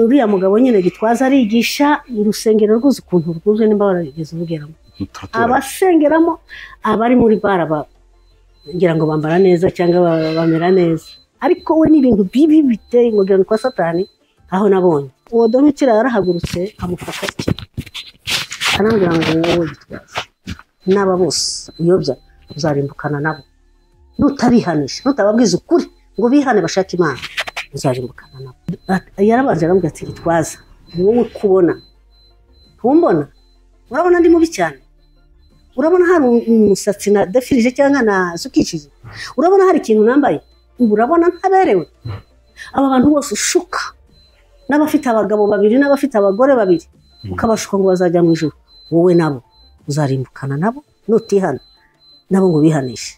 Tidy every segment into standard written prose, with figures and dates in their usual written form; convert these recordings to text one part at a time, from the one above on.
uriya mugabo nyine Gitwaza arigisha urusengero rwuze ukuntu rwuje nimba barageze ubugeramo abasengeramo abari muri bara ngira ngo bambara neza cyangwa bamera neza ariko we n'ibintu bibi biteye ngo kwa Satani aho nabonye uwo Domitira yarahagurutse amufata iki anambira ngo wowe Gitwaza n'aba bose uyobya uzarimbukana nabo nutabihanisha nutababwiza ukuri ngo bihane bashaka Imana uzarimbukana nabo yarabanje arambwira ati Gitwaza wowe kubona ntumbona urabona ndi mubi cyane urabona hari umusatsi na defirije cyangwa na sukishije urabona hari ikintu nambaye urabona ntaberewe aba bantu bose ushuka n'abafite abagabo babiri n'abafite abagore babiri ukabashuka ngo bazajya mu ijuru wowe nabo uzarimbukana nabo nutihana nabo ngo bihanishe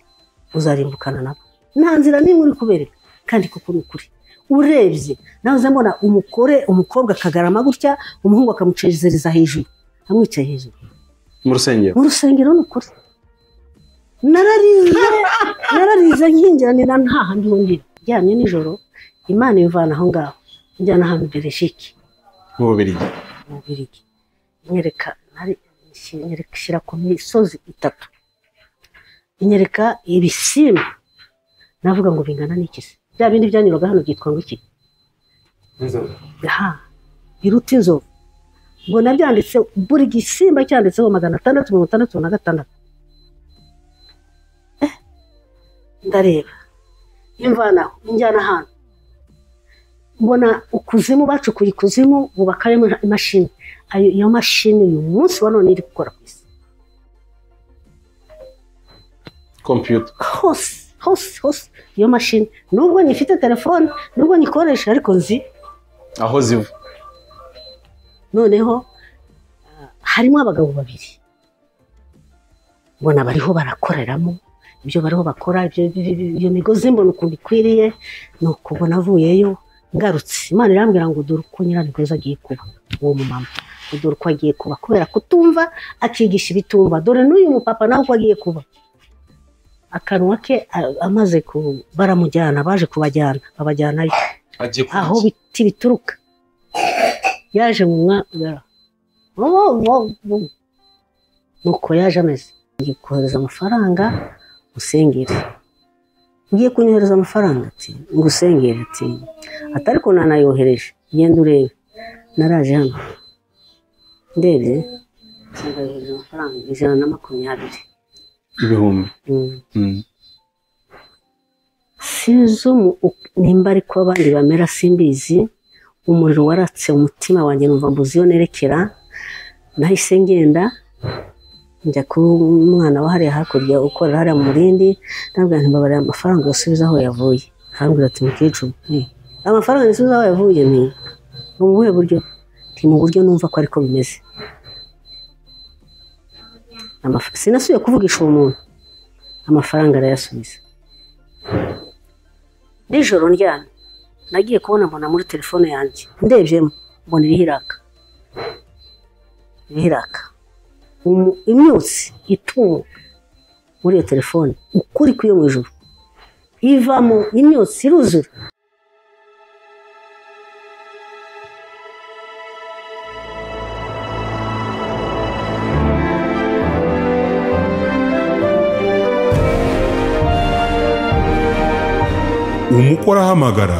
uzarimbukana nabo nta nzira nimwe uri kubereka kandi kuko n'ukuri urebye nawe mbona umukobwa akagarama gutya umuhungu akamucezereza hejuru amwicaye hejuru mu rusengero n'ukuri nararize nkingiranira nta handi hongera ryamye nijoro Imana imvana aho ngaho njyana ahantu Belgique mu Bubiligi nyereka shyira ku misozi 3 inyereka ibisimba navuga ngo bingana n'ikisi bya bindi byanyuraga hano byitwa ngo iki inzovu biruta inzovu ngo nabyanditse buri gisimba cyanditseho 666 ndareba imvana njyana hano mbona ukuzimu bacukuye ikuzimu bubakayemo imashini iyo mashini uyu munsi wa none iri gukora ku isi computer hose iyo mashini nubwo nyifite telefone nubwo nyikoresha ariko nzi aho ziva noneho harimo abagabo babiri mbona bariho barakoreramo ibyo bariho bakora iyo migozi mbona ukuntu ikwiriye nuko ubona avuyeyo ngarutse Imana irambwira ngo dore uko nyirabikoze agiye kuba uwo mumama dore uko agiye kuba kubera kutumva akigisha ibitumva dore n'uyu mupapa naho uko agiye kuba akanwa ke amaze baramujyana baje kubajyana babajyana aho biti bituruka yaje mu mwaka nuko yaje ameze ngiye kohereza amafaranga usengere ngiye kunyohereza amafaranga ati ngusengere ati atari ko nanayohereje genda urebe naraje hano ndebye nsangayohereje amafaranga 120 ibihumbi sinzo nimba ariko abandi bamera simbizi umuriro waratse umutima wanjye numva mbuzi yo nerekera nahise ngenda njya ku mwana wa hariya hakurya ukorera hariya mu Murindi nabwo ntibabarira amafaranga yasubiza aho yavuye hambira ati mukecuru amafaranga yasubiza aho yavuye ni mu buhe buryo mu buryo numva ko ariko bimeze sinasubiye kuvugisha umuntu amafaranga arayasubiza nijoro ndyana nagiye kubona mbona muri telefone yanjye ndebyemo mbona irihiraka imyotsi itunga muri iyo telefone ukuri kuyo mu ijuru ivamo imyotsi iruzura umukora ahamagara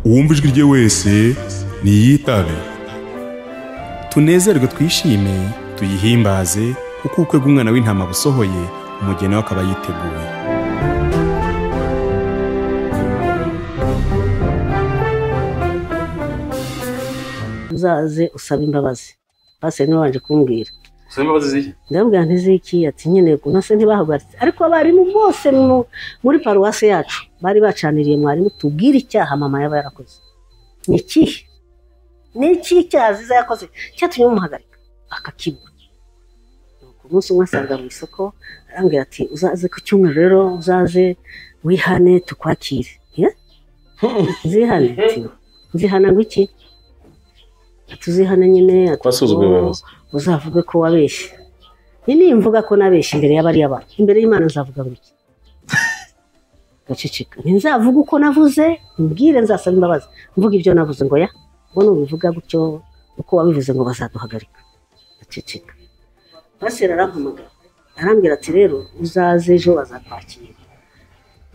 uwumva ijwi rye wese niyitabe tunezerwe twishime tuyihimbaze kuko ubukwe bw'umwana w'intama busohoye umugeni we akaba yiteguye uzaze usaba imbabazi base niwe wanje kumbwira usaba imbabazi ziki ndabwira ntiziki ati nyine kunase ntibahagaritse ariko abarimu bose muri paruwase yacu bari bacaniriye mwarimu tubwira icyaha mama yaba yarakoze niki icyaha ziza yakoze cyatumye umuhagarika akakibura umunsi umwe asanga mu isoko arambwira ati uzaze ku cyumweru rero uzaze wihane tukwakire nzihana ngo iki tuzihana nyine uzavuge ko wabeshye nimvuga ko nabeshye imbere y'abari abantu imbere y'Imana nzavuga ngo iki gaceceka nzavuga uko navuze mbwire nzasaba imbabazi mvuga ibyo navuze ngo ya ngo nubivuga gutyo uko wabivuze ngo bazaduhagarika aceceka. Pasiteri arampamagara arambwira ati rero uzaze ejo bazakwakira.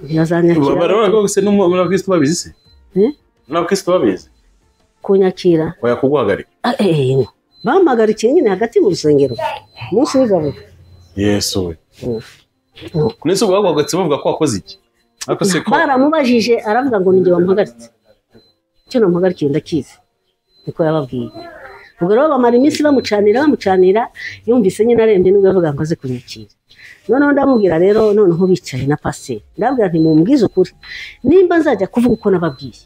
Ntiyazanyakira. Barabona ko se n'umukristo babizi se? N'abakristo babizi? Kunyakira. Oya kuguhagarika. Bampagarikiye nyine hagati mu rusengero. Umunsi w'igaburo. Yesu we. Kunese ubwagwatse bavuga ko wakoze iki? Ariko se ko baramubajije aravuga ngo ninjye wamuhagaritse. Cyo namuhagarikiye ndakizi. Niko yababwiye. Ubwo rero bamara iminsi bamucanira yumvise nyine arembye nubwo yavuga ngo aze kunyakira. Noneho ndamubwira rero noneho bicaye na pasiteri. Ndabwira nti mumbwize ukuri. Nimba nzajya kuvuga uko nababwiye.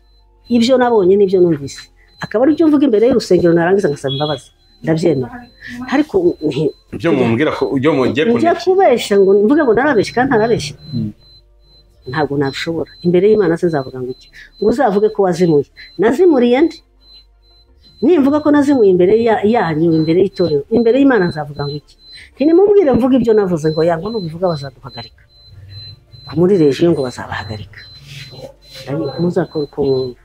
Ibyo nabonye nibyo numvise. Akaba ari byo mvuga imbere y'urusengero narangiza ngasaba imbabazi. Ndabyemera. Ariko ibyo mumbwira ko ujyo mugiye kunjya kubesha ngo mvuge ngo narabeshe kandi ntarabeshe. Ntabwo nabishobora. Imbere y'Imana se nzavuga ngo iki? Ngo uzavuge ko wazimuye. Nazimuriye ndi. Nimvuga ko nazimuye imbere yanyu imbere y'itorero. Imbere y'Imana nzavuga ngo iki? Ntimubwire mvuga ibyo navuze ngo yango nubivuga bazaduhagarika. Muri regiyo ngo bazabahagarika. Muzakora uko mwumva.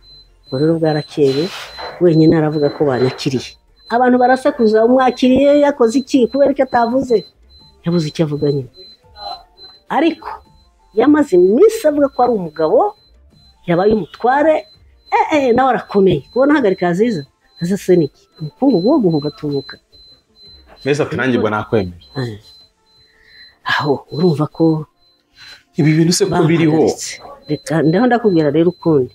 Rero bwarakeye wenyine aravuga ko banyakiriye. Abantu barasakuza umwakiriye yakoze iki kubera ko atavuze. Yabuze icyo avuga nyine. Ariko yamaze iminsi avuga ko ari umugabo yabaye umutware nawe arakomeye. Kubona hagarika aziza azase niki? Umukungu wo guhuga tumuka. Mbese ati nanjye ngo nakwemera. Aho urumva ko ibi bintu se ko biriho. Reka ndaho ndakubwira rero ukundi.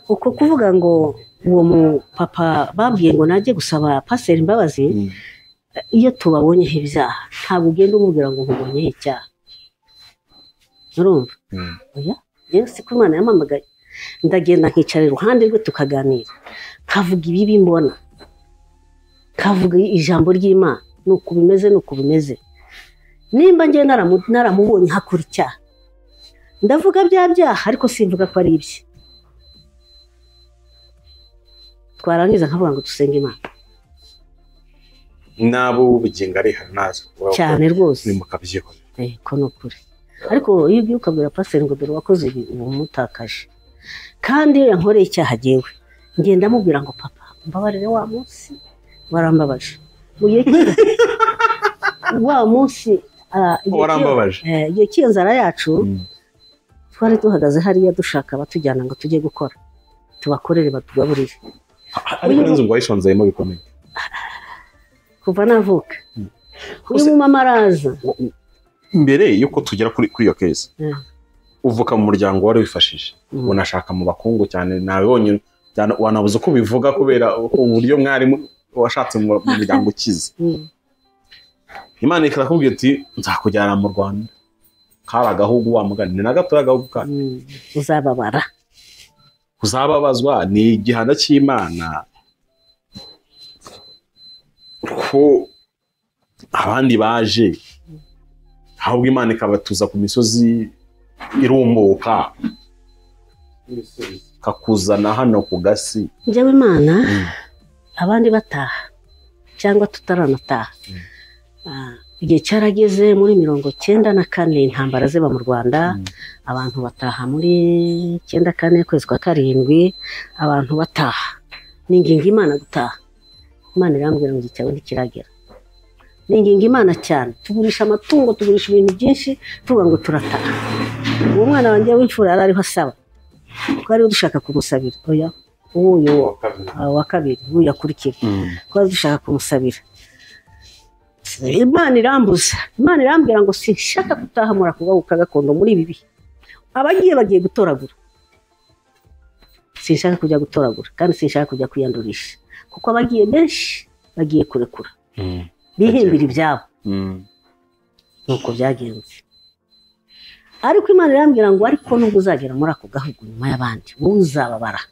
Uko kuvuga ngo uwo mu papa babwiye ngo najye gusaba pasiteri imbabazi iyo tubabonyeho ibyaha ntabwo ugenda umubwira ngo nkubonyeho icyaha. Urumva? Oya, yewe siko Imana yampamagaye. Ndagenda nkicara iruhande rwe tukaganira. Kavuga ibibi mbona. Kavuga ijambo ry'Imana. Nuko bimeze. Nimba ngiye naramubonye hakora icyaha. Ndavuga bya byaha ariko simvuga ko ari ibye. Twarangiza nkavuga ngo dusenge Imana. Nabo ubugingo ari hanazo. Cyane rwose. Nimukabyeho. Ko nukuri. Ariko iyo ugiye ukabwira pasiteri ngo dore wakoze ibi umutakaje. Kandi iyo yankoreye icyaha agewe ngenda mubwira ngo papa mbabarire wa munsi warambabaje. Wa munsi warambabaje. Igihe cy'inzara yacu twari duhagaze hariya dushaka abatujyana ngo tujye gukora. Tubakorere batugaburire. Ariko n'inzu ngo wayishonzeyemo bikomeye. Kuva navuka. Uyu mumama araza. Mbere yuko tugera kuri iyo kese. Uvuka mu muryango wari wifashije. Unashaka mu bakungu cyane nawe wonyine wanabuze uko bivuga kubera uburyo mwari washatse mu muryango ukize. Imana ikakubwira ati nzakujyana mu Rwanda. Kari agahugu wa mugani ni nagato agahugu ka. Uzababara. Uzababazwa ni igihano cy'Imana. Ko abandi baje ahubwo Imana ikabatuza ku misozi irumbuka kakuzana hano ku gasi. Njyewe Imana abandi bataha cyangwa tutaranataha. Igihe cyarageze muri 94 intambara ziba mu Rwanda. Abantu bataha muri 94 kwezi kwa karindwi. Abantu bataha ninginga Imana gutaha. Imana irambwira ngo icyawe ntikiragera. Ninginga Imana cyane tugurisha amatungo tugurisha ibintu byinshi tuvuga ngo turataha. Uwo mwana wanjye w'imfura yari ariho asaba twari dushaka kumusabira. Oya uyu wa kabiri uyu yakurikira twari dushaka kumusabira. Imana irambuza. Imana irambwira ngo sinshaka gutaha muri ako gahugu gakondo muri ibi bihe. Bagiye gutoragura. Sinshaka kujya gutoragura kandi sinshaka kujya kwiyandurisha kuko abagiye benshi bagiye kurekura. Bihimbira ibyabo. Nuko byagenze. Ariko Imana irambwira ngo ariko nubwo uzagera muri ako gahugu nyuma y'abandi wowe uzababara.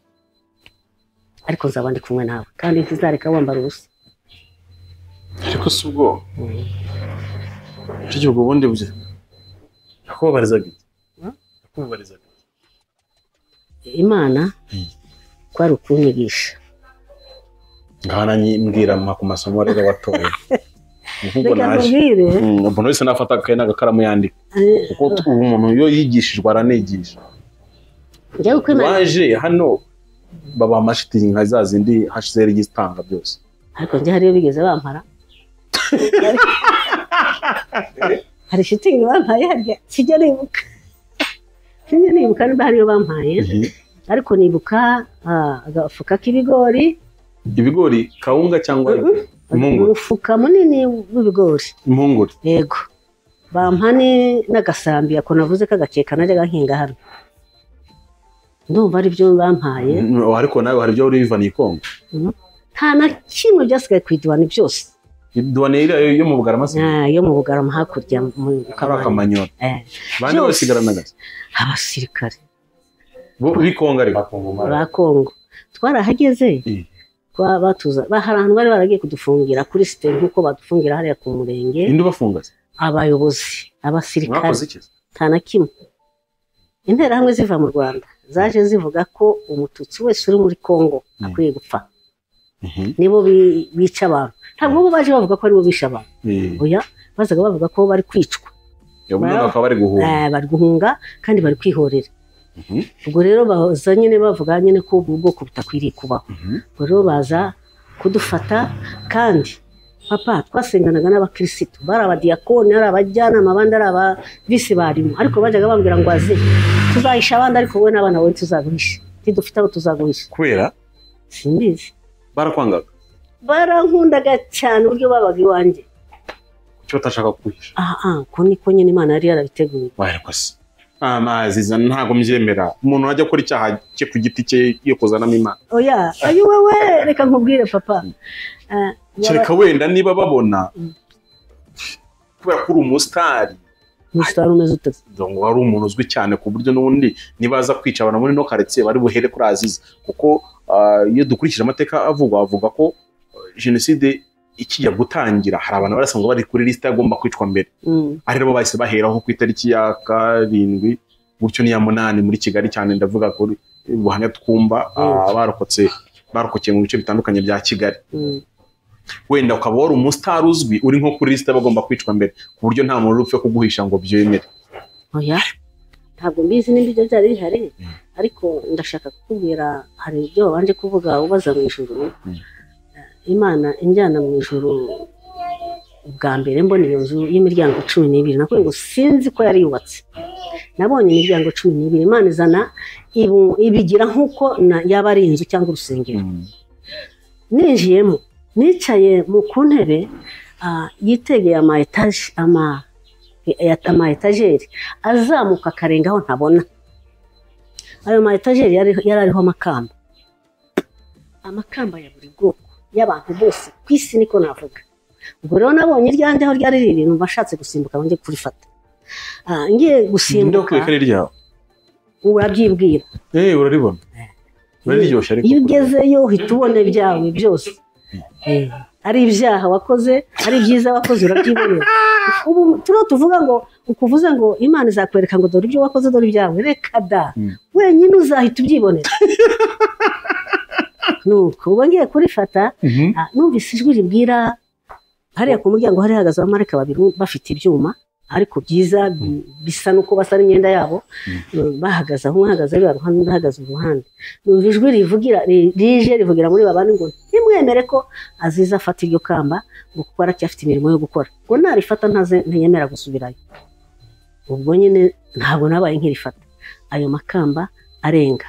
Ariko nzaba ndi kumwe nawe kandi ntizareka wambara ubusa. Ariko si ubwo igihugu ubundi bye yakubabarizaga Imana kwari ukunyigisha. ngana mbwira ku masomo rero watoye. Reka nkubwire umuntu wese nafata akaye n'agakaramu yandika kuko umuntu iyo yigishijwe aranigisha. Waje hano baba amashitingi nka za zindi HCR gitanga byose. ariko njye hariyo bigeze bampara hari shitingi bampaye harya kijya nibuka niba hariyo bampaye ariko nibuka agafuka k'ibigori kawunga cyangwa impungure umufuka munini w'ibigori impungure yego bampa n'agasambi ako navuze k'agakeka najyaga nkinga hano ndumva ari byo bampaye ariko nawe hari ibyo uri bivaniye Kongo nta na kimwe byasigaye ku iduwani byose iduwani yo mu Bugarama yo mu Bugarama hakurya mu Kamanyoro bandi basigarana gase abasirikare b'i Kongo ari ba Kongo twarahageze batuza hari ahantu bari baragiye kudufungira kuri site nk'uko badufungira hariya ku murenge indi bafunga abayobozi abasirikare nta na kimwe interahamwe ziva mu Rwanda zaje zivuga ko umututsi wese uri muri Kongo akwiye gupfa nibo bica abantu ntabwo bo baje bavuga ko aribo bisha abantu oya bazaga bavuga ko bari kwicwa bari guhunga kandi bari kwihorera ubwo rero baza nyine bavuga nyine ko ubu bwoko butakwiriye kubaho ubwo rero baza kudufata kandi papa twasenganaga n'abakirisitu bari abadiyakoni ari abajyanama abandi ari abavisi barimo ariko bajyaga bambwira ngo aze tuzahisha abandi ariko wowe n'abana wowe tuzaguhisha tidufite abo tuzaguhisha kubera simbizi barakwangaga barankundaga cyane uburyo babaga iwanjye cyo batashaka kuguhisha ko niko nyine Imana yari yarabiteguye ariko se amazi ntago mbyemera umuntu wajya gukora icyaha cye ku giti cye yo kuzanamo Imana oya ayo wewe reka nkubwire papa kereka wenda niba babona kubera ko uri umusitari umeze ute ngo wari umuntu uzwi cyane ku buryo n'ubundi nibaza kwica abantu muri no quartier bari buhere kuri Aziza kuko iyo dukurikije amateka avuga ko jenoside ikijya gutangira hari abantu barasanga bari kuri liste agomba kwicwa mbere ari rabo bahise baheraho ku itariki ya 7 gutyo ni ya 8 muri Kigali cyane ndavuga ko buhamya twumva barokokeye mu bice bitandukanye bya Kigali wenda ukaba wari umustar uzwi uri nko kuri liste bagomba kwicwa mbere ku buryo nta muntu urupfe kuguhisha ngo byemere oya ntabwo mbizi nimba ibyo byari bihari ariko ndashaka kukubwira hari ibyo babanje kuvuga ubaza mu ijuru Imana injyana mu ijuru ubwa mbere mbona iyo nzu y'imiryango 12 nakuye ngo sinzi ko yari yubatse nabonye imiryango 12 Imana izana ibigira nkuko yaba ari inzu cyangwa urusengero ninjiyemo nicaye mu kuntebe yitegeye ama etajeri azamuka akarengaho ntabona ayo ma etajeri yari ariho amakamba ya buri bwoko y'abantu bose ku isi niko navuga ubwo rero nabonye iryanjye aho ryari riri numva ashatse gusimbuka ngo njye kurifata ngiye gusimbuka urabyibwira uraribona uraryoshye ariko iyo ugezeyo uhita ubona ibyawe byose ari ibyaha wakoze ari byiza wakoze urabyibonera ubu turiho tuvuga ngo ukuvuze ngo Imana izakwereka ngo dore ibyo wakoze dore ibyawe reka da wenyine uzahita ubyibonera nuko ubwo ngiye kurifata numvise ijwi ribwira hariya ku muryango hari hahagaze abamarayika 2 bafite ibyuma ariko byiza bisa nuko basa n'imyenda yabo bahagaze aho bahagaze ari baruhande bahagaze uruhande numva ijwi rivugira muri babandi ngo nimwemere ko Aziza afata iryo kamba ngo kuko aracyafite imirimo yo gukora ngo narifata ntiyemera gusubirayo ubwo nyine ntabwo nabaye nkirifata ayo makamba arenga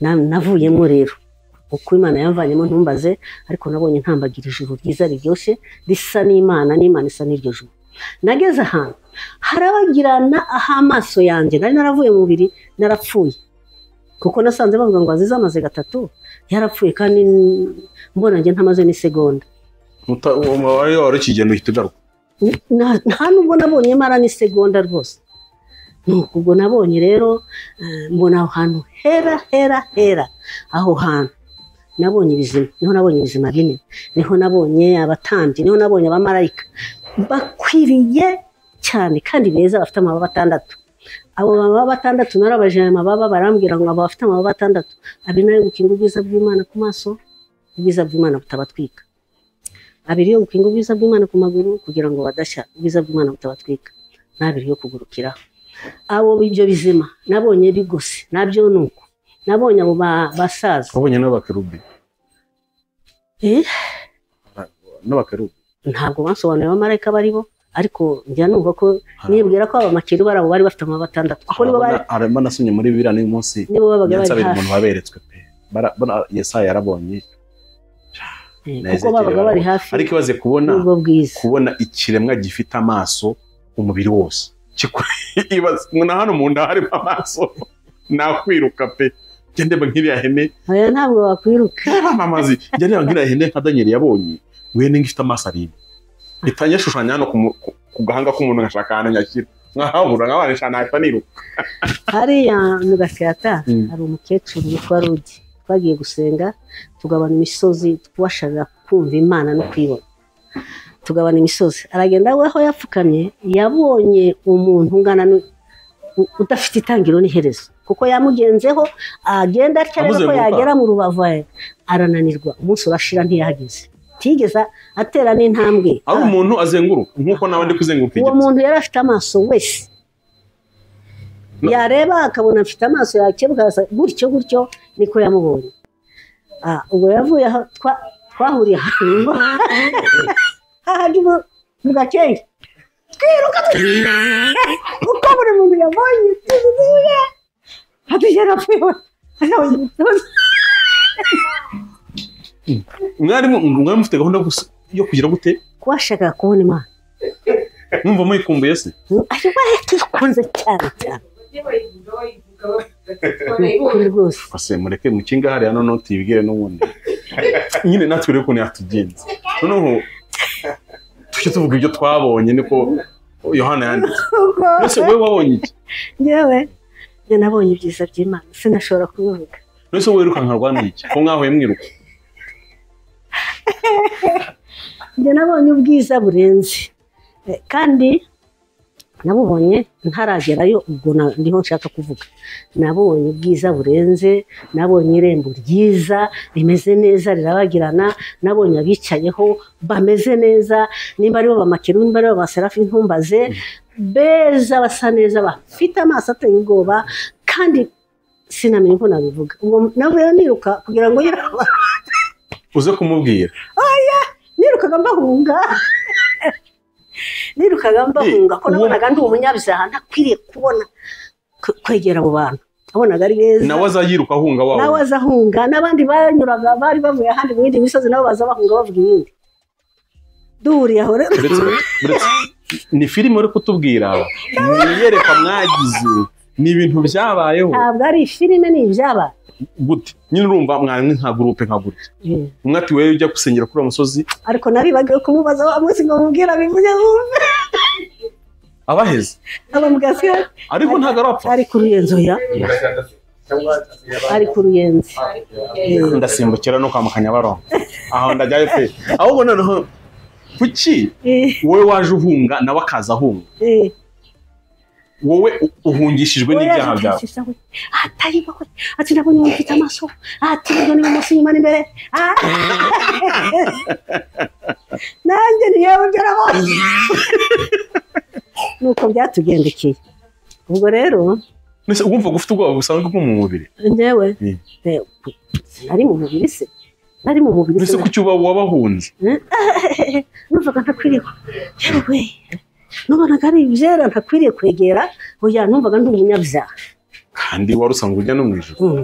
navuyemo rero uko Imana yamvanyemo ntumbaze ariko nabonye ntambagira ijuru ryiza riryoshye risa n'Imana isa n'iryo juru nageze ahantu harabagirana amaso yanjye nari naravuye mu mubiri narapfuye kuko nasanze bavuga ngo Aziza amaze 3 yarapfuye kandi mbona njye ntamaze n'isegonda wari ukigenda uhita ugaruka nta nubwo nabonye mara n'isegonda rwose ubwo nabonye rero mbona aho hantu hera aho hantu nabonye ibizima niho nabonye ibizima bine niho nabonye abatambyi niho nabonye abamarayika bakwiriye cyane kandi beza bafite amababa 6 abo baba 6 narabaje amababa barambwira ngo abo bafite amababa 6 abiri nayo gukinga ubwiza bw'Imana ku maso ubwiza bw'Imana butabatwika abiri yo gukinga ubwiza bw'Imana ku maguru kugira ngo badashya ubwiza bw'Imana butabatwika n'abiri yo kugurukiraho abo ibyo bizima nabonye bigose nabyo nuko nabonye abo basaza. wabonye n'abakerubi n'abakerubi ntabwo basobanuye abamarayika baribo ariko njya numva ko nibwira ko abamakerubi barabo bari bafite amababa 6 kuko nibo bari arimo nasomye muri Bibiliya n'uyu munsi nibo babaga bari hafi umuntu waberetswe pe Yesaya yarabonye kuko babaga bari hafi ariko ibaze kubona ikiremwa gifite amaso umubiri wose ibaze na hano mu nda harimo amaso nakwiruka pe ndeba nk'iriya hene aya ntabwo wakwiruka amazi ndeba nk'iriya hene nka Daniel yabonye wene ngifite amaso ari itanye shushanya hano ku gahanga k'umuntu ngashaka hano nyakira nkahabura nkabanisha nahita niruka hariya mu Gasyata hari umukecuru witwa Rugi twagiye gusenga tugabana imisozi twashaka kumva Imana no kwibona tugabana imisozi aragenda we aho yapfukamye yabonye umuntu ungana udafite itangiro n'iherezo kuko yamugenzeho agenda cyane ko yagera mu rubavu arananirwa umunsi urashira ntiyahageze tigeza atera n'intambwe aho umuntu azenguruka nkuko nawe ndi kuzenguruka uwo muntu yari afite amaso wese yareba akabona afite amaso yakebuka gutyo niko yamubonye ubwo yavuye aho twahuriye ahantu ahandi mu Gakenke twiruka uko buri muntu yabonye tuzuye hatugera apfuye mwari mufite gahunda yo kugira gute kwashaka kubona Imana numva muyikumbuye se ariko tukunze cyane kuri rwose ase mureke mukinga hariya none tibwire n'ubundi nyine natwe rero ko yatugenze noneho tujye tuvuga ibyo twabonye niko Yohana yanditse mbese wowe wabonye iki yewe nabonye ibyiza by'Imana sinashobora kubivuga mbese wowe wirukanka rwanda iki ko mwahuye mwiruka nabonye ubwiza burenze kandi nabubonye ntaragerayo ubwo ndiho nshaka kuvuga nabonye ubwiza burenze nabonye irembo ryiza rimeze neza rirabagirana nabonye abicayeho bameze neza nimba ari bo bamakerubi nimba ari bo baserafi ntumbaze beza basa neza bafite amaso ateye ubwoba kandi sinamenye uko nabivuga ubwo navuye niruka kugira ngo uze kumubwira oya nirukaga mbahunga ko nabonaga ndi umunyabyaha ntakwiriye kubona kwegera abo bantu nabonaga ari beza nawe azayiruka ahunga wawe nawe azahunga n'abandi banyuraga bari bavuye ahandi mu yindi misozi nabo baza bahunga bavuga ibindi duhuriye aho rero ni filime uri kutubwira mwiyereka mwagize ni ibintu byabayeho ntabwo ari filime ni ibyabaye gute nyine urumva mwari nka groupe nka gutya umwati wewe ujya gusengera kuri umusozi ariko naribagiwe kumubaza wa munsi ngo mubwira bivuze abaheze abamugasi ariko ntago arapfa ari ku Ruyenzo ya ari ku Ruyenzo ndasimbukira no kwa Mukanyabarongo aho ndajyayo pe ahubwo noneho kuki wowe waje uhunga nawe akaza ahunga wowe uhungishijwe n'ibyaha byawe ati nabonye mufite amaso ati ngo ni munsi nyuma n'imbere nanjye niyewe byaraho nuko byatugendekeye ubwo rero nese ugumva gufite ubwoba busanzwe bwo mu mubiri ndewe nari mu mubiri se nari mu mubiri nese kuki wabahunze numvaga ntakwiriye yewe nubonaga ari ibyera ntakwiriye kwegera oya numvaga ndi umunyabyaha kandi wari usanzwe ujya no mu ijuru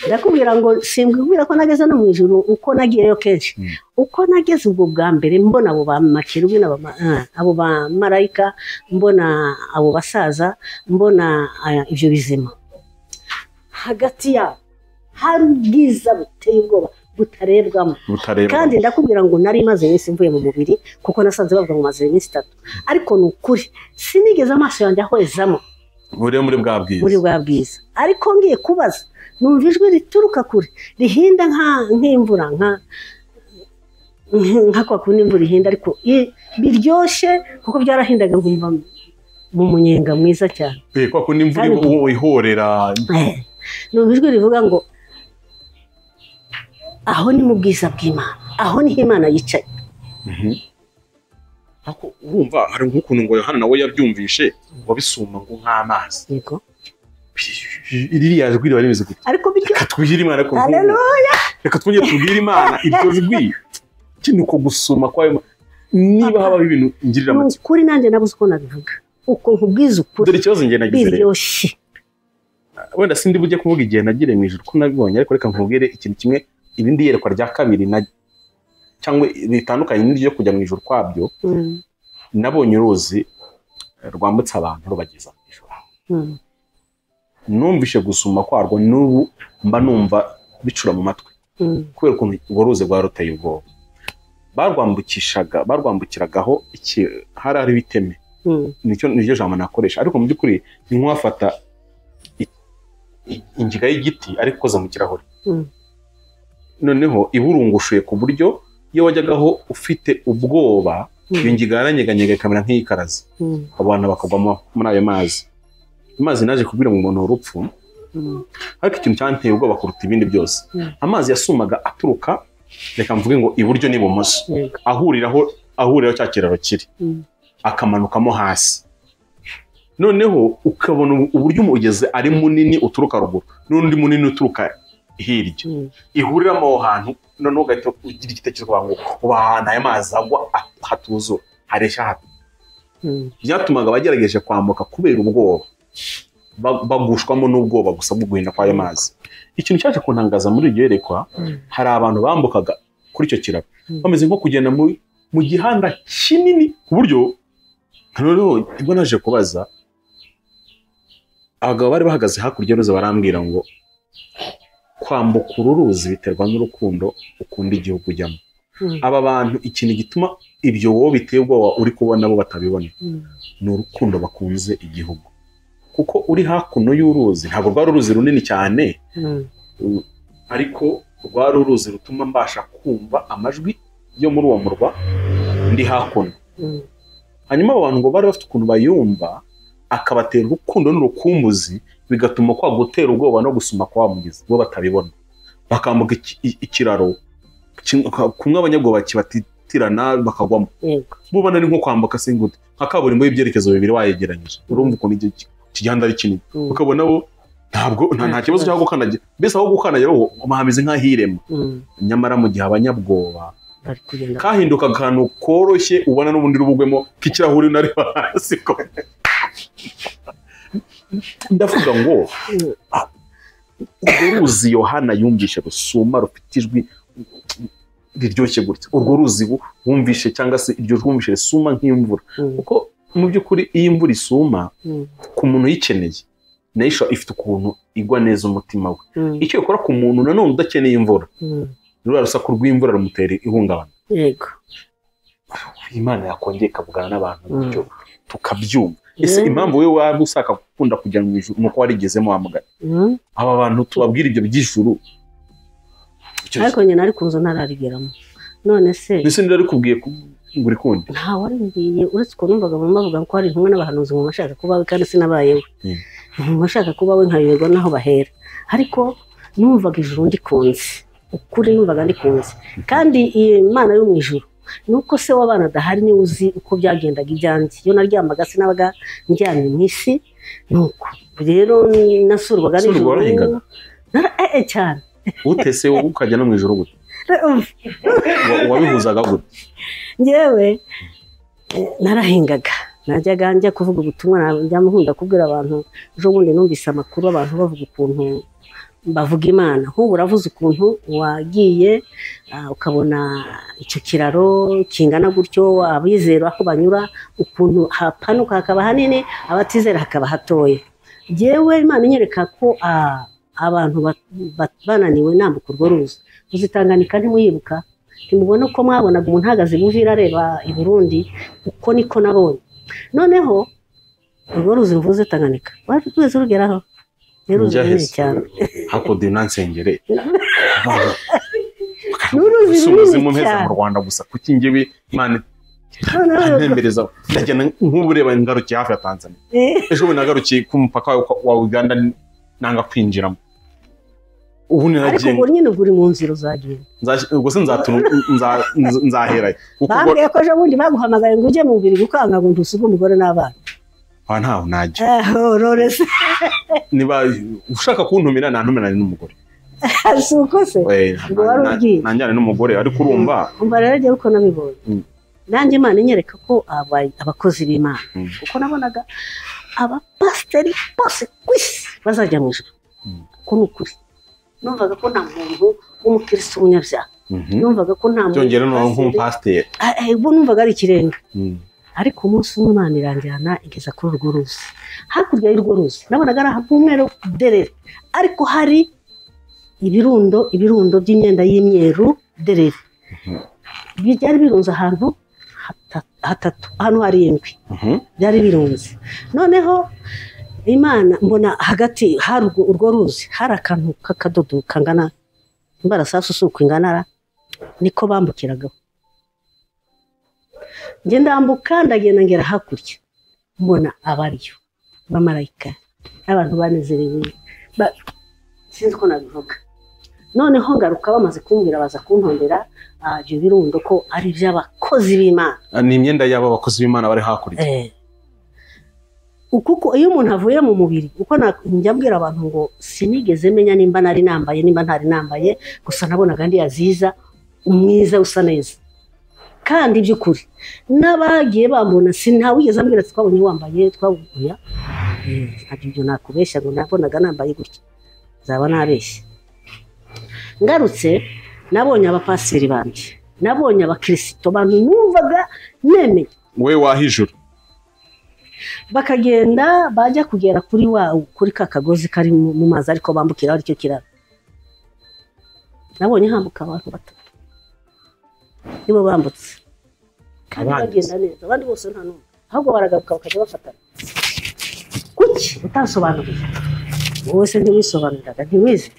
ndakubwira ngo simbwira ko nageze no mu ijuru uko nagiyeyo kenshi uko nageze ubwo bwa mbere mbona abo bamakerubi abo bamarayika mbona abo basaza mbona ibyo bizima hagati yabo hari ubwiza buteye ubwoba butarebwamo kandi ndakubwira ngo nari maze iminsi mvuye mu mubiri kuko nasanze bavuga ngo maze iminsi 3 ariko ni ukuri sinigeze amaso yanjye ahwezamo muri bwa bwiza ariko ngiye kubaza numva ijwi rituruka kure rihinda nk'imvura nka kwa kundi imvura ihinda ariko biryoshye kuko byarahindaga ngumva mu munyenga mwiza cyane kwa kundi imvura ihorera numva ijwi rivuga ngo aho ni mu bwiza bw'Imana aho niho Imana yicaye ako urumva hari nk'ukuntu ngo Yohana nawe yabyumvishe wabisuma ngo nk'amazi yego ririya jwi riba rimeze gutya ariko bityo reka twigire imana ko haleluya reka twongere tubwire imana iryo jwi kino ko gusoma kwayo niba habaho ibintu ngirira amatsiko kuri nanjye nabuze uko nabivuga uko nkubwiza ukuri dore ikibazo ngiye nagize rero biryoshye wenda sindi bujye kuvuga igihe nagire mu ijuru ko nabibonye ariko reka nkubwire ikintu kimwe ibindi yerekwa rya kabiri cyangwa bitandukanye n'iryo kujya mu ijuru kwabyo nabonye uruzi rwambutse abantu rubageza mu ijuru numvishe gusuma kwarwo n'ubu mba numva bicura mu matwi kubera ukuntu urwo ruzi rwa ruteye ubwoba barwambukiragaho hari biteme niryo jambo nakoresha ariko mu by'ukuri ni nk'uwafata ingiga y'igiti ariko ikoze mu kirahure noneho iburungushuye ku buryo iyo wajyagaho ufite ubwoba iyo ngiga yaranyeganyega ikamera nk'iyikaraze abantu bakagwa muri ayo amazi naje kubwira mu muntu urupfu ariko ikintu cyanteye ubwoba kuruta ibindi byose amazi yasumaga aturuka reka mvuge ngo iburyo n'ibumoso ahuriraho cya kiraro kiri akamanukamo hasi noneho ukabona uburyo umugeze ari munini uturuka ruguru n'undi munini uturuka hirya ihuriramo aho hantu noneho ugahita ugira igitekerezo ngo uba ahantu aya mazi agwa hatuzura hareshya hato byatumaga bagerageje kwambuka kubera ubwoba bagushwamo n'ubwoba gusa bwo guhinda kw'ayo mazi ikintu cyaje kuntangaza muri iryo yerekwa hari abantu bambukaga kuri icyo kiraro bameze nko kugenda mu gihanda kinini ku buryo noneho ibwo naje kubaza abagabo bari bahagaze hakurya y'uruzi barambwira ngo kwambuka uru ruzi biterwa n'urukundo ukunda igihugu ujyamo aba bantu ikintu gituma ibyo wowe biteye ubwoba uri kubona bo batabibona ni urukundo bakunze igihugu kuko uri hakuno y'uruzi ntabwo rwari uruzi runini cyane ariko rwari uruzi rutuma mbasha kumva amajwi yo muri uwo murwa ndi hakuno hanyuma abo bantu ngo bari bafite ukuntu bayumva akabatera urukundo n'urukumbuzi bigatuma kwa gutera ubwoba no gusuma kwa mugizi bo batabibona bakambuka ikiraro kumwe abanyabwoba kibatitirana bakagwamo bubona ni nko kwambuka singute nka kaburimbo y'ibyerekezo bibiri wayegeranyije urumva ukuntu ikigihanda ari kinini ukabona bo ntabwo nta kibazo cyo gukandagira mbese aho gukandagira ho hameze nk'ahirema nyamara mu gihe abanyabwoba kahinduka akantu koroshye ubona n'ubundi rubugwemo k'ikirahuri nari hasi ko ndavuga ngo urwo ruzi Yohana yumvishe rusuma rufite ijwi riryoshye gutya urwo ruzi wumvishe cyangwa se iryo rwumvishe risuma nk'imvura kuko mu by'ukuri iyo imvura isuma ku muntu yikeneye nayo ifite ukuntu igwa neza umutima we icyo ikora ku muntu nanone udakeneye imvura ruriya rusaku rw'imvura rumutera ihungabana yego Imana yakongera ikavugana n'abantu bityo tukabyumva ese impamvu we waba usaka gukunda kujya mu ijuru nuko warigezemo wamugana aba bantu tubabwira ibyo by'ijuru ariko nyine ari kunzo ntararigeramo none se nise ndari kubwiye nguri kundi nta warindiye uretse ko numvaga bavuga ko hari intumwa n'abahanuzi mu mashaka kubawe kandi sinabayewe mu mashaka kubawe nkayoberwa naho bahera ariko numvaga ijuru ndikunze ukuri numvaga ndikunze kandi Imana yo mu ijuru nuko se w'abana adahari ni uzi uko byagendaga ibyanjye iyo naryamaga sinabaga njyanye mu isi nuko rero nasurwaga n'ijuru cyane utese wowe ukajya no mu ijuru gute wabihuzaga gute ngewe narahingaga najyaga njya kuvuga ubutumwa njya muhunda kubwira abantu ejo bundi numvise amakuru abantu bavuga ukuntu bavuga Imana nk'ubu uravuze ukuntu wagiye ukabona icyo kiraro kingana gutyo abizera aho banyura ukuntu hapanuka hakaba hanini abatizera hakaba hatoya ngewe Imana inyereka ko abantu bananiwe nambuka urwo ruzi uzitanganika ntimuyibuka ntimubona uko mwabonaga umuntu ahagaze buvira areba i Burundi uko niko nabonye noneho urwo ruzi mvuze Tanganyika wari urugeraho rero runini cyane hakode nansengere n'uruzi runini cyane mu Rwanda gusa kuki ngewe Imana ntembereza ndagenda nk'ubureba ngarukiye hafi ya Tanzania ejo bundi nagarukiye ku mupaka wa Uganda nanga kwinjiramo ubu naragiye ariko nyine uri mu nzira uzagenda ubwo se nzaherayo bambwiye ko ejo bundi baguhamagaye ngo ujye mu bubiri gukanga ngo ndusuge umugore n'abana ntaho najya rorese niba ushaka kuntumira nantumirane n'umugore si uko se ngo wari ugiye nanjyane n'umugore ariko urumva umva rero jya uko nabibonye nanjye Imana inyereka ko abakozi b'Imana kuko nabonaga abapasiteri bose kwisi bazajya mu ijuru ko ni ukuri numvaga ko nta muntu w'umukristo w'umunyabyaha numvaga ko nta muntu cyongera no nk'umupasiteri ubwo numvaga ari ikirenga ariko umunsi umwe Imana iranjyana igeza kuri urwo ruzi hakurya y'urwo ruzi nabonaga ari ahantu h'umweru derere ariko hari ibirundo by'imyenda y'imyeru derere byari birunze ahantu hatatu ahantu harindwi byari birunze noneho Imana mbona hagati hari urwo ruzi hari akantu k'akadodo kangana imbarasasu uko ingana niko bambukiragaho njye ndambuka ndagenda ngera hakurya mbona abariyo bamarayika abantu banezerewe sinzi ko nabivuga noneho ngaruka bamaze kumbwira baza kuntondera ibyo birundo ko ari iby'abakozi b'Imana ni imyenda y'abo bakozi b'Imana bari hakurya kuko iyo umuntu avuye mu mubiri uko njya mbwira abantu ngo sinigeze menya nimba nari nambaye nimba ntari nambaye gusa nabonaga ndi aziza umwiza usa neza kandi by'ukuri n'abagiye bambona sinawigeze ambwira ati twabonye wambaye twabuya ibyo nakubeshya ngo nabonaga nambaye gutya zaba nabeshya ngarutse nabonye abapasiteri bandi nabonye abakristo bantu numvaga nemeye we wahijuru bakagenda bajya kugera kuri ka kagozi kari mu mazi ariko bambukira aricyo kiraro nabonye hambuka abantu batatu nibo bambutse kandi bagenda neza abandi bose nta n'umwe ahubwo baragaruka bakajya bafatana kuki utasobanuriye wowe se ntiwisobanuriraga ntiwize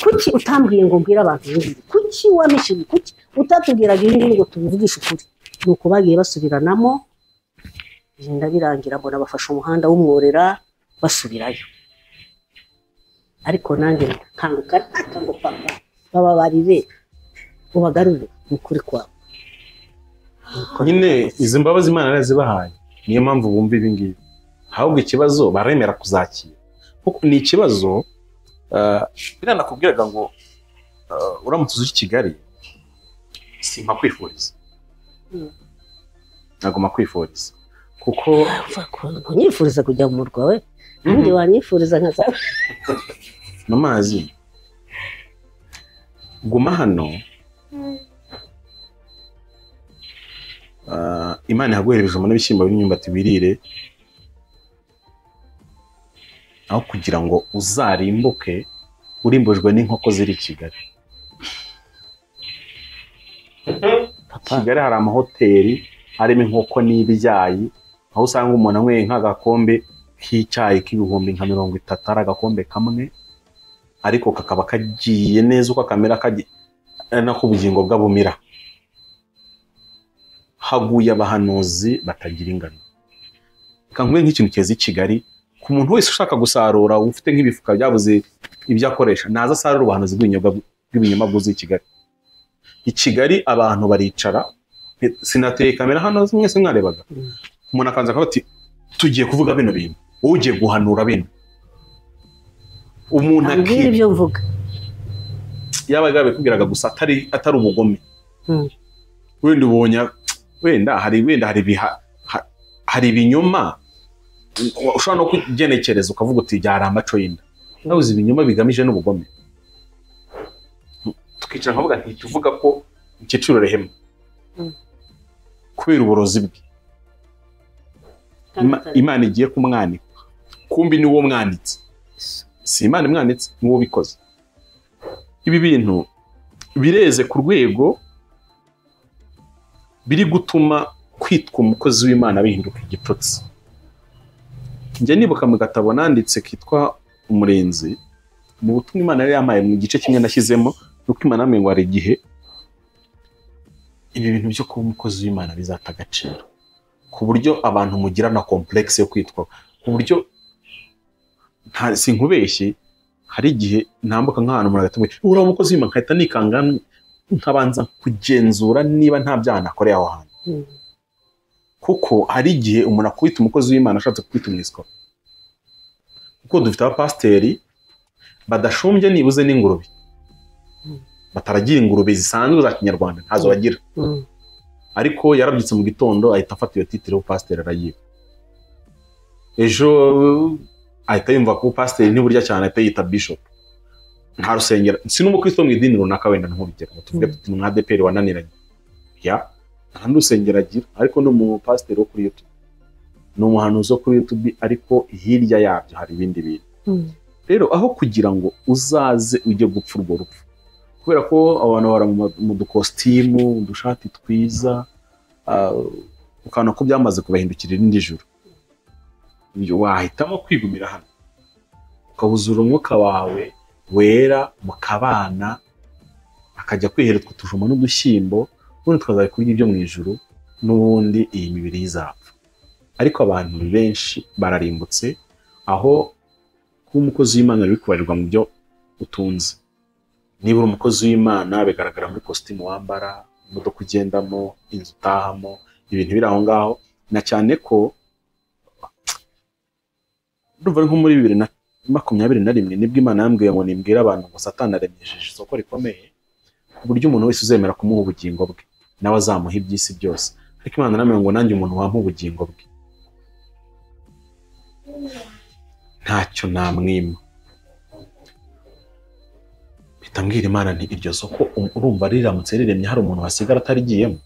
kuki utambwiye ngo mbwire abantu ibi kuki wamishyuye kuki utatubwiraga ibi ngibi ngo tubivugishe ukuri nuko bagiye basubiranamo bigenda birangira mbona bafashe umuhanda w'umworera basubirayo ariko nanjye nkanguka ngo papa bababarire ubagarure ukuri kwawe nyine izi mbabazi Imana yarazibahaye niyo mpamvu bumva ibi ngibi ahubwo ikibazo baremera kuzakira kuko ni ikibazo biranakubwiraga ngo uramutse uzi Kigali simpa kwifuriza nagomba kwifuriza kuko unyifuriza kujya mu murwa we nanjye wanyifuriza nkaza mu mazi guma hano Imana yaguhereje umuntu n'ibishyimbo n'imyumbati wirire aho kugira ngo uzarimbuke urimbujwe n'inkoko ziri i Kigali Kigali hari amahoteli harimo inkoko n'ibyayi aho usanga umuntu anyweye nk'agakombe k'icyayi k'ibihumbi nka 30 ari agakombe kamwe ariko kakaba kagiye neza uko kamera nako ubugingo bw'abumira haguye abahanuzi batagira ingano kanguye nk'ikintu cyeze i Kigali ku muntu wese ushaka gusarura ufite nk'ibifuka byabuze ibyo akoresha naza asarura ubuhanuzi bw'ibinyoma bwuzuye i Kigali i Kigali abantu baricara sinateye kamera hano mwese mwarebaga umuntu akanza akavuga ati tugiye kuvuga bino bintu wowe ugiye guhanura bino umuntu akira ibyo mvuga yabaga bikubwiraga gusa atari ubugome wenda ubonye wenda hari ibinyoma ushobora no kugenekereza ukavuga uti byari amaco y'inda nabuze ibinyoma bigamije n'ubugome tukicara nkavuga nti tuvuga ko Mukecuru Rehema kubera uburozi bwe Imana igiye kumwanika kumbi ni wo mwanditse si Imana imwanitse ni wo bikoze ibi bintu bireze ku rwego biri gutuma kwitwa umukozi w'Imana bihinduka igitotsi njye nibuka mu gatabo nanditse kitwa Umurenzi mu butumwa Imana yari yamaye mu gice kimwe nashyizemo nuko Imana yamenye ngo ari igihe ibi bintu byo kuba umukozi w'Imana bizata agaciro ku buryo abantu mugira na complexe yo kwitwa ku buryo sinkubeshye hari igihe ntambuka nk'ahantu muri agatumwe uri umukozi w'Imana nkahita nikanga nkabanza kugenzura niba nta byaha nakoreye aho hantu kuko hari igihe umuntu akwita umukozi w'Imana ashatse kwita umwisiko kuko dufite abapasiteri badashumbye nibuze n'ingurube, bataragira ingurube zisanzwe za kinyarwanda ntazo bagira, ariko yarabyutse mu gitondo ahita afata iyo titire y'ubupasiteri arayiba. Ejo ahita yumva ko ubupasiteri ntiburya cyane, ahita yita bishop. Nta rusengero, si n'umukristo mu idini runaka wenda nk'urugero ngo tuvuge tuti ni ADPR wananiranye, nta n'urusengero agira, ariko ni umupasiteri wo kuri YouTube, ni umuhanuzi wo kuri YouTube, ariko hirya yabyo hari ibindi bintu. Rero aho kugira ngo uzaze ujye gupfa urwo rupfu, kubera ko abantu bara mu dukositimu, udushati twiza, ukabona ko byamaze kubahindukira irindi joro, wahitamo kwigumira hano ukabuzura umwuka wawe wera mukabana, akajya kwiherezwa utujuma n'udushyimbo, ubundi tukazajya kurya ibyo mu ijuru, n'ubundi iyi mibiri izapfa. Ariko abantu benshi bararimbutse, aho kuba umukozi w'Imana biri kubarirwa mu byo utunze. Niba uri umukozi w'Imana bigaragara muri kositimu wambara, imodoka ugendamo, inzu utahamo, ibintu biri aho ngaho. Na cyane ko ndumva nko muri 2021 nibwo Imana yambwiye ngo nimbwire abantu ngo Satani aremesheje isoko rikomeye, ku buryo umuntu wese uzemera kumuha ubugingo bwe nawe azamuha iby'isi byose. Ariko Imana namwe ngo nanjye umuntu wampa ubugingo bwe ntacyo namwima. Bitambwira Imana nti iryo soko urumva riramutse riremye hari umuntu wasigara atarigiyemo?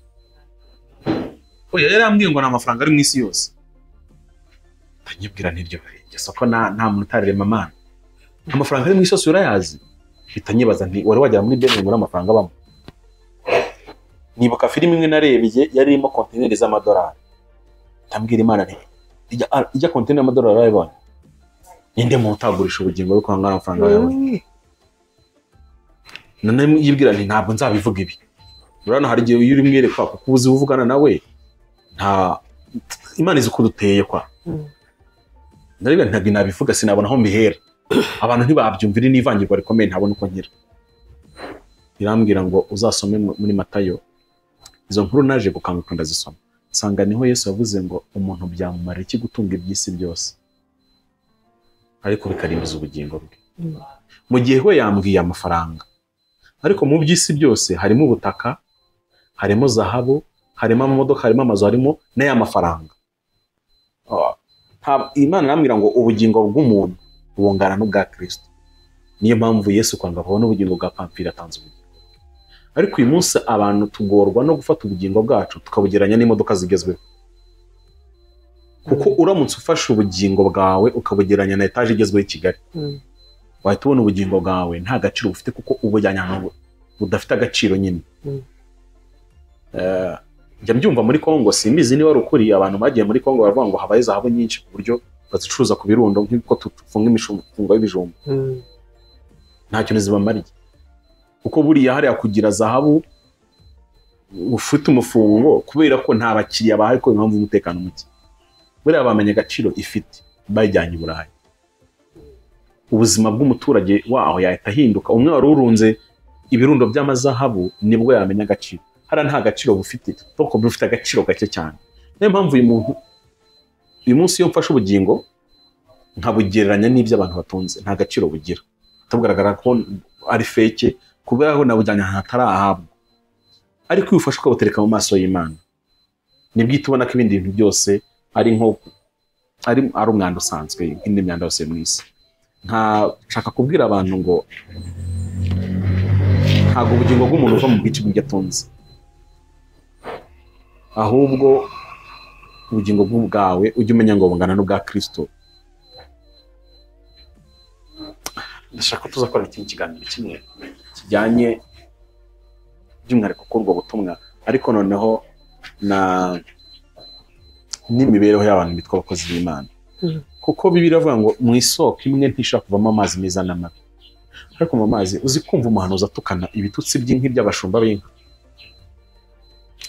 Oya, yarambwiye ngo n'amafaranga ari mu isi yose. Tanyibwira niryo soko nta muntu utarema Imana. Amafaranga ari mu isi yose urayazi? Bitanyibaza nti wari wajya muri bene muri amafaranga bamo. Nibuka filime imwe narebye yari irimo kontineri z'amadolari. Tambwira Imana nti ijya kontineri y'amadolari arayibona. Ninde mu utagurisha ubugingo bwo kwanga amafaranga yawe? None yibwira nti ntabwo nzabivuga ibi. Urana hari igihe uri mwerekwa kuko uzi uvugana nawe nta Imana izi kuduteye kwa. Ndariga ntabwo nabivuga sinabona aho mbihera. Abantu ntibabyumvira n'ivangirwa rikomeye ntabona uko nkira. Irambwira ngo uzasome muri Matayo. Izo nkuru naje gukanguka ndazisoma. Sanga niho Yesu yavuze ngo umuntu byamumara iki gutunga iby'isi byose, ariko bikarimbuza ubugingo bwe. Mu gihe we yambwiye amafaranga, ariko mu by'isi byose harimo ubutaka, harimo zahabu, harimo amamodoka, harimo amazu, harimo n'aya mafaranga. Imana irambwira ngo ubugingo bw'umuntu bungana n'ubwa Kristo. Niyo mpamvu Yesu kwanga abona ubugingo bwa Pamfili atanze ubugingo. Ariko uyu munsi abantu tugorwa no gufata ubugingo bwacu tukabugeranya n'imodoka zigezweho. Kuko uramutse ufashe ubugingo bwawe ukabugeranya na etaje igezweho i Kigali, wahita ubona ubugingo bwawe nta gaciro bufite, kuko ubujyanya n'ubu budafite agaciro nyine. Njya mbyumva muri Kongo, simbizi niba ari ukuri, abantu bagiye muri Kongo baravuga ngo habaye zahabu nyinshi ku buryo bazicuruza ku birundo nk'uko tufunga imifungo y'ibijumba. Ntacyo nizibamariye, kuko buriya hariya kugira zahabu ufite umufungo kubera ko nta bakiriya bahari, ko impamvu umutekano muke. Buriya bamenye agaciro ifite bayijyanye i Burayi. Ubuzima bw'umuturage waho yahita ahinduka. Umwe wari urunze ibirundo by'amazahabu nibwo yamenya agaciro. Hariya nta gaciro bufite, kuko bufite agaciro gake cyane. Niyo mpamvu uyu munsi iyo mfashe ubugingo nkabugereranya n'ibyo abantu batunze, nta gaciro bugira. Tugaragara ko ari fake kubera ko nabujyanye ahantu hatarahabwa. Ariko iyo ufashe ukabutereka mu maso y'Imana, nibwo itubona ko ibindi bintu byose ari umwanda usanzwe nk'indi myanda yose mu isi. Nshaka kubwira abantu ngo ntabwo ubugingo bw'umuntu buva mu bwinshi bw'ibyo atunze, ahubwo ubugingo bwawe ujye umenya ngo bungana n'ubwa Kristo. Ndashaka tuzakora ikindi kiganiro kimwe kijyanye by'umwihariko kuri ubwo butumwa, ariko noneho n'imibereho y'abantu bitwa abakozi b'Imana. Kuko Bibiliya iravuga ngo mu isoko imwe ntishobora kuvamo amazi meza n'amabi. Ariko mu mazi uzi kumva umuhanuzi atukana ibitutsi by'inka by'abashumba b'inka,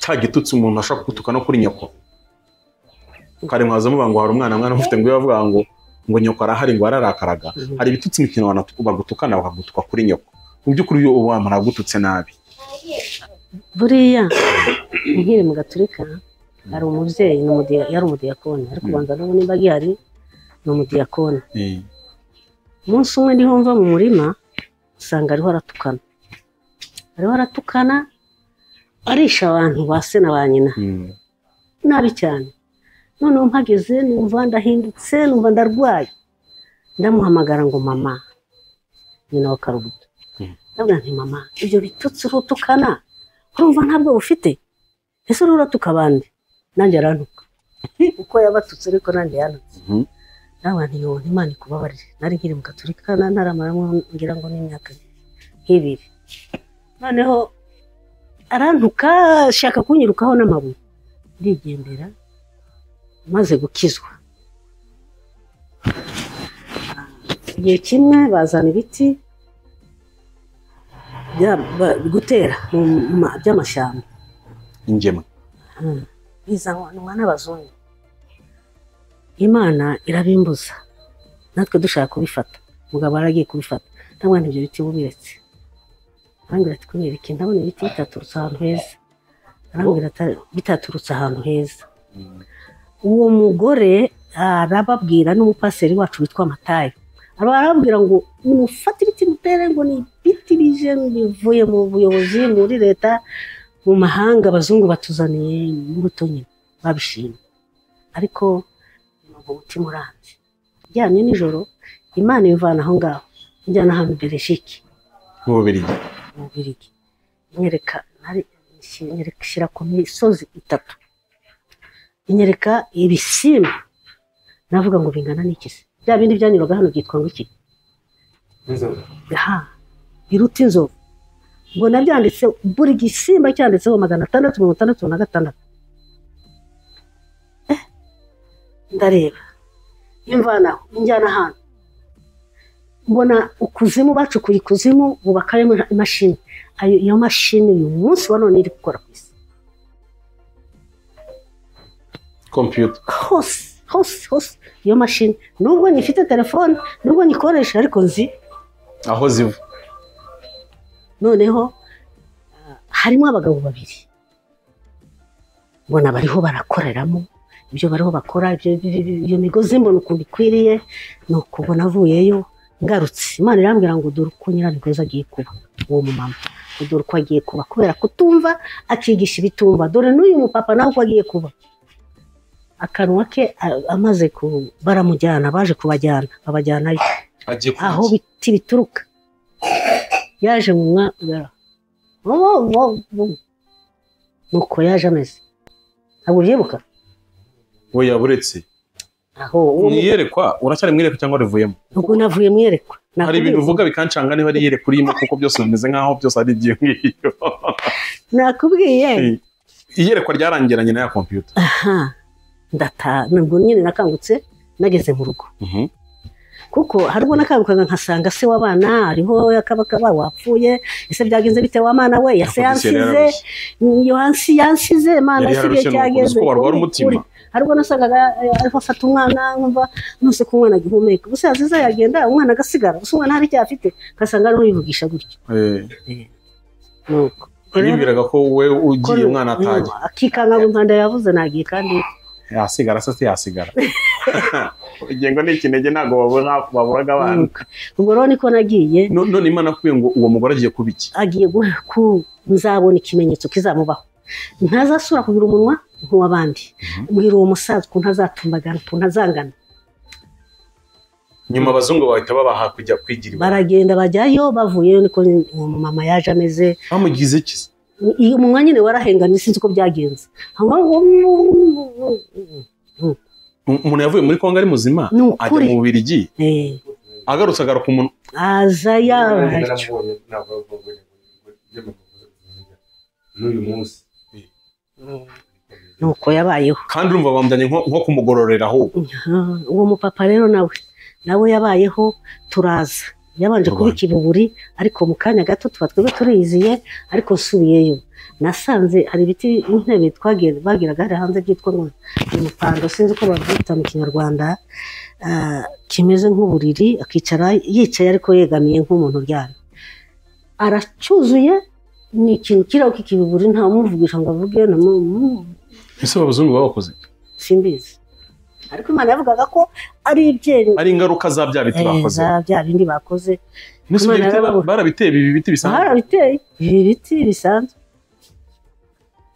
cya gitutsi umuntu ashaka gutuka no kuri nyoko. Kare mwaza muvuga ngo hari umwana ufite ngo yavuga ngo nyoko arahari ngo ararakaraga. Hari ibitutsi mu kintu bagutukana bakagutuka kuri nyoko, mu by'ukuri iyo wamara gututse nabi. Buriya nkiri mu Gaturika hari umubyeyi yari umudiyakoni, ariko ubanza n'ubu nimba gihari ni umudiyakoni. umunsi umwe ndiho mva mu murima usanga ariho aratukana arisha abantu ba se na ba nyina nabi cyane. Noneho mpageze numva ndahindutse, numva ndarwaye, ndamuhamagara ngo mama, nyina wa Karubuto. Ndabwira nti mama, ibyo bitutsi urutukana urumva ntabwo ufite, ese uratuka abandi? Nanjye arantuka uko yabatutse ariko nanjye yanutse. Ndabwira nti yo Imana ikubabarire, nari nkiri mu Gatolika ntaramaramo ngira ngo n'imyaka 2. Noneho arantuka ashaka kunyirukaho n'amabuye, ndigendera maze gukizwa. Igihe kimwe bazana ibiti gutera by'amashyamba, ingemwe bizanwa n'abazungu. Imana irabimbuza, natwe dushaka kubifata, mugabo aragiye kubifata. Ndabona ibyo biti bubiretse, arambwira ati kubera iki? Ndabona ibiti bitaturutse ahantu heza. Arambwira ati bitaturutse ahantu heza. Uwo mugore arababwira n'umupaseri wacu witwa Matayo, arababwira ngo nimufate ibiti mutere, ngo ni ibiti bije bivuye mu buyobozi muri leta mu mahanga, abazungu batuzaniye imbuto nyine babishimye. Ariko umutima uranze, njyanye nijoro Imana imvana aho ngaho njyana ahantu Belgique mu Bubiligi, inyereka shyira ku misozi 3, inyereka ibisimba, navuga ngo bingana n'iki se? Bya bindi byanyuraga hano byitwa ngo iki? Inzovu. Biruta inzovu. Ngo nabyanditse buri gisimba cyanditseho 666. Ndareba imvanaho njyana hano, mbona ukuzimu bacukuye ikuzimu bubakayo imashini. Iyo mashini uyu munsi wa none iri gukora ku isi, computer hose iyo mashini. Nubwo nyifite telefone, nubwo nyikoresha, ariko nzi aho ziva. Noneho harimo abagabo 2 mbona bariho barakoreramo ibyo bariho bakora, iyo migozi mbona ukuntu ikwiriye, nuko ubona avuyeyo ngarutse. Imana irambwira ngo dore uko Nyirabikoza agiye kuba, uwo mumama dore uko agiye kuba, kubera kutumva akigisha ibitumva. Dore n'uyu mupapa nawe uko agiye kuba, akanwa ke amaze baramujyana, baje kubajyana, babajyana aho biti bituruka. Yaje mu mwaka nuko yaje ameze, ntabwo ubyibuka? Oya buretse aho mwiyerekwa, uracyari mwiyerekwa cyangwa rivuyemo? Ubwo navuye mwiyerekwa. Hari ibintu uvuga bikancanga niba ari iyerekwa urimo, kuko byose bimeze nkaho byose ari igihe ngiyo. Nakubwiye iyerekwa ryarangiranye na ya computer. Nubwo nyine nakangutse nageze mu rugo, kuko harimo nakangukaga nkasanga se w'abana ariho yakabakaba wapfuye. Ese byagenze bite wa mana we? Yase yansize, yansize Mana isigaye cyageze. Harimo nasangaga ariho afata umwana, nkumva nose ku mwana gihumeka, gusa yaziza yagenda umwana agasigara, gusa umwana hari cyafite kasanga ariho yivugisha gutyo. Nuko yibwiraga ko we ugiye umwana ataje, akikanga ngo mpanda yavuze nagiye, kandi yasigara se yasigara. Ugengo ni ikinege ntago baburaga abantu. Ubwo rero niko nagiye. None Imana akubwiye ngo uwo mugore agiye kubiki? Agiye nzabona ikimenyetso kizamubaho, ntazasura kugira umunwa nk'uwabandi. Muhira uwo musaza ukuntu azatumbagana, ukuntu azangana. Nyuma abazungu bahita babaha kujya kwigira, baragenda bajyayo, bavuyeyo niko uwo mama yaje ameze. Bamugize iki? Umunwa nyine warahenganye, sinzi uko byagenze. Umuntu yavuye muri Kongo ari muzima ajya mu Bubiligi, agarutse agaruka umuntu aza yabacu n'uyu munsi. Nuko yabayeho, kandi urumva bamujyanye nko kumugororera aho. Uwo mupapa rero nawe yabayeho, turaza yabanje kubika ibuburi, ariko mu kanya gato tuba twebwe turiyiziye. Ariko nsubiyeyo nasanze hari ibiti, intebe bagiraga hari hanze byitwa ngo umupando, sinzi uko babyita mu Kinyarwanda, kimeze nk'uburiri, akicara yicaye ariko yegamiye nk'umuntu uryamye. Aracyuzuye, ni ikintu kiraho k'ikibuburi, nta umuvugisha ngo avuge. Ese abazungu babakoze? Simbizi. ariko Imana yavugaga ko ari ibyero, ari ingaruka za bya biti bakoze. za bya bindi bakoze. Nese ibyo biti barabiteye, ibi biti bisanzwe Barabiteye ibi biti bisanzwe.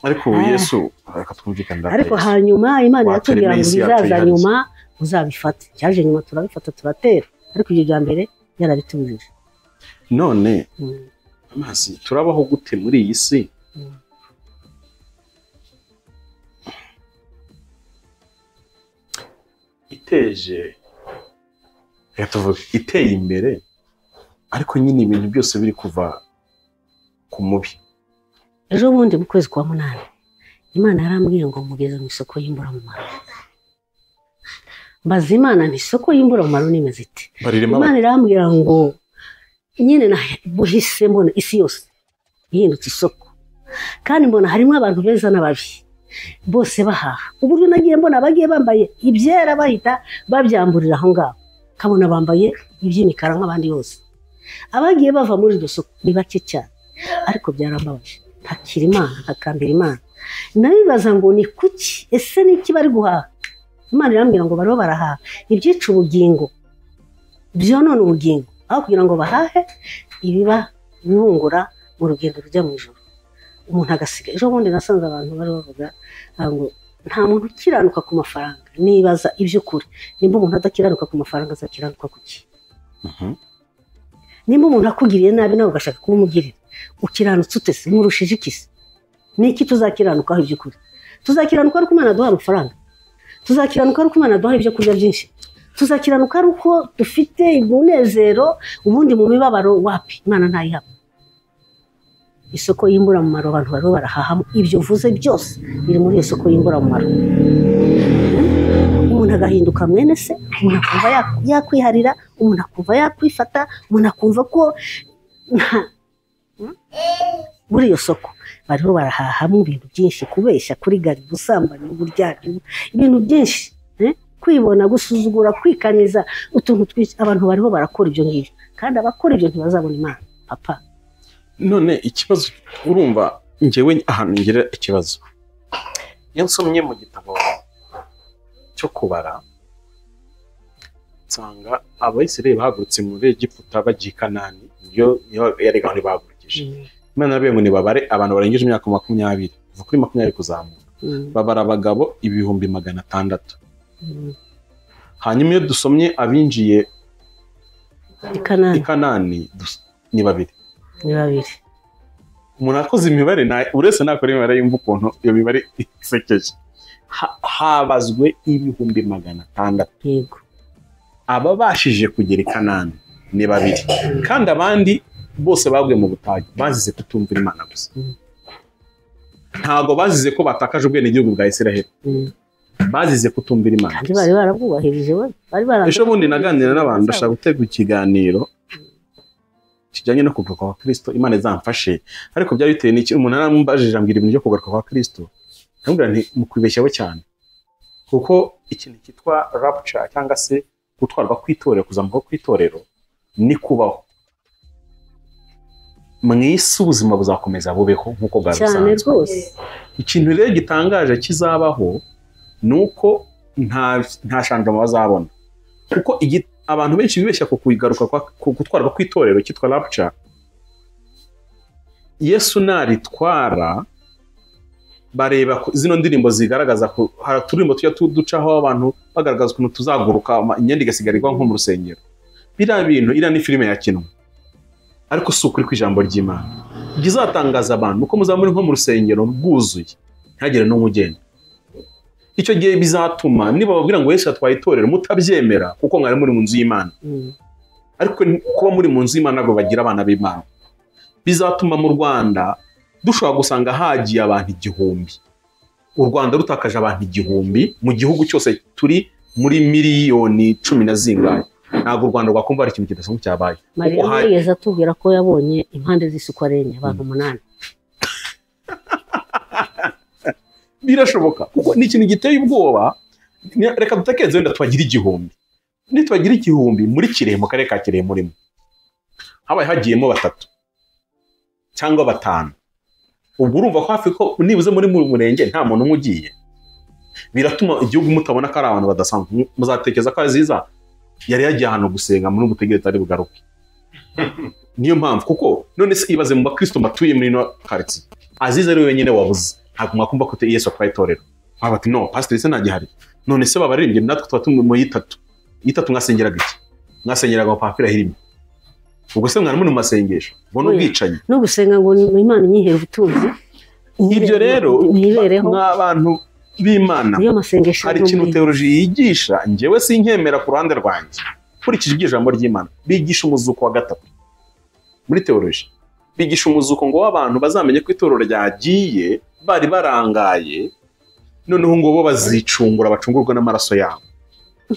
ariko Yesu reka twumvikane ndakare. Ariko hanyuma Imana yatubwira ngo Watera bizaza iminsi nyuma uzabifate. Cyaje nyuma turabifata turatera, ariko ibyo bya mbere yarabitubujije. None amazi turabaho gute muri iyi si? Iteje iteye imbere, ariko nyine ibintu byose biri kuva ku mubi. Ejo bundi mu kwezi kwa munani Imana yarambwiye ngo mugeze mu isoko y'imburamumaro. Mbaza Imana nti isoko y'imburamumaro nimeze ite? Imana irambwira ngo nyine buhise mbona isi yose ihindutse isoko, kandi mbona harimo abantu beza n'ababi bose bahaha. Uburyo nagiye mbona abagiye bambaye ibyera bahita babyamburira aho ngaho, kabona bambaye iby'imikara nk'abandi bose. Abagiye bava muri iryo soko ni bake cyane, ariko byarambabaje. Ntakira Imana, ntakambira Imana. Nabibaza ngo ni kuki, ese niki bari guhaha? Imana irambwira ngo bariho barahaha ibyica ubugingo, byonona ubugingo, aho kugira ngo bahahe ibiba bibungura mu rugendo rujya mu ijuru. Umuntu agasiga. Ejo bundi nasanze abantu bari bavuga ngo nta muntu ukiranuka ku mafaranga. Nibaza iby'ukuri, nimba umuntu adakiranuka ku mafaranga azakiranuka ku ki? Nimba umuntu akugiriye nabi nawe ugashaka kumumugirira, ukiranutse utese umurushije iki se? Niki tuzakiranukaho iby'ukuri? Tuzakiranuka ari uko Imana aduha amafaranga? Tuzakiranuka ari uko Imana aduha ibyo kurya byinshi? Tuzakiranuka ari uko dufite umunezero, ubundi mu mibabaro wapi? Imana ntayihaba. Isoko y'imburamumaro abantu bariho barahahamo ibyo mvuze byose biri muri iyo soko y'imburamumaro. Umuntu agahinduka mwene se, umuntu akumva yakwiharira, umuntu akumva yakwifata, umuntu akumva ko muri iyo soko bariho barahahamo ibintu byinshi, kubeshya, kuriganya, gusambanya, uburyarya, ibintu byinshi, kwibona, gusuzugura, kwikaniza, utuntu twinshi. Abantu bariho barakora ibyo ngibyo, kandi abakora ibyo ntibazabona Imana. Papa, none ikibazo urumva, njyewe ahantu ngira ikibazo, iyo nsomye mu gitabo cyo kubara nsanga Abayisiraheli bahagurutse muri Egiputa bagiye i Kanani, iyo yari gahunda bahagurukije. Imana yabwiye ngo nibabare abantu barengeje imyaka 20, kuva kuri 20 kuzamura, babara abagabo 600,000. Hanyuma iyo dusomye abinjiye i Kanani ni babiri. Umuntu akoze imibare, uretse nakora imibare yumva ukuntu iyo mibare isekeje. Habazwe 600,000. yego. Ababashije kugera i Kanani ni babiri, kandi abandi bose baguye mu butayu bazize kutumvira Imana gusa. Ntago bazize ko batakaje ubwene igihugu bwa Isiraheli, bazize kutumvira Imana. Kandi bari barabwubahirije we, bari barabwubahirije. Ejo bundi naganira n'abantu ndashaka gutega ikiganiro kijyanye no kugaruka kwa Kristo. Imana izamfashe, ariko byari bitewe n'iki? Umuntu arambajije ambwira ibintu byo kugaruka kwa Kristo, ndamubwira nti mukwibeshyaho cyane, kuko ikintu cyitwa rapture cyangwa se gutwarwa kw'itorero, kuzamuka kw'itorero ni kubaho mu isi. Ubuzima buzakomeza bubeho nk'uko bwarusanzwe. Ikintu rero gitangaje kizabaho nuko nta shanjama bazabona, kuko abantu benshi bibeshya ku kugaruka ku gutwarwa kw'itorero cyitwa rapture. Yesu naritwara, bareba zino ndirimbo zigaragaza ko hari turimbo tujya ducaho abantu bagaragaza ukuntu tuzaguruka, imyenda igasigarirwa nko mu rusengero. Biriya bintu, iriya ni filime yakinwe, ariko si ukuri kw'ijambo ry'Imana. Gizatangaza abantu uko muzaba muri nko mu rusengero rwuzuye, ntihagire n'umugenda. Icyo gihe bizatuma niba babwira ngo Yesu atwaye itorero mutabyemera, kuko mwari muri mu nzu y'Imana. Ariko kuba muri mu nzu y'Imana ntabwo bagira abana b'Imana. Bizatuma mu Rwanda dushobora gusanga hagiye abantu 1000. U Rwanda rutakaje abantu 1000 mu gihugu cyose turi muri miliyoni 10 na zingahe. Ntabwo u Rwanda rwakumva ari ikintu kidasanzwe cyabaye. Mariya yigeze atubwira ko yabonye impande z'isuku arenye abantu 8. Birashoboka, kuko ni ikintu giteye ubwoba. Reka dutekereze wenda twagira 1000. Nitwagira 1000 muri Kirehe, mu karere ka Kirehe murimo, habaye hagiyemo 3 cyangwa 5, ubwo urumva ko hafi ko nibuze muri murenge nta muntu umugiye. biratuma igihugu mutabona ko ari abantu badasanzwe. Muzatekereza ko Aziza yari yagiye ahantu gusenga muri umutegereza ari bugaruke. Niyo mpamvu kuko none se ibaze mu bakristo batuye muri no quartier Aziza ari wenyine wabuze ntabwo mwakumva ko Yesu atwayitorera bati no pastor se nagihari none se babaririmbye natwe tuba mu yitatu mwasengeraga iki mwasengeraga Pamfila Hirime ubwo se mwana muri mu masengesho bona ubwicanyi no gusenga ngo Imana inyihere ubutunzi ibyo rero nk'abantu b'Imana hari ikintu theology yigisha njyewe sinkemera ku ruhande rwanjye kurikije iby'ijambo ry'Imana bigisha umuzuko wa gatatu muri theology bigisha umuzuko ngo w'abantu bazamenye ko itorero ryagiye bari barangaye noneho ngo bo bazicungura bacungurwa n'amaraso yabo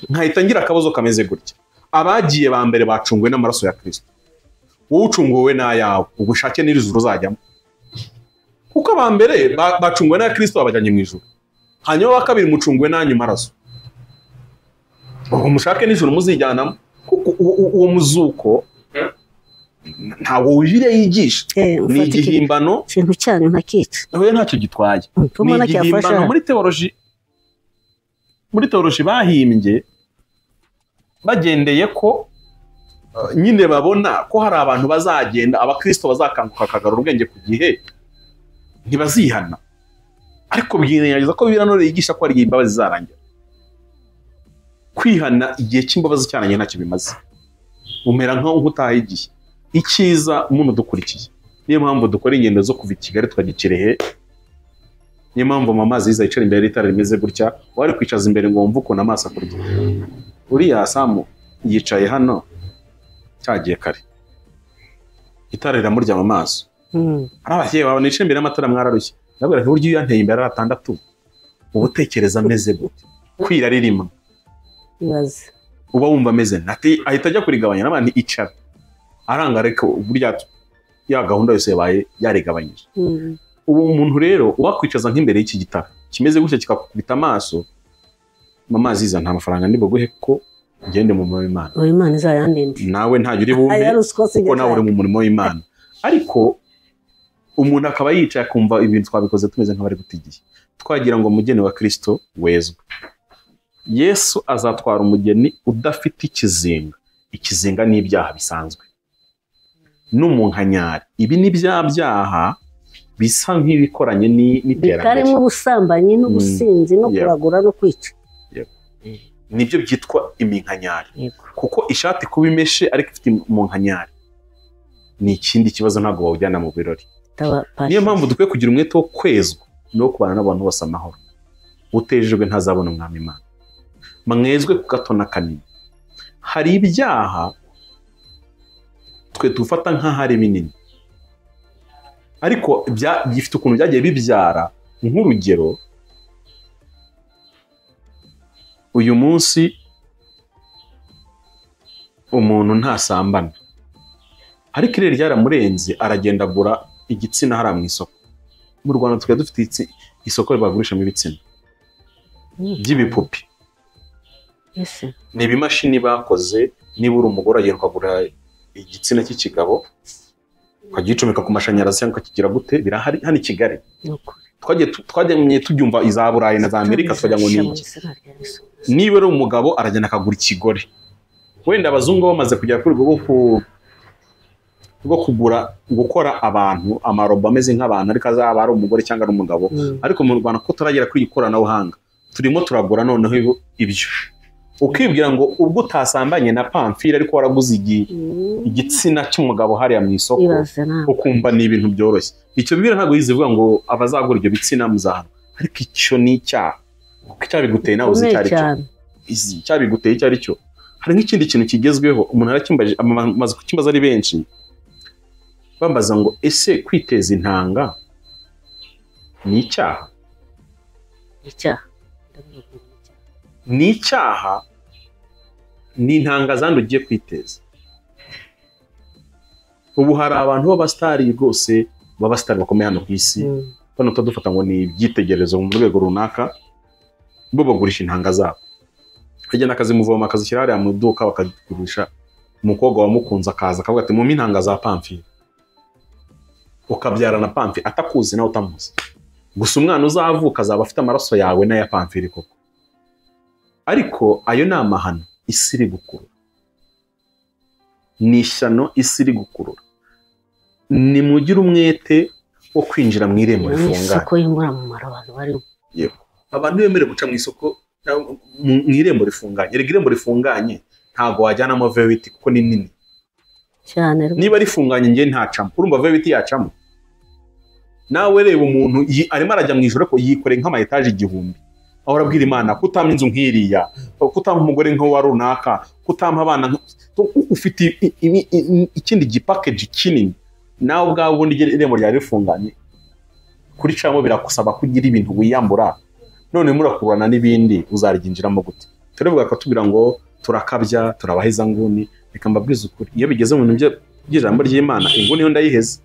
nkahita ngira akabazo kameze gutya abagiye ba mbere bacunguwe n'amaraso ya Kristo wowe ucunguwe n'ayawe ubushake n'ijuru uzajyamo kuko aba mbere bacunguwe na Kristo babajyanye mu ijuru hanyuma wa kabiri mucunguwe n'anyu maraso ubwo mushake n'ijuru muzijyanamo kuko uwo muzuko ntawo ujire yigisha ni igihimbano ikintu cyanyu ntakica oya ntacyo gitwaye ni igihimbano muri theology bahimbye bagendeye ko nyine babona ko hari abantu bazagenda abakristo bazakanguka akagarura ubwenge ku gihe ntibazihana ariko byirengagiza ko biranore yigisha ko ari imbabazi zarangira kwihana igihe cy'imbabazi cyananye ntacyo bimaze umera nkaho utaha igihe icyiza umuntu dukurikiye niyo mpamvu dukora ingendo zo kuva i Kigali tukajya Kirehe niyo mpamvu mama Aziza yicara imbere y'itara rimeze gutya wari kwicaza imbere ngo wumve ukuntu amaso akurya uriya Samu yicaye hano cyagiye kare itara riramurya mu maso ari abashye baba nice imbere y'amatara mwararushye ndabwira nti buryo yanteye imbere ari 6 ubutekereza ameze gute kwira ririmo ibaze uba wumva ameze nati ahita ajya kurigabanya n'abandi icara aranga reka burya ya gahunda yose yabaye yarigabanyije ubu umuntu rero wakwicaza nk'imbere y'iki gitara kimeze gutya kikakubita amaso mama Aziza nta mafaranga ndibuguhe ko ngende mu murimo w'Imana Imana izayandinde nawe ntajya uri bumve kuko nawe uri mu murimo w'Imana ariko umuntu akaba yicaye akumva ibintu twabikoze tumeze nk'abari gutigiye twagira ngo umugeni wa Kristo wezwe Yesu azatwara umugeni udafite ikizinga n'ibyaha bisanzwe n'umunkanyari ibi ni byaha bisa nk'ibikoranye n'iterambere bikarimo ubusambanyi n'ubusinzi no kuragura no kwica nibyo byitwa iminkanyari kuko ishati kuba imeshe ariko ifite umunkanyari ni ikindi kibazo ntabwo bawujyana mu birori niyo mpamvu dukwiye kugira umwete wo kwezwa no kubana n'abantu bose amahoro utejejwe ntazabona umwami Imana mwezwe ku gato na kanini hari ibyaha twe dufata nk'ahari binini ariko gifite ukuntu byagiye bibyara nk'urugero uyu munsi umuntu ntasambana ariko irere ryaramurenze aragenda agura igitsina hariya mu isoko mu Rwanda tukaba dufite isoko bagurishamo ibitsina by'ibipupi ni ibimashini bakoze niba uri umugore agenda ukagura igitsina cy'ikigabo ukagicomeka ku mashanyarazi cyangwa ukakigira gute birahari hano i Kigali twagiye tubyumva iza Burayi na za Amerika twagira ngo ni iki niba ari umugabo aragenda akagura ikigore wenda abazungu bamaze kugera kuri rwo gukora abantu amarobo ameze nk'abantu ariko azaba ari umugore cyangwa ari umugabo ariko mu Rwanda ko turagera kuri ikoranabuhanga turimo turagura noneho ibyo ukibwira ngo ubwo utasambanye na Pamfila ariko waraguze igitsina cy'umugabo hariya mu isoko ukumva ni ibintu byoroshye icyo bibira ntabwo yizivuga ngo abazagura ibyo bitsina muzahano ariko icyo ni icyaha kuko cyabiguteye nawe uzi cyari cyo cyabiguteye cyari cyo hari nk'ikindi kintu kigezweho umuntu arakimbaje amaze kukimbaza ari benshi bambaza ngo ese kwiteza intanga ni icyaha ni icyaha ni intanga zandi ugiye kwiteza ubu hari abantu b'abasitari rwose b'abasitari bakomeye hano ku isi bano tudufata ngo ni ibyitegererezo mu rwego runaka bo bagurisha intanga zabo kugenda akazimuvoma akazishyira hariya mu iduka bakagurisha umukobwa wamukunze akaza akavuga ati mumpe intanga za Pamfila ukabyara na Pamfila atakuzi nawe utamuzi gusa umwana uzavuka azaba afite amaraso yawe n'aya Pamfili koko, ariko ayo ni amahano isi iri gukurura, ni ishyano isi iri gukurura. Nimugire umwete wo kwinjira mu irembo rifunganye. Isoko y'imburamumaro abantu barimo. Yego, abantu bemerewe guca mu isoko mu irembo rifunganye. Erega irembo rifunganye ntago wajyanamo velvet kuko ni nini cyane. Niba rifunganye ngiye ntacamo, urumva velvet yacamo? Nawe reba umuntu arimo arajya mu ijoro ko yikore nk'ama etage igihumbi, aho urabwira Imana kutampa inzu nk'iriya, kutampa umugore nk'uwa runaka, kutampa abana, ufite ikindi gipackage kinini, nawe ubwawe ubundi irembo ryari rifunganye, kuricamo birakusaba kugira ibintu wiyambura, none murakurana n'ibindi uzaryinjiramo gute? Turavuga ko tubira ngo turakabya, turabaheza nguni. Reka mbabwize ukuri, iyo bigeze mu bintu by'ijambo ry'Imana, inguni yo ndayiheze.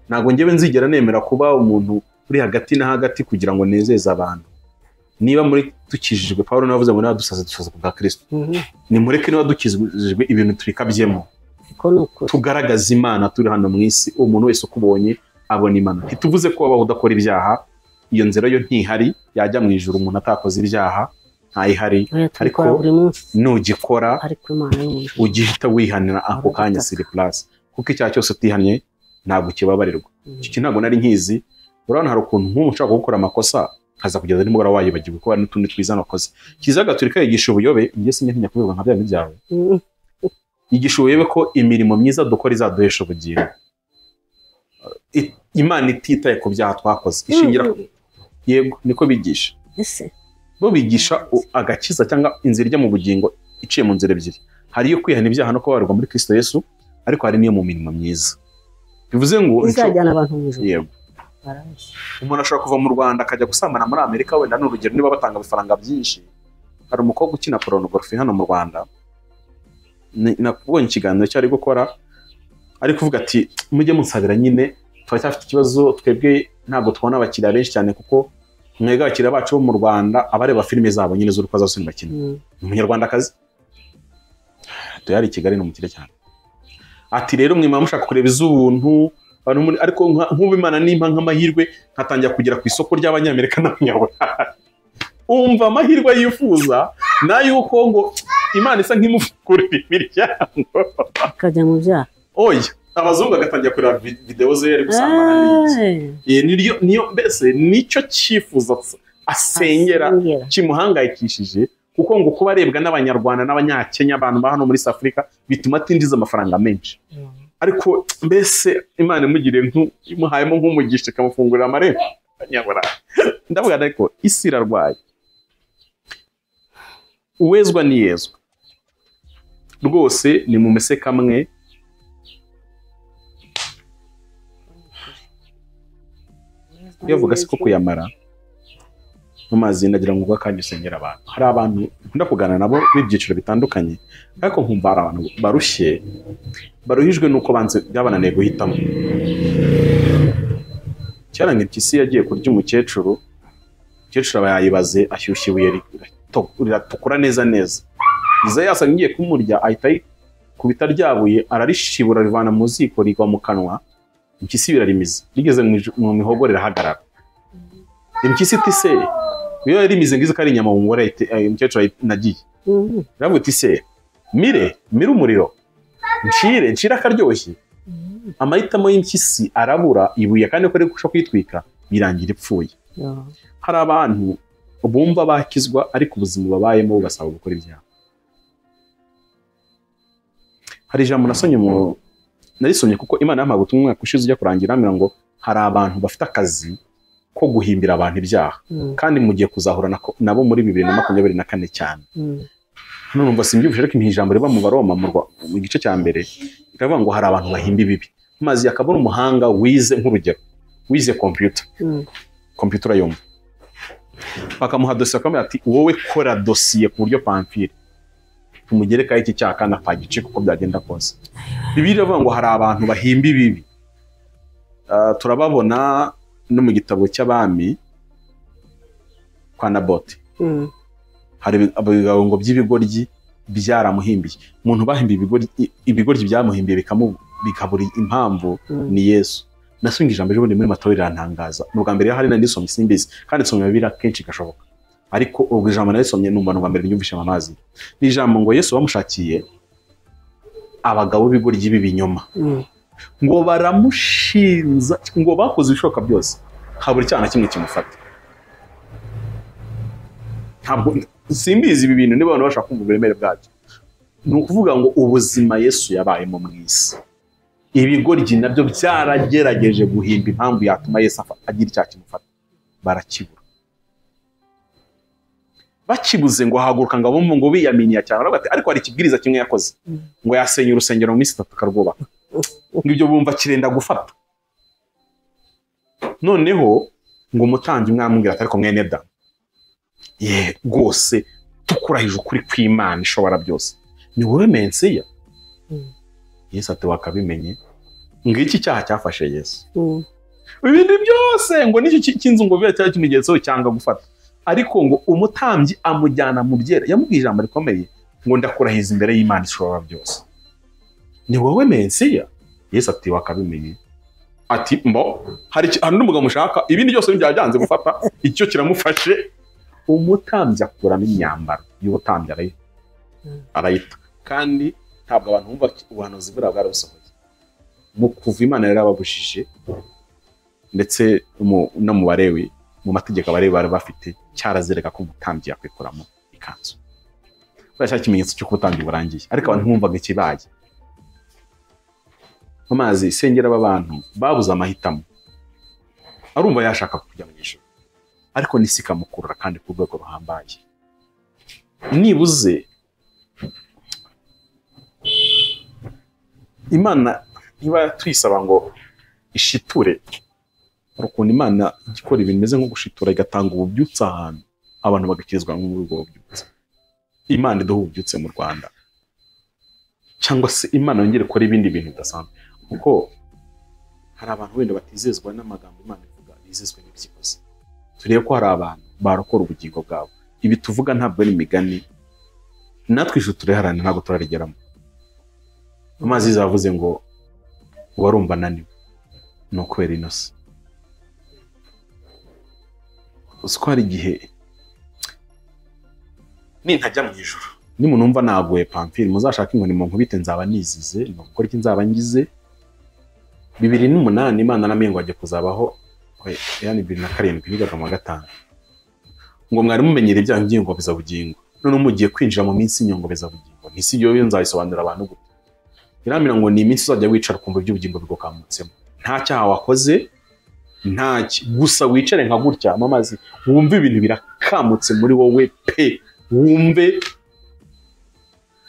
Ntago njyewe nzigera nemera kuba umuntu uri hagati na hagati kugira ngo nezeze abantu. Niba muri dukijijwe, Pawulo navuze ngo dusaze ku bwa Kristo, nimureke niba dukijijwe ibintu turikabyemo, tugaragaza Imana turi hano mu isi. Umuntu wese ukubonye abona Imana. Ntituvuze ko wabaho udakora ibyaha, iyo nzira yo ntihari yajya mu ijuru umuntu atakoze ibyaha, ntayihari. Ariko nugikora ugihita wihanira ako kanya siri plus, kuko icyaha cyose utihanye ntabwo kibabarirwa. Iki ntabwo nari nkizi. Urabona hari ukuntu nk'umuntu ushaka gukora amakosa kaza kugeza nimugora wayibagiwe ko hari n'utundi twiza nakoze. Kiliziya Gatolika yigisha ubuyobe, njye sintinya kubivuga nka bya byawe. Yigisha ubuyobe ko imirimo myiza dukora izaduhesha ubugingo. Imana ititaye ku byaha twakoze, ishingira yego niko bigisha. Bo bigisha agakiza cyangwa inzira ijya mu bugingo iciye mu nzira ebyiri. Hari iyo kwihana ibyaha no kubabarirwa muri Kristo Yesu, ariko hari niyo mu mirimo myiza. Bivuze ngo izajyana abantu mu ijuru. Yego. Umuntu ashobora kuva mu Rwanda akajya gusambana muri Amerika, wenda n'urugero niba batanga ibifaranga byinshi. Hari umukobwa ukina pornography hano mu Rwanda, nakubonye ikiganiro cyari gukora, ari kuvuga ati mujye munsabira nyine, turacyafite ikibazo, twebwe ntabwo tubona abakiriya benshi cyane kuko mwega abakiriya bacu bo mu Rwanda abareba filime zabo nyine z'uruko zose bakina. Umunyarwandakazi tuyari Kigali n'umukire cyane. Ati rero mwe mushaka kureba iz'ubuntu, ariko nk'ubu Imana nimpa nk'amahirwe nkatangira kugera ku isoko ry'Abanyamerika n'Abanyarwanda, umva amahirwe yifuza nayo uko ngo Imana isa nk'imufungurira imiryango akajya mu byaha. Oya, abazungu agatangira kureba video ze yari gusambana n'iki. Niyo mbese nicyo cyifuza asengera kimuhangayikishije, kuko ngo kuba arebwa n'Abanyarwanda n'Abanyakenya, abantu ba hano muri South Africa, bituma atindiza amafaranga menshi. Ariko mbese Imana imugiriye imuhayemo nk'umugisha ikamufungurira amarembo nyabura. Ndavuga ariko isi irarwaye, uwezwa niyezwa rwose. Ni mu mese kamwe yavuga siko kuyamara mu mazi, ndagira ngo ubwakanye usengera abantu. Hari abantu nkunda kuganira nabo b'ibyiciro bitandukanye, ariko nkumva hari abantu barushye, baruhijwe nuko byabananiye guhitamo. Cyara nk'Impyisi yagiye kurya umukecuru aba yayibaze, ashyushye ibuye riratukura neza neza. Iza yasa ngiye kumurya, ahita kubita ryabuye, ararishibura rivana mu ziko rigwa mu kanwa. Impyisi birarimiza, rigeze mu mihogo rirahagarara. Impyisi iti se iyo yarimize ngize ko ari inyama mu ngore, umukecuru nagiye ravuga iti se mire umuriro nshire akaryoshye. Amahitamo y'impyisi arabura, ibuye kandi ko ari gusha kwitwika birangira ipfuye. Hari abantu bumva bakizwa ariko ubuzima babayemo bugasaba gukora ibyaha. Hari ijambo narisomye kuko Imana yampaye ubutumwa umwaka ushize ujya kurangira, amira ngo hari abantu bafite akazi ko guhimbira abantu ibyaha, kandi mugiye kuzahura nabo muri 2024 cyane. Hano numva simbyumvise, ariko ijambo riba mu Baroma mu gice cya mbere iravuga ngo hari abantu bahimba ibibi, maze yakabona umuhanga wize, nk'urugero wize computer yombi, bakamuha dosiye akamubwira ati wowe kora dosiye ku buryo Pamfili tumugerekaho iki cyaha kandi apagice kuko byagenda kose. Bibiliya iravuga ngo hari abantu bahimba ibibi. Turababona no mu gitabo cy'Abami kwa Nabote. Hari abagabo ngo by'ibigoryi byaramuhimbiye. Umuntu bahimbiye ibigoryi byamuhimbiye bikabura impamvu ni Yesu. nasomye ijambo ejo bundi muri Matayo rirantangaza mu bwa mbere hari nandisomye simbizi kandi nsomye Bibiliya kenshi gashoboka ariko ubwo ijambo narisomye numva no bwa mbere nyumvishe amazi ni ijambo ngo Yesu bamushakiye abagabo b'ibigoryi b'ibinyoma ngo baramushinza ngo bakoze ibishoboka byose habura cyana kimwe kimufata ntabwo simbizi ibi bintu niba abantu bashaka kumva uburemere bwacyo ni ukuvuga ngo ubuzima Yesu yabayemo mu isi ibigoryi nabyo byaragerageje guhimba impamvu yatuma Yesu agira icyaha kimufata barakibura bakibuze ngo haguruka ngo abumva ngo biyaminiya cyane bati ariko hari ikibwiriza kimwe yakoze ngo yasenye urusengero mu minsi 3 akarwubaka ngo ibyo bumva kirenda gufata noneho ngo umutambyi mwamubwira ati ariko mwene da rwose tukurahije ukuri kw'Imana ishobora byose ni wowe Mensiya Yesu ati wakabimenye ngo iki cyaha cyafashe Yesu ibindi byose ngo nicyo cy'inzu ngo biya cyari kimenyetso cyanga gufata ariko ngo umutambyi amujyana mu byera yamubwiye ijambo rikomeye ngo ndakurahiza imbere y'Imana ishobora byose ni wowe Mensiya Yesu ati wakabimenye ati mbo hari n'umugabo mushaka ibindi byose byajyanze gufata icyo kiramufashe umutambyi akuramo imyambaro y'ubutambyi arayita kandi ntabwo abantu bumva ubuhanuzi buriya bwarabusohoye mu kuva Imana yari ababujije ndetse no mu Barewi mu mategeko Abarewi bari bafite cyarazereka ko umutambyi yakwikuramo ikanzu bashaka ikimenyetso cyo kubutambyi burangiye ariko abantu bumvaga ikibaye amazi sengera abantu babuze amahitamo arumva yashaka kujya mu ijuru ariko nisika mukurura kandi ku rwego ruhambaye nibuze Imana niba twisaba ngo ishiture urukundo Imana igikora ibintu bimeze nko gushitura igatanga ububyutse ahantu abantu bagakirizwa muri ubwo bubyutse Imana iduha ububyutse mu Rwanda cyangwa se Imana yongere gukora ibindi bintu bidasanzwe kuko hari abantu wenda batizezwa n'amagambo Imana ivuga bizezwe n'ibyikoze turebe ko hari abantu barokora ubugingo bwabo ibi tuvuga ntabwo ari imigani natwe ijuru turiharana ntabwo turarigeramo amazi zavuze ngo warumva naniwe no kwera inose uko hari igihe nintajya mu ijuru nimunumva naguye Pamfili muzashaka inkoni mu nkubite nzaba nizize no gukora iki nzaba ngize 2008 Imana namenye ngo ajye kuzabaho yani 2007 bigaga mu gatanu ngo mwari mumenyere ibya ngingo bizabugingo none mugiye kwinjira mu minsi nyongo bizabugingo ntisi yo nzayisobanura abantu gute iramira ngo ni iminsi uzajya wicara kumva iby'ubugingo bigokamutsemo nta cyaha wakoze ntaki gusa wicare nka gutya amazi wumve ibintu birakamutse muri wowe pe wumve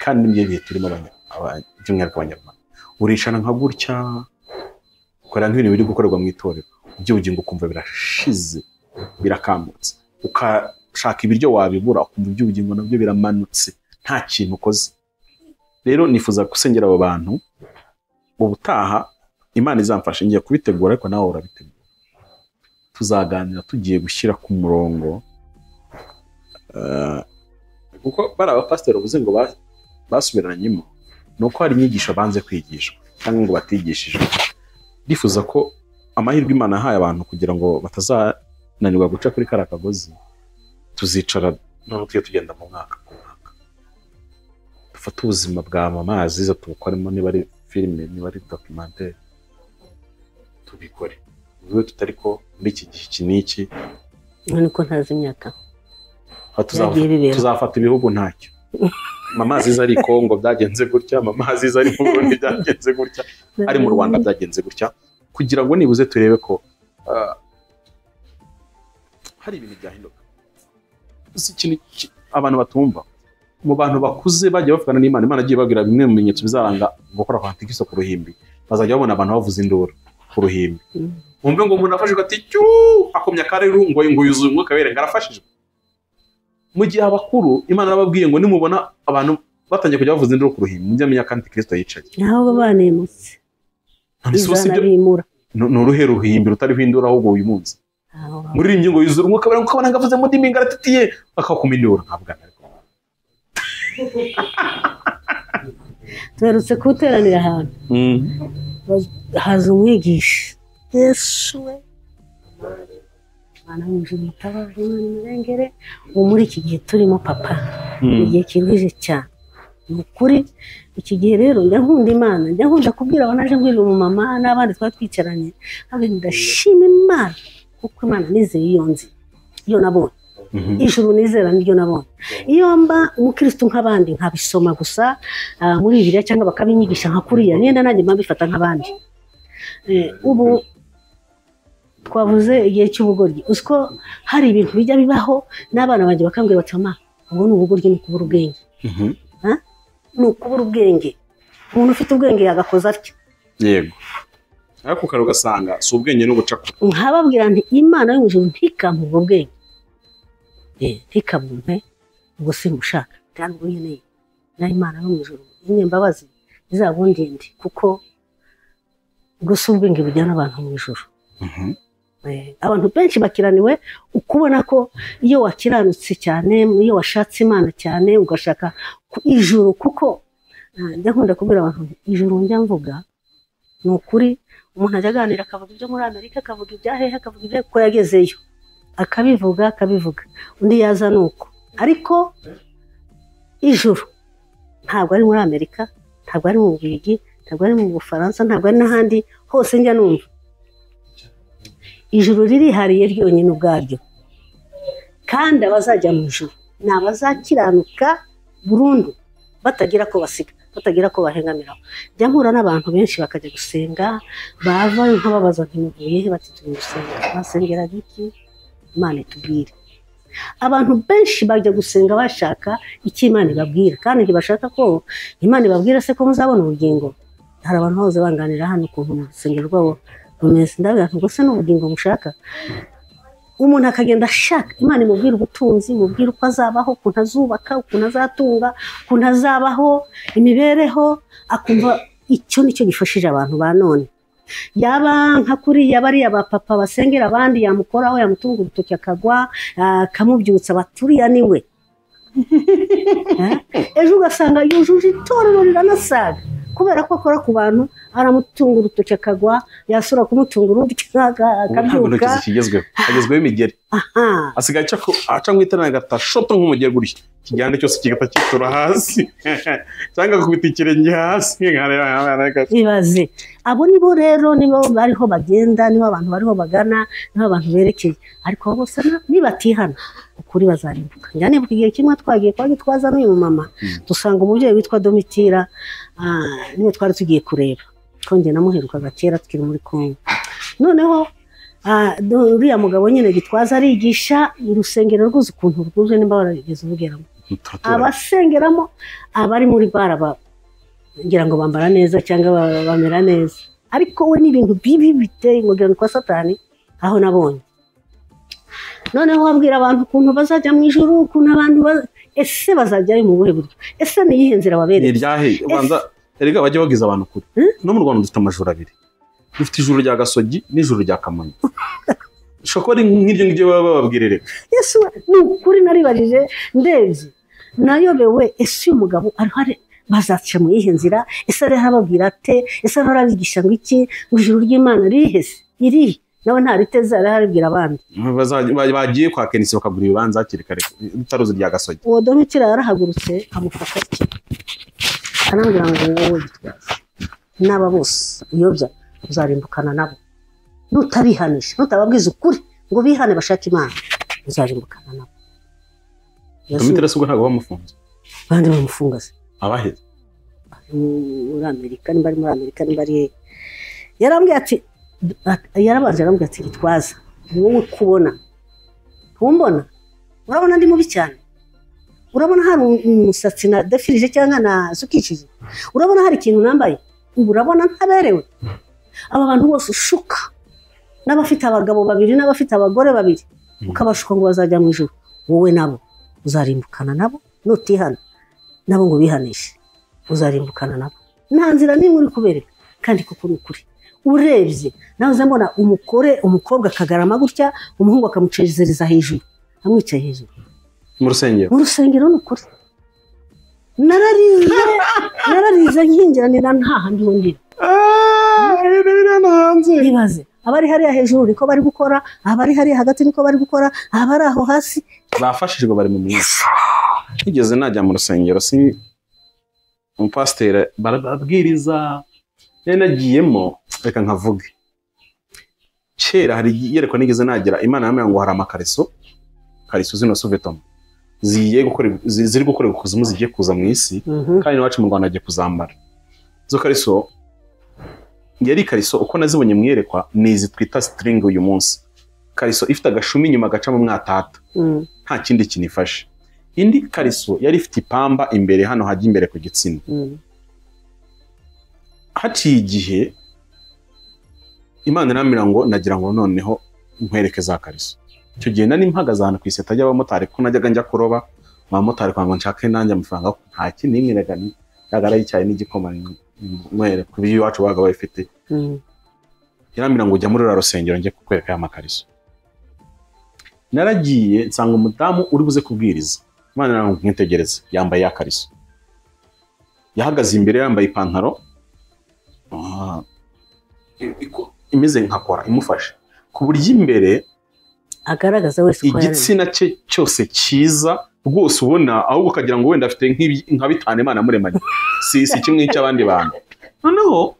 kandi mye turimo abanyarwanda urishana nka gutya ukora nk'ibintu biri gukorerwa mu itorero iby'ubugingo kumva birashize birakamutse ukashaka ibiryo wabibura ukumva iby'ubugingo nabyo biramanutse nta kintu ukoze rero nifuza gusengera abo bantu ubutaha Imana izamfasha ngiye kubitegura ariko nawe urabitegura tuzaganira tugiye gushyira ku murongo kuko bari abapasiteri ubuze ngo basubiranyemo nuko hari inyigisho banze kwigishwa cyangwa ngo batigishijwe ndifuza ko amahirwe Imana yahaye abantu kugira ngo batazananirwa guca kuri kara kagozi tuzicara none tugenda mu mwaka dufata ubuzima bwa mama Aziza tubukoremo niba ari filime niba ari documentaire tubikore ubwo tutari ko muri iki gihe kiniki niko ntazi imyaka tuzafata ibihugu ntacyo mama Aziza ari Kongo byagenze gutya mama Aziza ari mu Burundi byagenze gutya ari mu Rwanda byagenze gutya kugira ngo nibuze turebe ko hari ibintu byahinduka ikintu abantu batumva mu bantu bakuze bajya bavugana n'Imana Imana agiye babwira bimwe mu bimenyetso bizaranga gukora kwa Antikristo ku ruhimbi bazajya babona abantu bavuza induru ku ruhimbi umve ngo umuntu afashijwe ati cyu akomya kareru ngo yuzuye umwuka wera ngarafashijwe mu gihe abakuru Imana nababwiye ngo nimubona abantu batangiye kujya bavuza induru ku ruhimbi mujye menya ko Antikristo yicaye naho banemutse izanabimura no ruhe ruhimbi rutariho induru ahubwo uyu munsi muri iyi ngingo yuzuye umwuka wera ukabona ngavuze mu ndimi ngaratitiye bakakumindura nkabwana tuherutse kuteranira ahantu haza umwigisha Yesu we Mana w'ijuru mutabare Imana imurengere ubu muri iki gihe turimo papa igihe kiruhije cyane ni ukuri iki gihe rero njya nkunda Imana njya nkunda kubwira abanaje ngwira umumama n'abandi twatwicaranye kandi ndashima Imana kuko Imana nizeye iyo nzi iyo nabonye ijuru nizera niryo nabonye iyo mba umukristo nk'abandi nkabisoma gusa muri Bibiliya cyangwa bakabinyigisha nka kuriya nienda nanjye mbifata nk'abandi ubu twavuze igihe cy'ubugoryi uziko hari ibintu bijya bibaho n'abana banjye bakambwira bati mama ubwo ni ubugoryi ni kubura ubwenge ni ukubura ubwenge umuntu ufite ubwenge yagakoza atya yego ariko ugasanga si ubwenge n'ubucakura nkababwira nti Imana yo mu ijuru ntikampe ubwo bwenge ntikamumpe ubwo simushaka kandi ubwo nkeneye na Imana yo mu ijuru inyembabazi izabundinde kuko gusa ubwenge bujyana abantu mu ijuru abantu benshi bakiraniwe ukubona ko iyo wakiranutse cyane iyo washatse Imana cyane ugashaka ijuru kuko njya nkunda kubwira abantu ijuru njya mvuga ni ukuri umuntu ajya aganira akavuga ibyo muri Amerika akavuga ibya hehe akavuga ibyo ko yagezeyo akabivuga undi yaza nuko ariko ijuru ntabwo ari muri Amerika ntabwo ari mu Bubiligi ntabwo ari mu Bufaransa ntabwo ari n'ahandi hose njya numva ijuru ririhariye ryonyine ubwaryo kandi abazajya mu ijuru ni abazakiranuka burundu batagira ko basiga batagira ko bahengamiraho njya mpura n'abantu benshi bakajya gusenga bava nkababaza ntimuvuye bati turi gusenga basengera iki Imana itubwire abantu benshi bajya gusenga bashaka icyo Imana ibabwira kandi ntibashaka ko Imana ibabwira se ko muzabona ubugingo hari abantu bose banganira hano ukuntu mu rusengero rwabo rumeze ndavuga ngo se n'ubugingo mushaka umuntu akagenda ashaka Imana imubwira ubutunzi imubwira uko azabaho ukuntu azubaka ukuntu azatunga ukuntu azabaho imibereho akumva icyo nicyo gifashije abantu ba none yaba nka kuriya bariya ba papa basengera abandi yamukoraho yamutunga urutoki akagwa akamubyutsa baturiya niwe ejo ugasanga yujuje itorero riranasaga kubera ko akora ku bantu aramutunga urutoki akagwa yasura kumutunga urundi akabyuka agezweho imigeri asigaye aca mu itara agatashoto nk'umugeri gutya ikigande cyose kigata kitura hasi cyangwa akubita ikirenge hasi ibaze abo nibo rero nibo bariho bagenda nibo abantu bariho bagana nibo abantu berekeye ariko bose nibatihana ukuri bazarimbuka njya nibuka igihe kimwe twagiye kwa Gitwaza n'uyu mama dusanga umubyeyi witwa Domitira niwe twari tugiye kureba ko njye namuherukaga kera tukiri muri Kongo noneho uriya mugabo nyine Gitwaza arigisha urusengero rwuze ukuntu rwuje nimba barageze ubugeramo abasengeramo abari muri bara ngira ngo bambara neza cyangwa bamera neza ariko we n'ibintu bibi biteye ngo kwa Satani aho nabonye noneho wabwira abantu ukuntu bazajya mu ijuru ukuntu abantu ese bazajyayo mu buhe buryo ese ni iyihe nzira wabereye iryahe ubanza erega bajye bagiza abantu kuri no mu Rwanda dufite amajuru abiri dufite ijuru rya Gasogi n'ijuru rya Kamonyi shokori nk'iryo ngiryo bababwirere Yesu ni ukuri naribajije ndebye nayobewe ese uyu mugabo ari bazaca mu iyihe nzira ese ari arababwira ate ese ari arabigisha ngo iki ngo ijuru ry'Imana rihese iri nawe nta riteze arabwira abandi bagiye kwa Kenisi bakagura ibibanza hakiri kare utaruzi rya Gasogi uwo Domitira yarahagurutse amufasha iki anambwira ngo wowe Gitwaza n'aba bose uyobya uzarimbukana nabo nutabihanisha nutababwiza ukuri ngo bihane bashaka Imana uzarimbukana nabo Domitira subwo ntago bamufunze bandi bamufunga se abaheze muri Amerika nimba ari muri Amerika nimba ari yarambwiye ati yarabanje arambwiye ati Gitwaza wowe kubona ntumbona urabona ndi mubi cyane urabona hari umusatsi na defirije cyangwa na sukishije urabona hari ikintu nambaye ubu urabona ntaberewe aba bantu bose ushuka n'abafite abagabo babiri n'abafite abagore babiri ukabashuka ngo bazajya mu ijuru wowe nabo uzarimbukana nabo nutihana nabo ngo bihanishe uzarimbukana nabo nta nzira n'imwe uri kubereka kandi kuko ni ukuri urebye nawe uzambona umukobwa akagarama gutya umuhungu akamucezereza hejuru amwicaye hejuru mu rusengero ni ukuri nararize nkingiranira nta handi ho ndira ibaze abari hariya hejuru niko bari gukora, abari hariya hagati niko bari gukora, abari aho hasi bafashijwe bari mu mwisi. Nigeze najya mu rusengero si umupasiteri barabwiriza nagiyemo reka nkavuge. Kera hari yerekwa nigeze nagira Imana yamenya ngo hari amakariso zino Sovetom ziri gukora kuzimu zigiye kuza mu isi kandi nawacu mu Rwanda agiye kuzambara. Zo kariso yari kariso uko nazibonye mwerekwa nizi twita string uyu munsi. Kariso ifite agashumi inyuma gaca mu mwatata. Nta kindi kinifashe. Indi kariso yari ifite ipamba imbere hano hajya imbere ku gitsina. Haciye igihe Imana iramira ngo nagira ngo noneho nkwereke za kariso. Icyo gihe nari mpagaze ahantu ku iseta y'abamotari ko najyaga njya kuroba abamotari kwa ngo nshake nanjye amafaranga nta kindi nkiragani yagara y'icyayi n'igikoma mwere ku biyo iwacu baga bayifite. Iramira ngo ujya muri rusengero njye kukwereka ya makariso. Naragiye nsanga umudamu uri buze kubwiriza. Imana iramira nkitegereza yambaye ya kariso. Yahagaze imbere yambaye ipantaro imeze nkakora imufashe ku buryo imbere agaragaza wese ko igitsina cye cyose cyiza rwose ubona ahubwo kagira ngo wenda afite nka bitane Imana muremanye si kimwe cy'abandi bantu. Noneho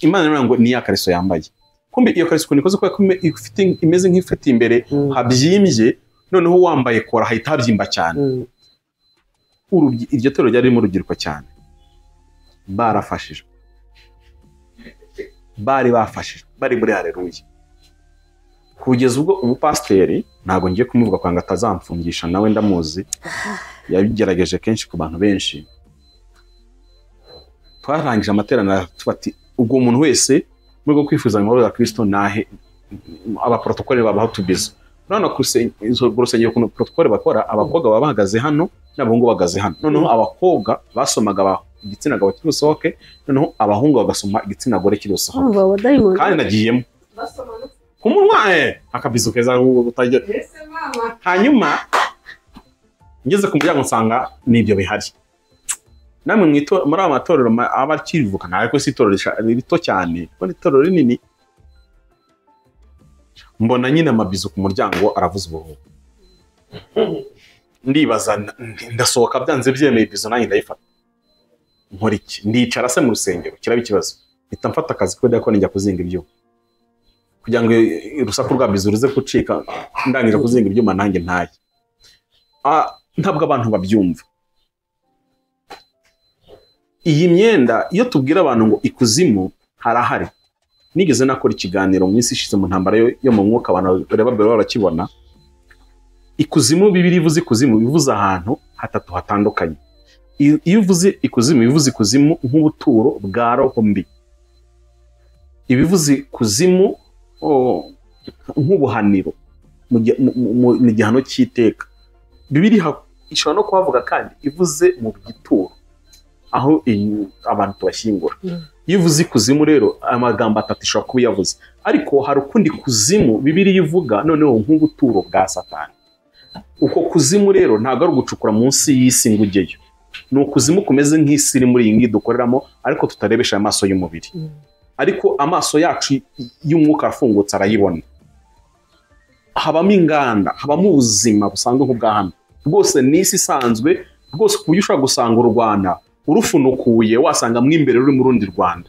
Imana iramira ngo ni ya kariso yambaye. Kumbe iyo kariso nikoze ko ifite imeze nk'ifite imbere habyimbye, noneho wambaye kora hahita habyimba cyane. Iryo tero ryari mu rubyiruko cyane. Barafashijwe, bari bafashijwe, bari muri haleluya. Kugeza ubwo umupasiteri ntabwo ngiye kumuvuga kwanga atazamfungisha, nawe ndamuzi, yabigerageje kenshi ku bantu benshi. Twarangije amateraniro tufati ubwo umuntu wese muri kwifuza amahoro ya Kristo nahe aba protocole babaho tubizo. None kurusengero kuno protocole bakora abakobwa babahagaze hano n'abahungu bagaze hano. Noneho abakobwa basomaga igitsina gabo kirusohoke, noneho abahungu bagasoma igitsina gore kirusohoke. Kandi nagiyemo kumunwa akabizo keza gutajya. Hanyuma ngeze ku muryango nsanga nibyo bihari. Namwe muri amatorero abakirivuka ariko si itorero rito cyane, kuko itorero rinini. Mbona nyine amabizo ku muryango aravuza ubuhuha. Ndibaza ndasohoka byanze byemeye bizo nanjye ndayifata. Nkora iki? Ndicara se mu rusengero kiraba ikibazo. Mpita mfata akazi ko ndakora njya kuzinga ibyo. Kugira ngo urusaku rwa bizo ruze gucika ndangije kuzinga ibyuma nanjye ntaye. Ntabwo abantu babyumva. Iyi myenda iyo tubwira abantu ngo ikuzimu harahari. Nigeze nakora ikiganiro mu minsi ishize mu ntambara yo mu mwuka abantu bareba barakibona. Ikuzimu Bibiliya ivuze ikuzimu bivuze ahantu hatatu hatandukanye. Iyo uvuze ikuzimu bivuze ikuzimu nk'ubuturo bwa roho mbi. Ibivuze ikuzimu nk'ubuhaniro mu gihano cy'iteka. Bibiliya ishobora no kuhavuga kandi ivuze mu gituro aho abantu tubashyingura. Iyo uvuze ikuzimu rero amagambo atatu ishobora kuba yavuze, ariko hari ukundi kuzimu Bibiliya ivuga noneho nk'ubuturo bwa Satani. Uko kuzimu rero ntabwo ari ugucukura munsi y'isi ngo ujyeyo. Ni ukuzimu kumeze nk'isi iri muri iyi ngiyi dukoreramo, ariko tutarebesha amaso y'umubiri. Ariko amaso yacu y'umwuka afungutse arayibona. Habamo inganda, habamo ubuzima busanzwe nk'ubwa hano. Rwose ni isi isanzwe, rwose ku buryo ushobora gusanga u Rwanda urufunukuye wasanga mo imbere ruri mu rundi Rwanda.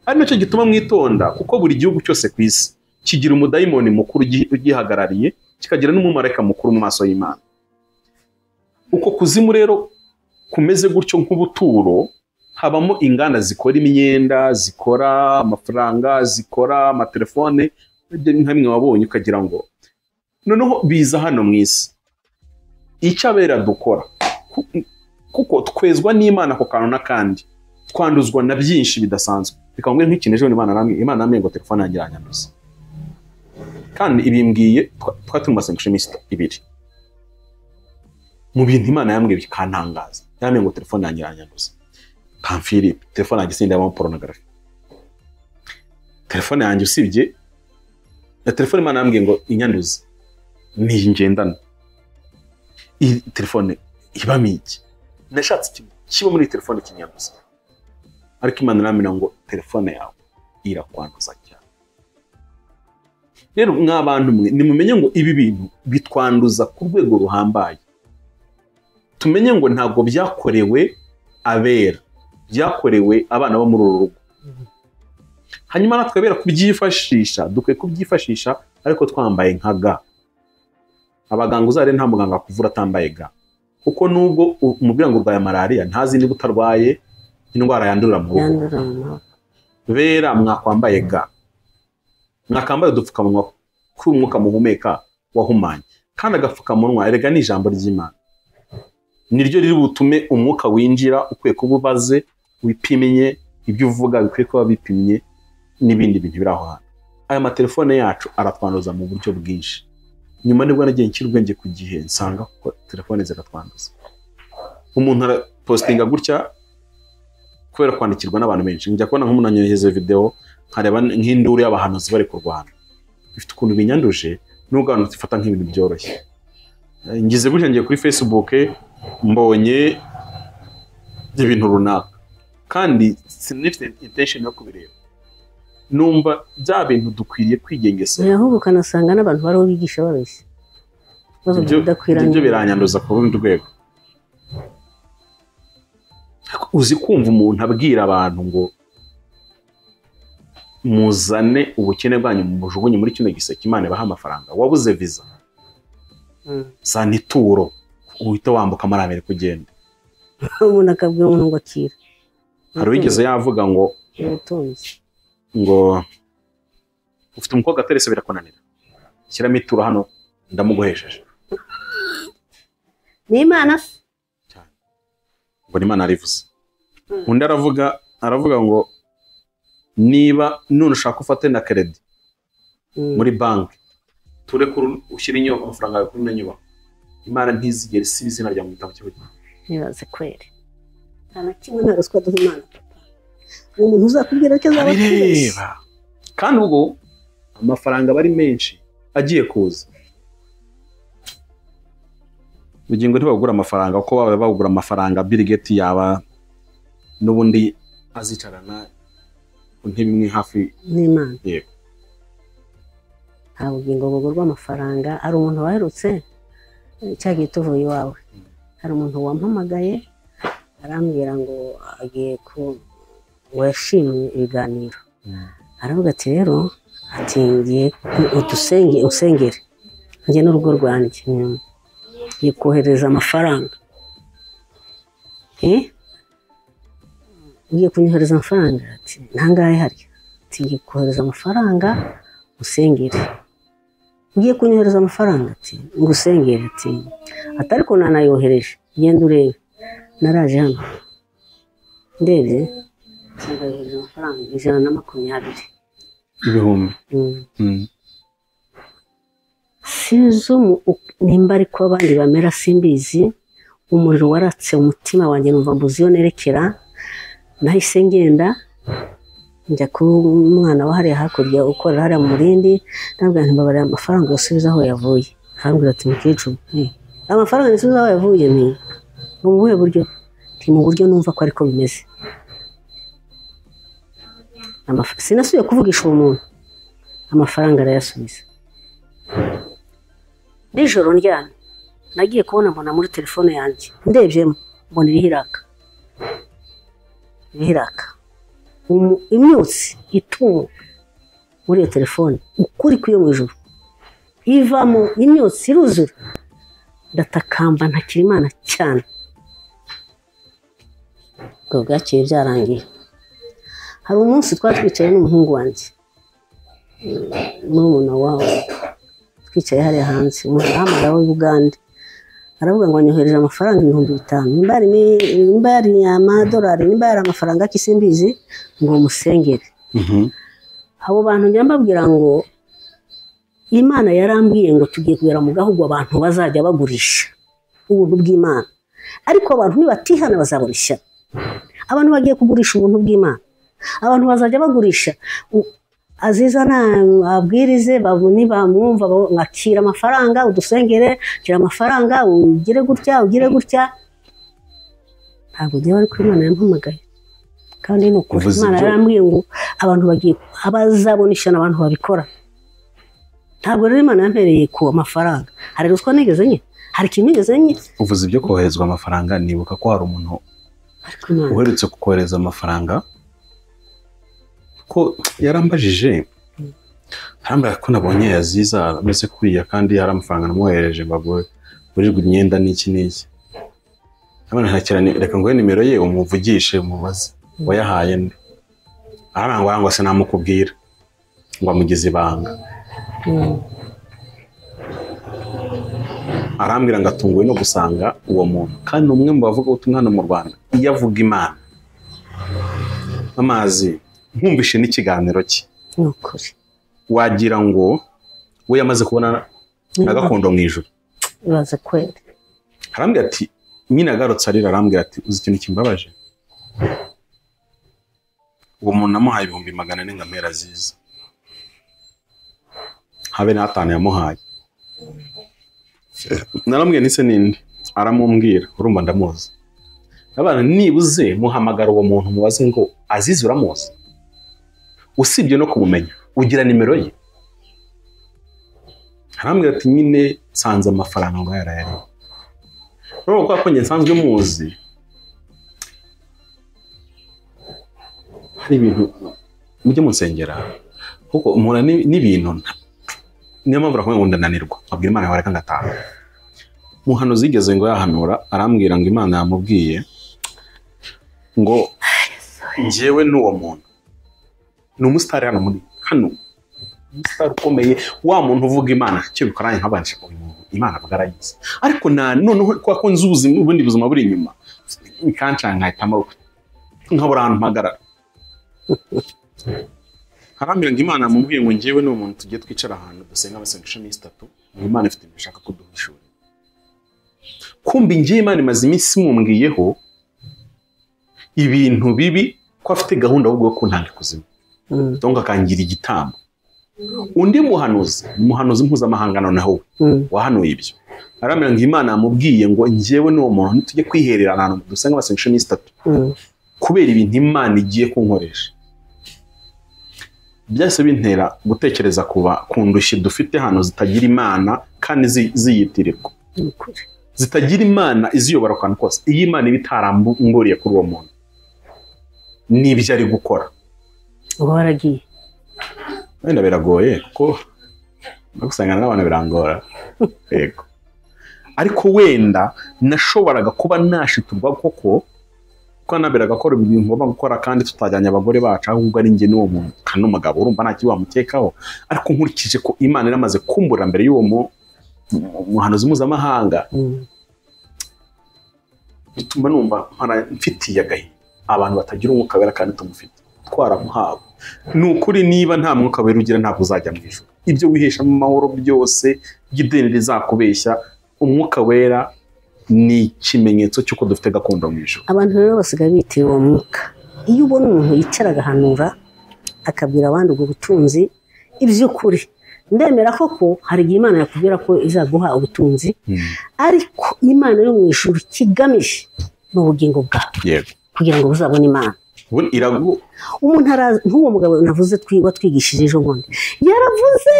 Ari nacyo gituma mwitonda, kuko buri gihugu cyose ku isi kigira umudayimoni mukuru ugihagarariye, kikagira n'umumarayika mukuru mu maso y'Imana. Uko kuzimu rero kumeze gutyo nk'ubuturo, habamo inganda zikora imyenda, zikora amafaranga, zikora amatelefone, nkamwe wabonye ukagira ngo noneho biza hano mu isi. Icyo abera dukora kuko twezwa n'Imana ku kantu n'akandi, twanduzwa na byinshi bidasanzwe. Bikangwe nk'ikintu ejo Imana namwe ngo telefone yanjye iranyanduza. Kandi ibimbwiye twaturi mu masengesho iminsi 2. Mu bintu Imana yambwiye bikantangaza, namwe ngo telefone yanjye iranyanduza. Pamphile telefone yanjye sindabamo pornography. Telefone yanjye usibye na telefone Imana yambwiye ngo inyanduza ni ngendana. Iyi telefone ibamo iki? Nashatse kiba muri telefone kinyanduza. Ariko Imana iramira ngo telefone yawe irakwanduza cyane. Rero mw'abantu mwe nimumenye ngo ibi bintu bitwanduza ku rwego ruhambaye. Tumenye ngo ntabwo byakorewe abera, byakorewe abana bo muri uru rugo. Hanyuma natwe abera kubyifashisha, dukwiye kubyifashisha ariko twambaye nka ga. Abaganga uzare nta muganga kuvura atambaye ga, kuko nubwo umubwira ngo urwaye malaria ntazi niba utarwaye indwara yandurira mu rugo. Bera mwakwambaye ga, mwakambaye udupfukamunwa k'umwuka muhumeka wahumanye, kandi agapfukamunwa erega ni ijambo ry'Imana, niryo riri butume umwuka winjira. Ukwiye kuba ubaze, wipimenye ibyo uvuga, bikwiye kuba bipimye n'ibindi bintu biri aho hantu. Aya matelefone yacu aratwanduza mu buryo bwinshi. Nyuma nibwo nagiye nshyira ubwenge ku gihe nsanga ko telefone ziratwanduza. Umuntu arapostinga gutya kubera kwandikirwa n'abantu benshi. Njya kubona nk'umuntu anyohereza video nkareba nk'induru y'abahanuzi bari kurwana, bifite ukuntu binyanduje nubwo abantu zifata nk'ibintu byoroshye. Ngize gutya ngiye kuri Facebook mbonye ibintu runaka kandi sinifite intention yo kubireba, numva bya bintu dukwiriye kwigengesera. Ahubwo kanasanga n'abantu bariho bigisha babeshya. Ibyo biranyanduza ku rundi rwego. Uzi kumva umuntu abwira abantu ngo muzane ubukene bwanyu mujugunye muri kino giseke Imana ibaha amafaranga, wabuze visa sana ituro uhita wambuka muri Amerika ugenda. Umuntu akabwira umuntu ngo akira. Hari wigeze yavuga ngo ngo ufite umukobwa aterese birakunanira, shyiramo ituro hano ndamuguhesheje. Ni Imana cyane ngo ni Imana arivuze. Undi aravuga ngo niba none ushaka ufate na credit muri banki, turekuru ushyira inyubako amafaranga yawe kuri nyubako, Imana ntizigere isiba izina rya mu gitabo cy'ubugingo. Nibaze kweri nta kimwe nta ruswa duha Imana. Umuntu uzakubwira ko azaba abireba, kandi ubwo amafaranga bari menshi agiye kuza. Ubugingo ntibagura amafaranga uko baba bagura amafaranga. Bill Gates yaba n'ubundi azicarana ntibimwe hafi n'Imana. Yego, nta bugingo bugurwa amafaranga. Hari umuntu waherutse cyagiye tuvuye iwawe, hari umuntu wampamagaye arambwira ngo agiye ngo yashimye ibiganiro. Aravuga ati rero ati ngiye usengere njye n'urugo rwanjye, ngiye kohereza amafaranga. Ngiye kunyohereza amafaranga. Ati ntangahe harya? Ati ngiye kohereza amafaranga usengere. Ngiye kunyohereza amafaranga. Ati ngo usengere. Ati atari ko nanayohereje, genda urebe. Naraje hano ndebye nsanga yohereje amafaranga 120 ibihumbi. Sinzi nimba ariko abandi bamera simbizi. Umuriro waratse umutima wanjye numva mbuzi yo nerekera. Nahise ngenda njya ku mwana wa hariya hakurya ukorera hariya mu Murindi, nabwo ntibabarira amafaranga yasubiza aho yavuye. Hambwira ati mukecuru amafaranga nisubiza aho yavuye ni mu buhe buryo? Mu buryo numva ko ariko bimeze. Sinasubiye kuvugisha uwo muntu, amafaranga arayasubiza. Nijoro ndyamye nagiye kubona mbona muri telefone yanjye, ndebyemo mbona irihiraka imyotsi itunga muri iyo telefone ukuri kuyo mu ijuru ivamo imyotsi iruzura. Ndatakamba ntakira Imana cyane. Ubwo bwakeye byarangiye. Hari umunsi twicaye n'umuhungu wanjye n'umuntu wawe, twicaye hariya hanze, umuhamagara w'i Bugande aravuga ngo anyohereje amafaranga 5,000, nimba yari amadolari, nimba yari amafaranga kisimbizi, ngo musengere. Abo bantu njya mbabwira ngo Imana yarambwiye ngo tugiye kugera mu gahugu abantu bazajya bagurisha ubuntu bw'Imana, ariko abantu nibatihana bazaburisha. Abantu bagiye kugurisha ubuntu bw'Imana, abantu bazajya bagurisha. Aziza na abwirize babuni bamwumva ngakira amafaranga udusengere, kira amafaranga ugire gutya. Ntabwo giye bari kuri Imana yampamagaye. kandi ni ukuri Imana yarambwiye ngo abantu bagiye abazabonisha n'abantu babikora. Ntabwo rero Imana yampereye ku amafaranga. Hari ruswa nigeze nye, hari ikintu nigeze nye. Uvuze ibyo koherezwa amafaranga, nibuka ko hari umuntu uherutse kukohereza amafaranga ko yarambajije, arambara ko nabonye yaziza ameze kuriya kandi hari amafaranga namwohereje bagurirwa imyenda n'iki n'iki. Abana ntakirane, reka nguhe nimero ye umuvugishe umubaze wayahaye nde. Arangwa ngo se namukubwira ngo amugize ibanga. Arambwira ngo atunguwe no gusanga uwo muntu kandi umwe mu bavuga ubutumwa hano mu Rwanda iyo avuga Imana amazi nkumvishe n'ikiganiro cye n'ukuri wagira ngo we yamaze kubona na gakondo mu ijuru. Ibaze kweli. Arambwira ati nyine agarutse arira, arambwira ati uzi ikintu kimbabaje, uwo muntu namuhaye 400 ngamera ziza habe n'atanu yamuhaye. Narambwiye nise ninde, aramumbwira urumva ndamuzi. Abana nibuze muhamagara uwo muntu mubaze ngo Azizi uramuzi, usibye no kumumenya ugira nimero ye. Arambwira ati nyine sanze amafaranga ngo yarayari. Rero kwa konye nsanzwe muzi hari ibintu mujye munsengera kuko umuntu n'ibintu niyo mpamvu rakomeye ngo ndananirwa abwira Imana yawe reka ngataha. Muhano zigeze ngo yahanura, arambwira ngo Imana yamubwiye ngo njyewe n'uwo muntu ni umusitari hano muri hano, umusitari ukomeye, wa muntu uvuga Imana cyo bikoranye nk'abanje Imana bwaragize, ariko noneho kwa ko nzuzi ubundi buzima buri inyuma ikancanga hitamo nkabura ahantu mpagarara. Arambwira ngo Imana yamubwiye ngo njyewe n'uwo muntu tugiye twicara ahantu dusenga amasengesho y'isi 3 ngo Imana ifite ibishaka kuduhishura. Kumbi ngiye Imana imaze iminsi mumbwiyeho ibintu bibi ko afite gahunda yo kuntanga kuzima, donc akangira igitambo. Undi muhanuzi mpuzamahanga noneho wahanuye ibyo. Arambwira ngo Imana yamubwiye ngo njyewe n'uwo muntu tujye kwihererana ahantu dusenga amasengesho y'isi 3 kubera ibintu Imana igiye kunkoresha. Byase bintera gutekereza kuba kundushye dufite hano zitagira Imana kandi ziyitirirwa, zitagira Imana iziyobora kandi kose. Iyi Imana ibitaramburiye kuri uwo muntu nibyo ari gukora uba waragiye. Wenda biragoye kuko gusangana n'abantu birangora yego, ariko wenda nashoboraga kuba nashiturwa koko ko naberaga ko ibintu ngomba gukora kandi tutajyanye abagore bacu ahubwo ari njye n'uwo muntu kandi umugabo urumva nta kiba mutekaho. Ariko nkurikije ko Imana iramaze kumbura mbere y'uwo muhanuzi mpuzamahanga, bituma numva mfitiye agahinda abantu batagira umwuka wera kandi tumufite twaramuhawe. Ni ukuri niba nta mwuka wera ugira ntabwo uzajya mu ijuru. Ibyo wihesha mu mahoro byose by'ideni rizakubeshya, umwuka wera ni ikimenyetso cy'uko dufite gakondo mu ijuru. Abantu rero basigaye bitiye uwo mwuka. Iyo ubona umuntu yicara agahanura akabwira abandi ubwo butunzi, iby'ukuri ndemera koko hari igihe Imana yakubwira ko izaguha ubutunzi, ariko Imana yo mu ijuru kigamije mu bugingo bwawe kugira ngo uzabone Imana. Umuntu arazi nk'uwo mugabo navuze watwigishije ejo bundi, yaravuze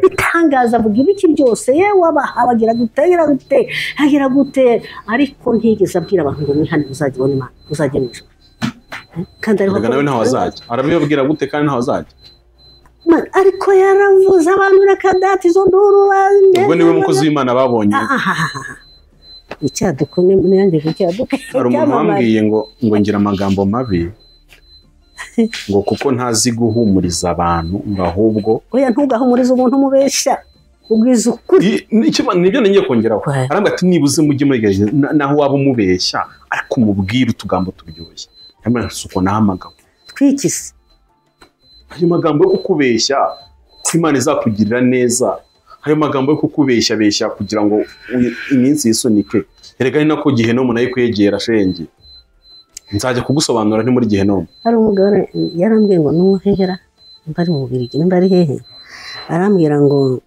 bitangaza avuga ibiki byose, yewe abagira gute ariko ntigeze abwira abantu ngo mwihane uzajyabona Imana, uzajya mu ijuru. Kandi ariko nawe ntaho azajya, arabibabwira gute kandi ntaho azajya. Ariko yaravuze abantu rakadati zo nduru ubwo niwe mukozi w'Imana babonye. Icyaduko n'yanjye icyaduko. Hari umuntu wambwiye ngo ngira amagambo mabi ngo kuko ntazi guhumuriza abantu, ngo ahubwo oya ntugahumuriza umuntu umubeshya ubwiza ukuri. Nibyo ngiye kongeraho. Arambwira ati nibuze mujye mugerageza naho waba umubeshya ariko umubwire utugambo turyoshye. Yamara suko nahamagaho twikise ayo magambo yo kukubeshya Imana izakugirira neza, ayo magambo yo kukubeshya beshya kugira ngo iminsi yisunike. Erega ni nako Gihenomu nayo kwegera shenge, nzajya kugusobanura nti muri Gihenomu. Hari umugore yarambwiye ngo n'umuhehera mbari mu Bubiligi mbari hehe, arambwira ngo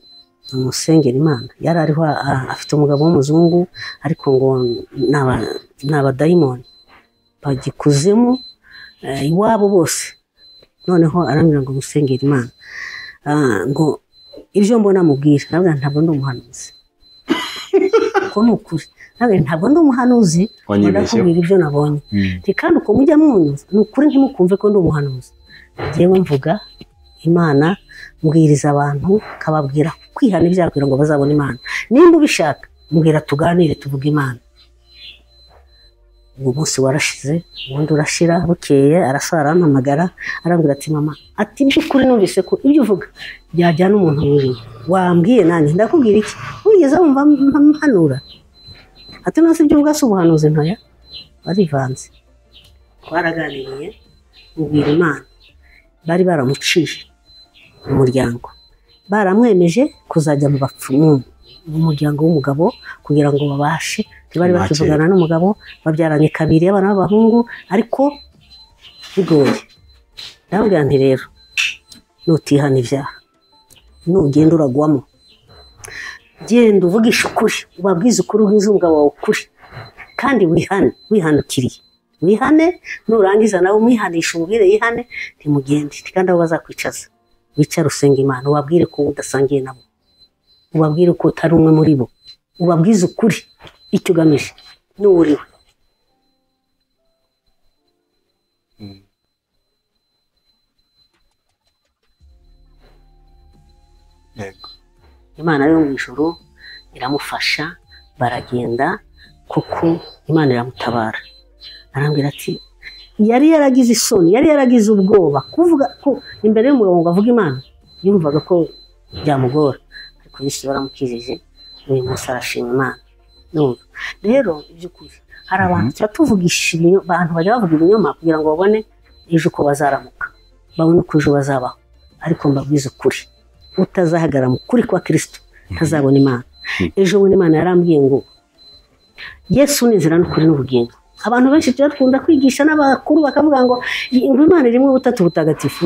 umusengera Imana. Yari ariho afite umugabo w'umuzungu ariko ngo naba dayimoni bagikuzemo, iwabo bose. Noneho arambwira ngo musengere Imana. Ngo ibyo mbona mubwira, nabwo ntabwo ndi umuhanuzi. Ko nukuri. Ntabwo ndi umuhanuzi, ndakubwira ibyo nabonye. Kandi uko mujya munyuza, nukuri ntimukumve ko ndi umuhanuzi. Jewe mvuga Imana, mbwiriza abantu, kababwira kwihana ibyaha kugira ngo bazabone Imana. Nimba ubishaka, mbwira tuganire tuvuge Imana. Uwo munsi warashize, ubundi urashira, bukeye arasara arampamagara, arambwira ati mama, ati by'ukuri numvise ko ibyo uvuga byajyana umuntu mubi. Wambwiye nanjye ndakubwira iki? Wigeze wumva mpanura? Ati nase ibyo uvuga si ubuhanuzi ntoya, warivanze. Twaraganiriye, mubwira Imana. Bari baramuciye mu muryango, baramwemeje kuzajya mu bapfumu mu muryango w'umugabo kugira ngo babashe, bari bakivugana n'umugabo, babyaranye kabiri abana b'abahungu, ariko bigoye. Ndabwira nti rero nutihana ibyaha, nugenda uragwamo, genda uvugisha ukuri, ubabwize ukuri, ubwize umugabo wawe ukuri, kandi wihanukiriye. Wihane, nurangiza nawe umwihanisha umubwire yihane, ntimugende. Kandi abo bazakwicaza, wicara usenga Imana, ubabwire ko udasangiye nabo, ubabwire ko utari umwe muri bo, ubabwize ukuri icyo ugamije n'uwuriwe. Imana yo mu ijuru iramufasha, baragenda kuko Imana iramutabara. Arambwira ati yari yaragize isoni, yari yaragize ubwoba kuvuga ko imbere y'umugabo ngo avuge Imana, yumvaga ko byamugora, ariko Yesu baramukijije, uyu munsi arashima Imana. Rero iby'ukuri hari abantu tuvugisha abantu bajya bavuga ibinyoma kugira ngo babone ejo uko bazaramuka, babone uko ejo bazabaho, ariko mbabwiza ukuri, utazahagara mu kuri kwa Kristo ntazabona Imana. Ejo bundi Imana yarambwiye ngo Yesu ni inzira n'ukuri n'ubugingo. Abantu benshi twakunda kwigisha n'abakuru bakavuga ngo Imana irimo ubutatu butagatifu.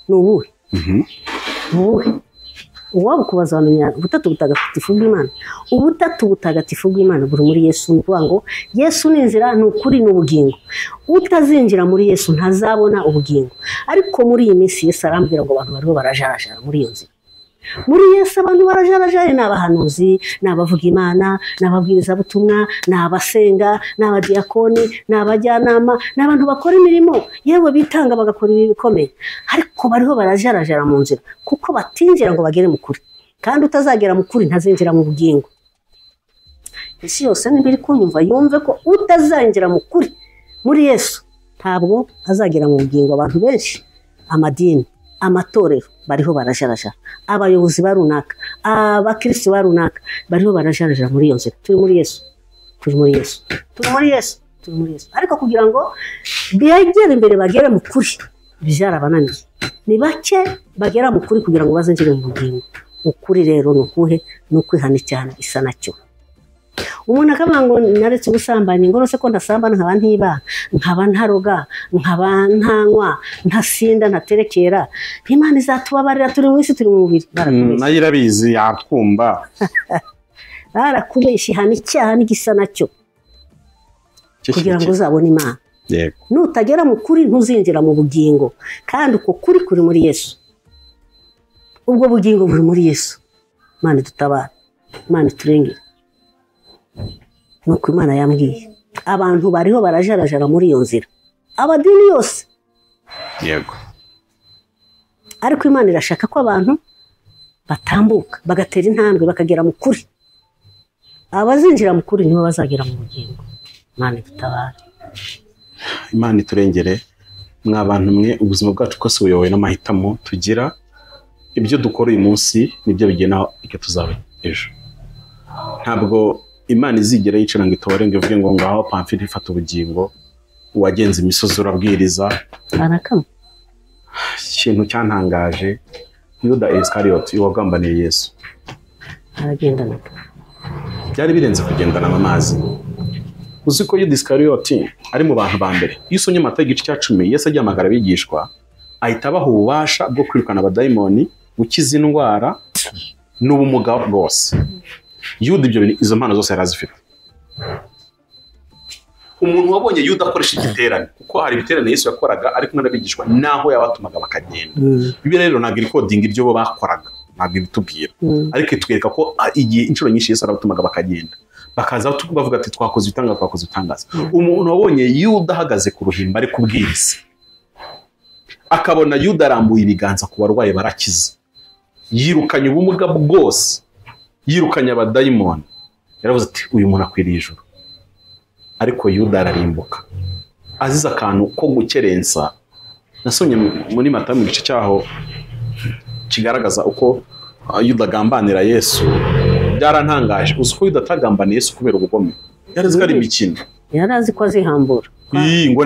Ni ubuhe? Uwaba kubaza wamenya ubutatu butagatifu bw'Imana. Ubutatu butagatifu bw'Imana buri muri Yesu. Ni ukuvuga ngo Yesu ni inzira n'ukuri n'ubugingo. Utazinjira muri Yesu ntazabona ubugingo. Ariko muri iyi minsi Yesu arambwira ngo abantu bariho barajarajara muri iyo nzira. Muri Yesu abantu barajarajaye, ni abahanuzi, ni abavuga Imana, ni ababwirizabutumwa, ni abasenga, ni abadiyakoni, ni abajyanama, ni abantu bakora imirimo yewe bitanga bagakora ibikomeye, ariko bariho barajarajara mu nzira kuko batinjira ngo bagere mu kuri. Kandi utazagera mu kuri ntazinjira mu bugingo. Isi yose nibiri kunyumva yumve ko utazanjira mu kuri muri Yesu ntabwo azagera mu bugingo. Abantu benshi, amadini, amatorero bariho barajarajara, abayobozi barunaka, abakristo barunaka bariho barajarajara muri iyo nzira. Turi muri Yesu, ariko kugira ngo begere imbere bagere mu kuri byarabananiye. Ni bake bagera mu kuri kugira ngo bazinjire mu bugingo. Ukuri rero ni ukuhe? Ni ukwihana cyane isa nacyo. Umuntu akavuga ngo naretse ubusambanyi, ngo rose ko ndasambana nkaba ntiba, nkaba ntaroga, nkaba ntanywa, ntasinda, ntaterekera, Imana izatubabarira, turi mu isi, turi mu mubiri. Nayo irabizi yatwumva. Barakubeshya, ihana icyaha n'igisa nacyo kugira ngo uzabone Imana. Nutagera mu kuri ntuzinjira mu bugingo, kandi uko kuri kuri muri Yesu, ubwo bugingo buri muri Yesu. Imana idutabara, Imana iturengere. Nuko Imana yambwiye abantu bariho barajarajara muri iyo nzira, abadini yose. Yego. Ariko Imana irashaka ko abantu batambuka bagatera intambwe bakagera mu kuri. Abazinjira mu kuri nibo bazagera mu bugingo. Imana idutabara, Imana iturengere. Mwabantu mwe, ubuzima bwacu kose buyobowe n'amahitamo tugira. Ibyo dukora uyu munsi nibyo bigena icyo tuzaba ejo. Ntabwo Imana izigera yicara ngo itobarenge ivuge ngo ngaho Pamfili ifata ubugingo, uwagenze imisozi urabwiriza. Arakama. Ikintu cyantangaje, Yuda Iskariyoti wagambaniye Yesu, aragendana. Byari birenze kugendana mu mazi. Uzi ko Yuda Iskariyoti ari mu bantu ba mbere. Iyo usomye Matayo igice cya 10, Yesu agihamagara abigishwa, ahita abaha ububasha bwo kwirukana abadayimoni, gukiza indwara n'ubumuga bwose. Yuda izo mpano zose yarazifite. umuntu wabonye Yuda akoresha igiterane, kuko hari ibiterane Yesu yakoraga ari kumwe n'abigishwa naho yabatumaga bakagenda. Bibiliya rero ntabwo irikodinga ibyo bo bakoraga, ntabwo ibitubwira, ariko itwereka ko igihe inshuro nyinshi Yesu arabatumaga bakagenda, bakaza bavuga ati twakoze ibitangaza. Umuntu wabonye Yuda ahagaze ku ruhimbi ari kubwiriza, akabona Yuda arambuye ibiganza ku barwayi barakiza, yirukanye ubumuga bwose, yirukanye abadayimoni, yaravuze ati uyu muntu akwiriye ijuru. Ariko Yuda ararimbuka azize akantu ko gukerensa. Nasomye muri Matayo mu gice cyaho kigaragaza uko Yuda agambanira Yesu, byarantangaje. Uzi ko Yuda atagambaniye Yesu kubera ubugome, yarazi ko ari imikino, yarazi ko azihambura. ngo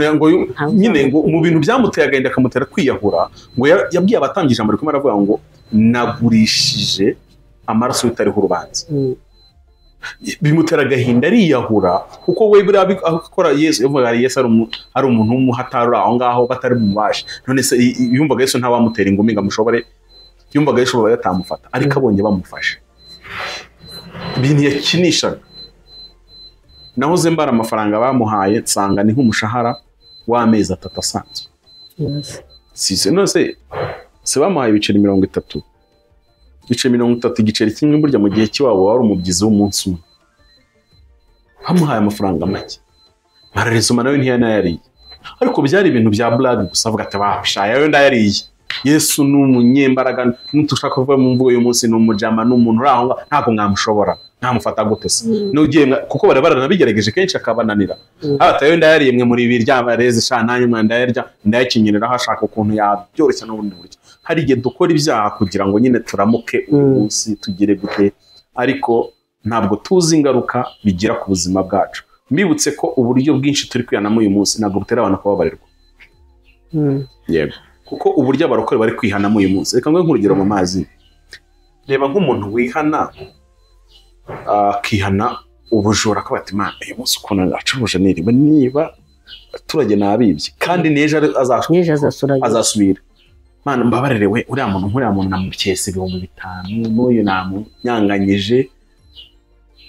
nyine ngo mu bintu byamuteye agahinda akamutera kwiyahura, ngo yabwiye abatangije ijambo rikomeye aravuga ngo nagurishije amaraso bitariho urubanza. Bimutera agahinda ariyahura, kuko we buriya akora Yesu yavuga Yesu ari umuntu w'umuhatari aho ngaho batari bumubashe. None se yumvaga Yesu ntawamutera ingumi ngo amushobore, yumvaga Yesu yatamufata, ariko abonye bamufashe ibintu yakinishaga. Nahoze mbara amafaranga bamuhaye nsanga ni nk'umushahara w'amezi 3 asanzwe. Si nose se bamuhaye ibiceri 30. Ibiceri 30 igiceri kimwe burya mu gihe cy'iwabo wari umubyizi w'umunsi umwe. Bamuhaye amafaranga make, mararezuma nawe ntiyanayariye, ariko byari ibintu bya blague gusa. Avuga ati bashaya yo ndayariye. Yesu ni umunyembaraga, nutushaka kuva mu mvugo y'umunsi ni umujama, n'umuntu uraho ntabwo mwamushobora, ntamufata gute se n'ugiye, kuko barabigerageje kenshi akabananira. Atayo ndayariye mwe muri ibi ryabareze shananye mwanda yarya ndayakinyirira hashaka ukuntu yabyoroshya n'ubundi buryo. Hari igihe dukora ibyaha kugira ngo nyine turamuke umunsi tugire gute, ariko ntabwo tuzi ingaruka bigira ku buzima bwacu. Mbibutse ko uburyo bwinshi turi kwihanamo uyu munsi ntabwo butera abantu kubabarirwa. Yego, kuko uburyo abarokore bari kwihanamo uyu munsi, reka ngwe nk'urugero mu mazi. Reba nk'umuntu wihana akihana ubujura, ko bati Imana uyu munsi ukuntu acuruje niriwe, niba abaturage nabibye kandi neje azasubira, Mana mbabarerewe uriya muntu namukese 5,000 n'uyu namunyanganyije.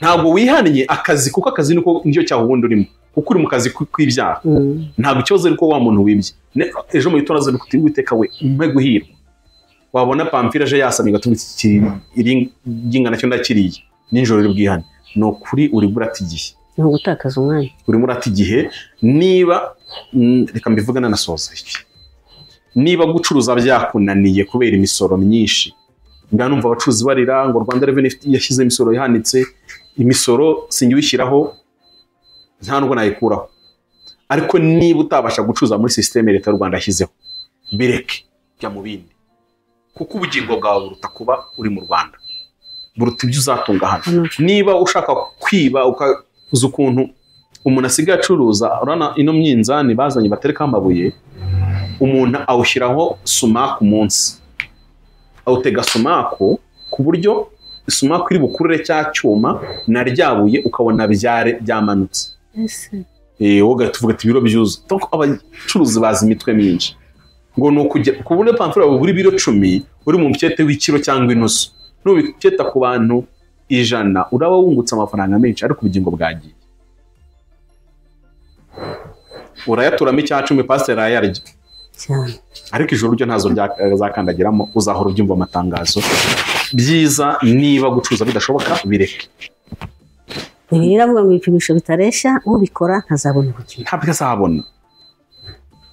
Ntabwo wihaniye akazi, kuko akazi niko nicyo cyaho wundi urimo, kuko uri mu kazi kw'ibyaha. Ntabwo ikibazo ariko wa muntu wibye ejo mu gitondo azaza kuti witeka we umpe guhirwa. Wabona Pamfile aje yasamye gatubiki iringana cyo ndakiriye ninjoro iri bwihane, no kuri uri buratigiye, no gutakaza umwanya, uri muratigihe. Niba reka mbivugana na soza iki, niba gucuruza byakunaniye kubera imisoro myinshi, nganumva abacuruzi barira ngo Rwanda Revenue yashyize imisoro yahanitse. Imisoro singi wishyiraho nta nubwo nayikuraho, ariko niba utabasha gucuruza muri systeme leta y'u Rwanda yashyizeho, bireke bya mu bindi, kuko ubugingo bwawe buruta kuba uri mu Rwanda, buruta ibyo uzatunga hano. Niba ushaka kwiba ukaza ukuntu umuntu asigaye acuruza, urana ino myinzani bazanye batereka amabuye, umuntu awushyiraho sumaku munsi, awutega sumaku ku buryo sumaku iri bukurure cya cyuma na ryabuye ukabona byamanutse. Woga tuvuga ati biro byuzu. Tonko abacuruzi bazi imitwe myinshi, ngo nukujya ku buryo Pamfile buri biro 10 uri mu mpyete w'ikiro cyangwa inusu, nubiketa ku bantu 100 uraba wungutse amafaranga menshi, ariko ubugingo bwagiye. Urayaturamo icya 10 pastor ayarya cyane, ariko ijoro ryo ntazo zakandagiramo, uzahora ubyumva amatangazo. Byiza niba gucuruza bidashoboka bireke. Biravuga ngo ibipimisho bitaresha ubikora ntazabona ubugingo, ntabwo azabona.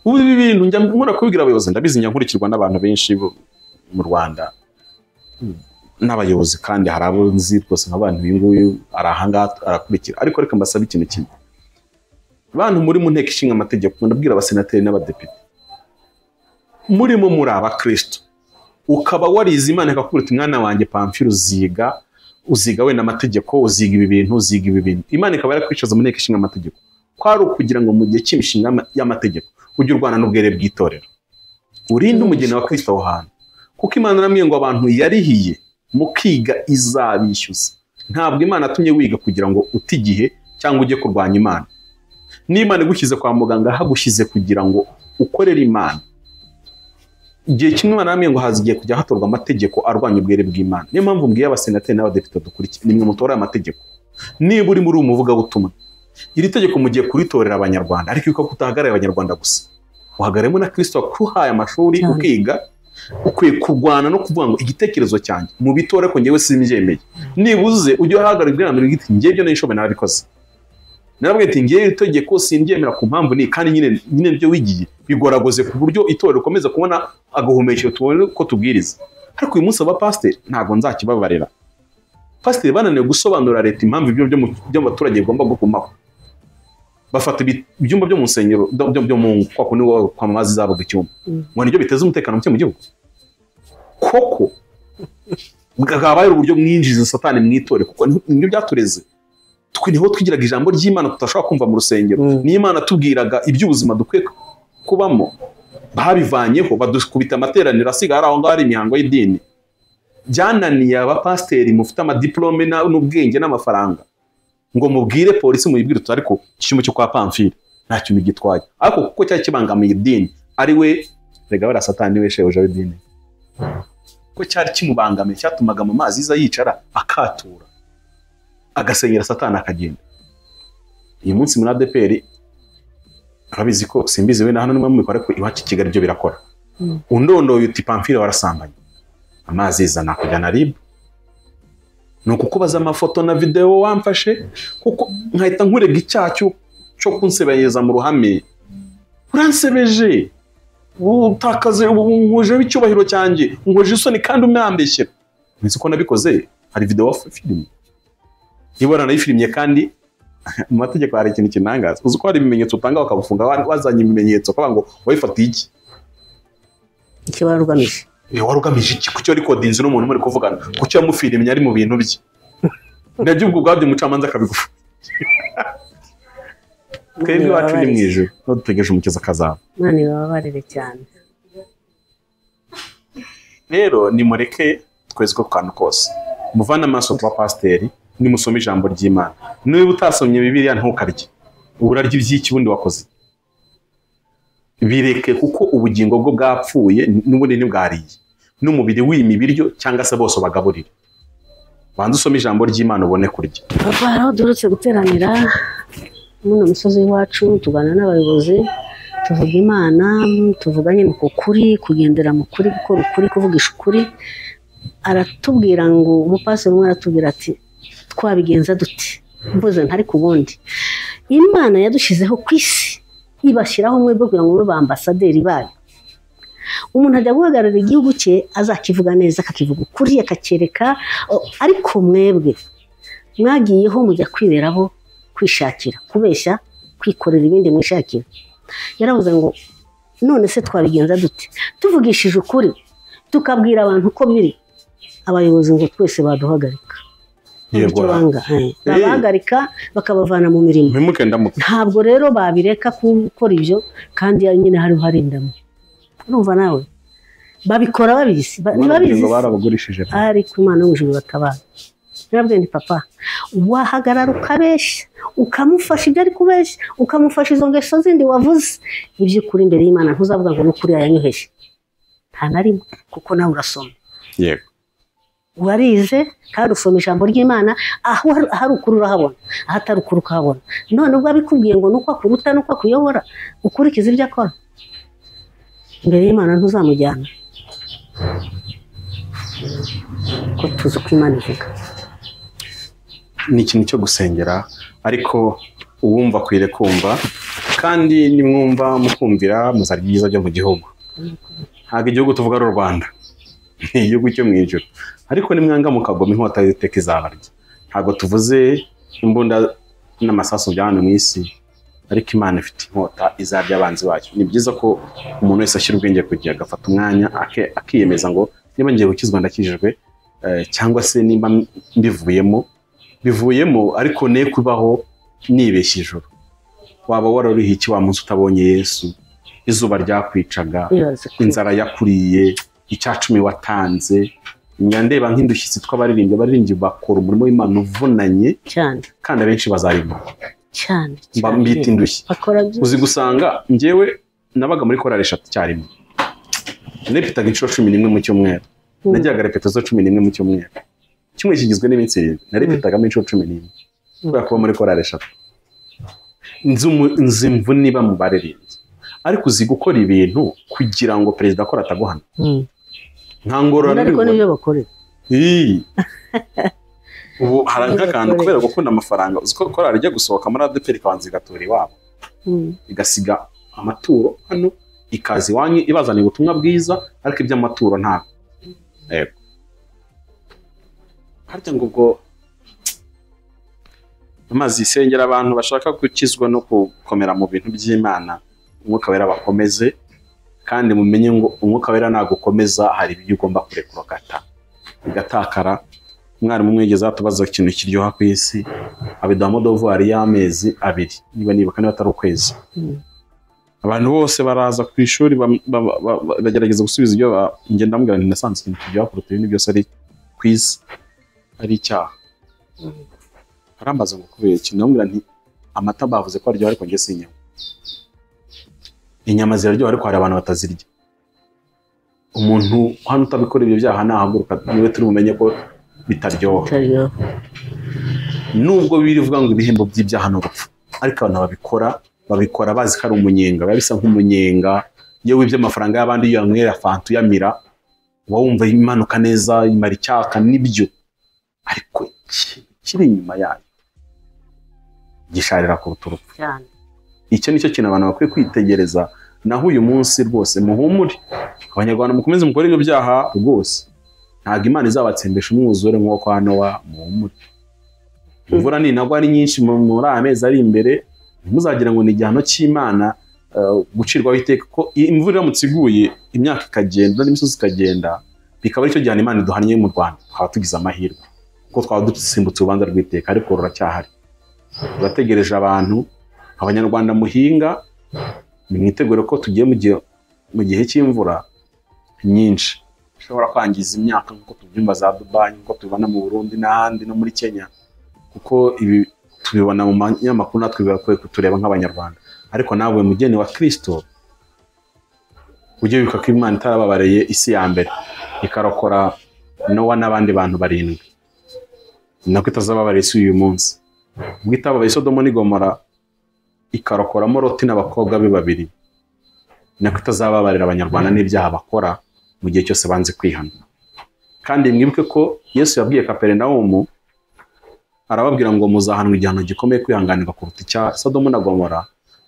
Ubu ibi bintu njya nkora kubigira abayobozi, ndabizi nyankurikirwa n'abantu benshi mu Rwanda n'abayobozi, kandi hari abo nzi rwose nk'abantu binguyu arahanga arakurikira. Ariko reka mbasaba ikintu kimwe, abantu muri mu nteko ishinga amategeko, ndabwira abasenateri n'abadepite, murimo muri abakristo, ukaba warize Imana ikakubwira ati mwana wanjye Pamfile uziga wenda amategeko, uziga ibi bintu, Imana ikaba yarakwicaza mu nteko ishinga amategeko, kwari ukugira ngo mu gihe cy'imishinga y'amategeko ujye urwana n'ubwere bw'itorero, urinde umugeni wa Kristo aho hantu, kuko Imana namwe ngo abantu yarihiye mukiga izabishyuza. Ntabwo Imana atumye wiga kugira ngo utigihe cyangwa ujye kurwanya Imana. N'Imana igushyize kwa muganga hagushyize kugira ngo ukorere Imana. Igihe kimwe Imana namwe ngo hazigiye kujya hatorwa amategeko arwanya ubwere bw'Imana. Niyo mpamvu mbwiye abasenateri n'abadepite dukurikira, nimwe mutora amategeko. Niba uri muri umuvuga butumwa, iri tegeko mugiye kuritorera abanyarwanda ariko yuko kutahagarara abanyarwanda gusa uhagararemo na Kristo wakuhaye amashuri ukiga ukwiye kurwana no kuvuga ngo igitekerezo cyanjye mu bitore ko ngewe simbyemeye nibuze ujye uhagarara ibwira giti ngiye byo nishobe narabikoze narabwiye ati ngiye itegeko simbyemera ku mpamvu ni kandi nyine byo wigiye bigoragoze ku buryo itorero ukomeza kubona agahumekero tubone ko tubwiriza ariko uyu munsi aba pastor ntago nzakibabarira pastor bananiwe gusobanura leta impamvu ibyo by'abaturage bigomba gukumaho bafata ibyumba byo mu nsengero byo mu kwa kuni kwa mazi zabaga icyumba ngo nibyo biteze umutekano muke mu gihugu koko bwagabaye uburyo mwinjiza satani mwitore kuko nibyo byatureze twe niho twigiraga ijambo ry'Imana tutashobora kumva mu rusengero n'Imana tubwiraga iby'ubuzima dukwiye kubamo babivanyeho badukubita amateraniro asigara aho ngaho ari imihango y'idini byananiye abapasteri mufite amadiplome n'ubwenge n'amafaranga ngo mubwire polisi muyibwire ariko icyuma cyo kwa Pamfile nta kintu gitwaye ariko kuko cyari kibangamiye idini ari we rega bara satani we sheje w'idini ko cyari kimubangamiye cyatumaga mu mazi iza yicara akatura agasenyera satani akagenda uyu munsi muri ADPR arabizi ko simbizi we na hano n'umwe ko ariko iwacu Kigali byo birakora undondoye uti Pamfile warasambanye amazi izana kujyana RIB nuko kubaza amafoto na video wamfashe kuko nkahita nkurega icyacu cyo kunsebeyeza mu ruhame uransebeje utakaze ubuje w'icyubahiro cyanjye ngoje isoni kandi umwambeshyera nzi ko nabikoze hari video wa film ibora na filmye kandi mu mategeko hari ikintu kinangaza uzi ko hari ibimenyetso utanga bakagufunga wazanye ibimenyetso kwa ngo wayifatiye iki ikibarugamije warugamije iki kucyo ari kodinze n'umuntu muri kuvugana kucyo yamufilmye ari mu bintu bye ndabyo ubwo bwabyo mucamanza akabigufa twebwe wacu ni mwijuru no dutegeje umukiza kazaba mani babarire cyane rero nimureke tweze ko kantu kose muvana amaso kwa pasteri nimusoma ijambo ry'Imana niba utasomye Bibiliya ntukarye urarya iby'iki bundi wakoze bireke kuko ubugingo bwo bwapfuye n'ubunini bwariye n'umubiri w'imibiryo cyangwa se bose bagaburira banza usome ijambo ry'Imana ubone kurya aho durutse guteranira muno musozi wacu tugana n'abayobozi tuvuga Imana tuvuga nyine uko kuri kugendera mu kuri gukora ukuri kuvugisha ukuri aratubwira ngo umupasiteri umwe aratubwira ati twabigenza dute mvuze ntari kubundi Imana yadushizeho ku isi ibashyiraho mwebwe kugira ngo mube ambasaderi bayo umuntu ajya guhagarara igihugu cye azakivuga neza akakivuga ukuri akakereka ariko mwebwe mwagiyeho mujya kwiberaho kwishakira kubeshya kwikorera ibindi mwishakira yaravuze ngo none se twabigenza dute tuvugishije ukuri tukabwira abantu ko biri abayobozi ngo twese baduhagarika babahagarika bakabavana mu mirimo ntabwo rero babireka gukora ibyo kandi nyine hariho harindamo urumva nawe babikora babizi ntibabizi ariko Imana y'ubujuru batabara nabwo ndi papa wahagarara ukabeshya ukamufasha ibyo ari kubeshya ukamufasha izo ngeso zindi wavuze iby'ukuri imbere y'Imana ntuzavuga ngo n'ukuri yanyoheje nta na rimwe kuko nawe urasoma yego warize kandi usoma ijambo ry'Imana aho hari ukuri urahabona aho atari ukuri ukahabona none ubwo abikubwiye ngo nuko akuruta nuko akuyobora ukurikiza ibyo akora imbere y'Imana ntuzamujyana ko tuzi ko Imana ivuga ni ikintu cyo gusengera ariko uwumva akwiriye kumva kandi nimwumva mukumvira muzari byiza byo mu gihugu ntabwo igihugu tuvuga ari u Rwanda ni igihugu cyo mu ijuru ariko nimwanga mukagoma inkota y'iteka izabarya ntabwo tuvuze imbunda n'amasasu bya hano mu isi ariko Imana ifite inkota izarya abanzi bacu ni byiza ko umuntu wese ashyira ubwenge kugira agafata umwanya akiyemeza ngo niba ngiye gukizwa ndakijijwe cyangwa se nimba bivuyemo ariko ne kubaho nibeshya ijoro waba wararihe iki wa munsi utabonye Yesu izuba ryakwicaga inzara yakuriye icyacumi watanze nyandeba nk'indushyitsi tw'abaririmbyi bakora umurimo w'Imana uvunanye cyane kandi abenshi bazarimo cyane mbita indushyi uzi gusanga njyewe nabaga muri korali 3 cyarimwe nepitaga inshuro 11 mu cyumweru najyaga repetizo 11 mu cyumweru kimwe kigizwe n'iminsi 7 narepitagamo inshuro 11 kubera kuba muri korali 3 nzi imvu niba mu baririmbyi, ariko uzi gukora ibintu kugira ngo perezida akora ataguhana. Nta ngororano ariko nibyo bakorera. Ubu hari nk'akantu kubera gukunda amafaranga, uzi ko korari ijya gusohoka muri ADEPR ikabanza igatura iwabo, igasiga amaturo hano, ikaza iwanyu ibazaniye ubutumwa bwiza, ariko iby'amaturo ntabwo. Yego, harya ngo ubwo amazi isengera abantu bashaka gukizwa no gukomera mu bintu by'Imana, umwuka wera bakomeze, kandi mumenye ngo umwuka wera nagukomeza hari ibyo ugomba kurekura bigatakara. Umwarimu mwigeze atubaza ikintu kiryoha ku isi, abidaha modovuari y'amezi 2 niba nibuka niba atari ukwezi. Abantu bose baraza ku ishuri bagerageza gusubiza ibyo ngenda mbwira nti nasanze ikintu kiryoha kuruta ibindi byose ari ku isi ari icyaha. Arambaza ngo kubera iki, ndamubwira nti amata bavuze ko aryoha ariko nge sinyama. Inyama ziraryoha ariko hari abantu batazirya. Umuntu hano utabikora ibyo byaha nahaguruka niwe turi bumenye ko bitaryoha. Nubwo birivuga ngo ibihembo by'ibyaha no gupfa, ariko abantu babikora bazi ko ari umunyenga, babisa nk'umunyenga. Yewe iby'amafaranga y'abandi iyo yanywera fanta uyamira wumva imanuka neza, imara icyaka nibyo, ariko kiri inyuma yayo gisharira ku ruturupfu cyane. Icyo nicyo kintu abantu bakwiye kwitegereza. Naho uyu munsi rwose muhumure, Abanyarwanda mukomeze mukore ibyo byaha rwose, ntabwo Imana izabatsembesha umwuzure nk'uwo kwa Nowa. Muhumure, imvura ninagwa ari nyinshi muri amezi ari imbere, ntimuzagira ngo ni igihano cy'Imana gucirwaho iteka, ko imvura iramutse iguye imyaka ikagenda n'imisozi ikagenda, bikaba aricyo gihano Imana iduhannye mu Rwanda, twaba tugize amahirwe kuko twaba dusimbutse urubanza rw'iteka, ariko ruracyahari. Turategereje abantu. Abanyarwanda muhinga, mwitegure ko tugiye mu gihe cy'imvura nyinshi ishobora kwangiza imyaka nk'uko tubyumva za Dubai, nk'uko tubibona mu Burundi n'ahandi no muri Kenya, kuko ibi tubibona mu manyamakuru natwe birakwiye kutureba nk'Abanyarwanda. Ariko nawe mugeni wa Kristo ujye wibuka ko Imana itarababareye isi ya mbere ikarokora Nowa n'abandi bantu 7, nako itazababareye isi uyu munsi. Ubwo itababaye Sodomo n'i Gomora ikarokoramo Loti n'abakobwa be 2, nako itazababarira Abanyarwanda n'ibyaha bakora mu gihe cyose banze kwihana. Kandi mwibuke ko Yesu yabwiye Kaperinawumu, arababwira ngo muzahanwa igihano gikomeye kwihanganirwa kuruta icya Sodomo na Gomora,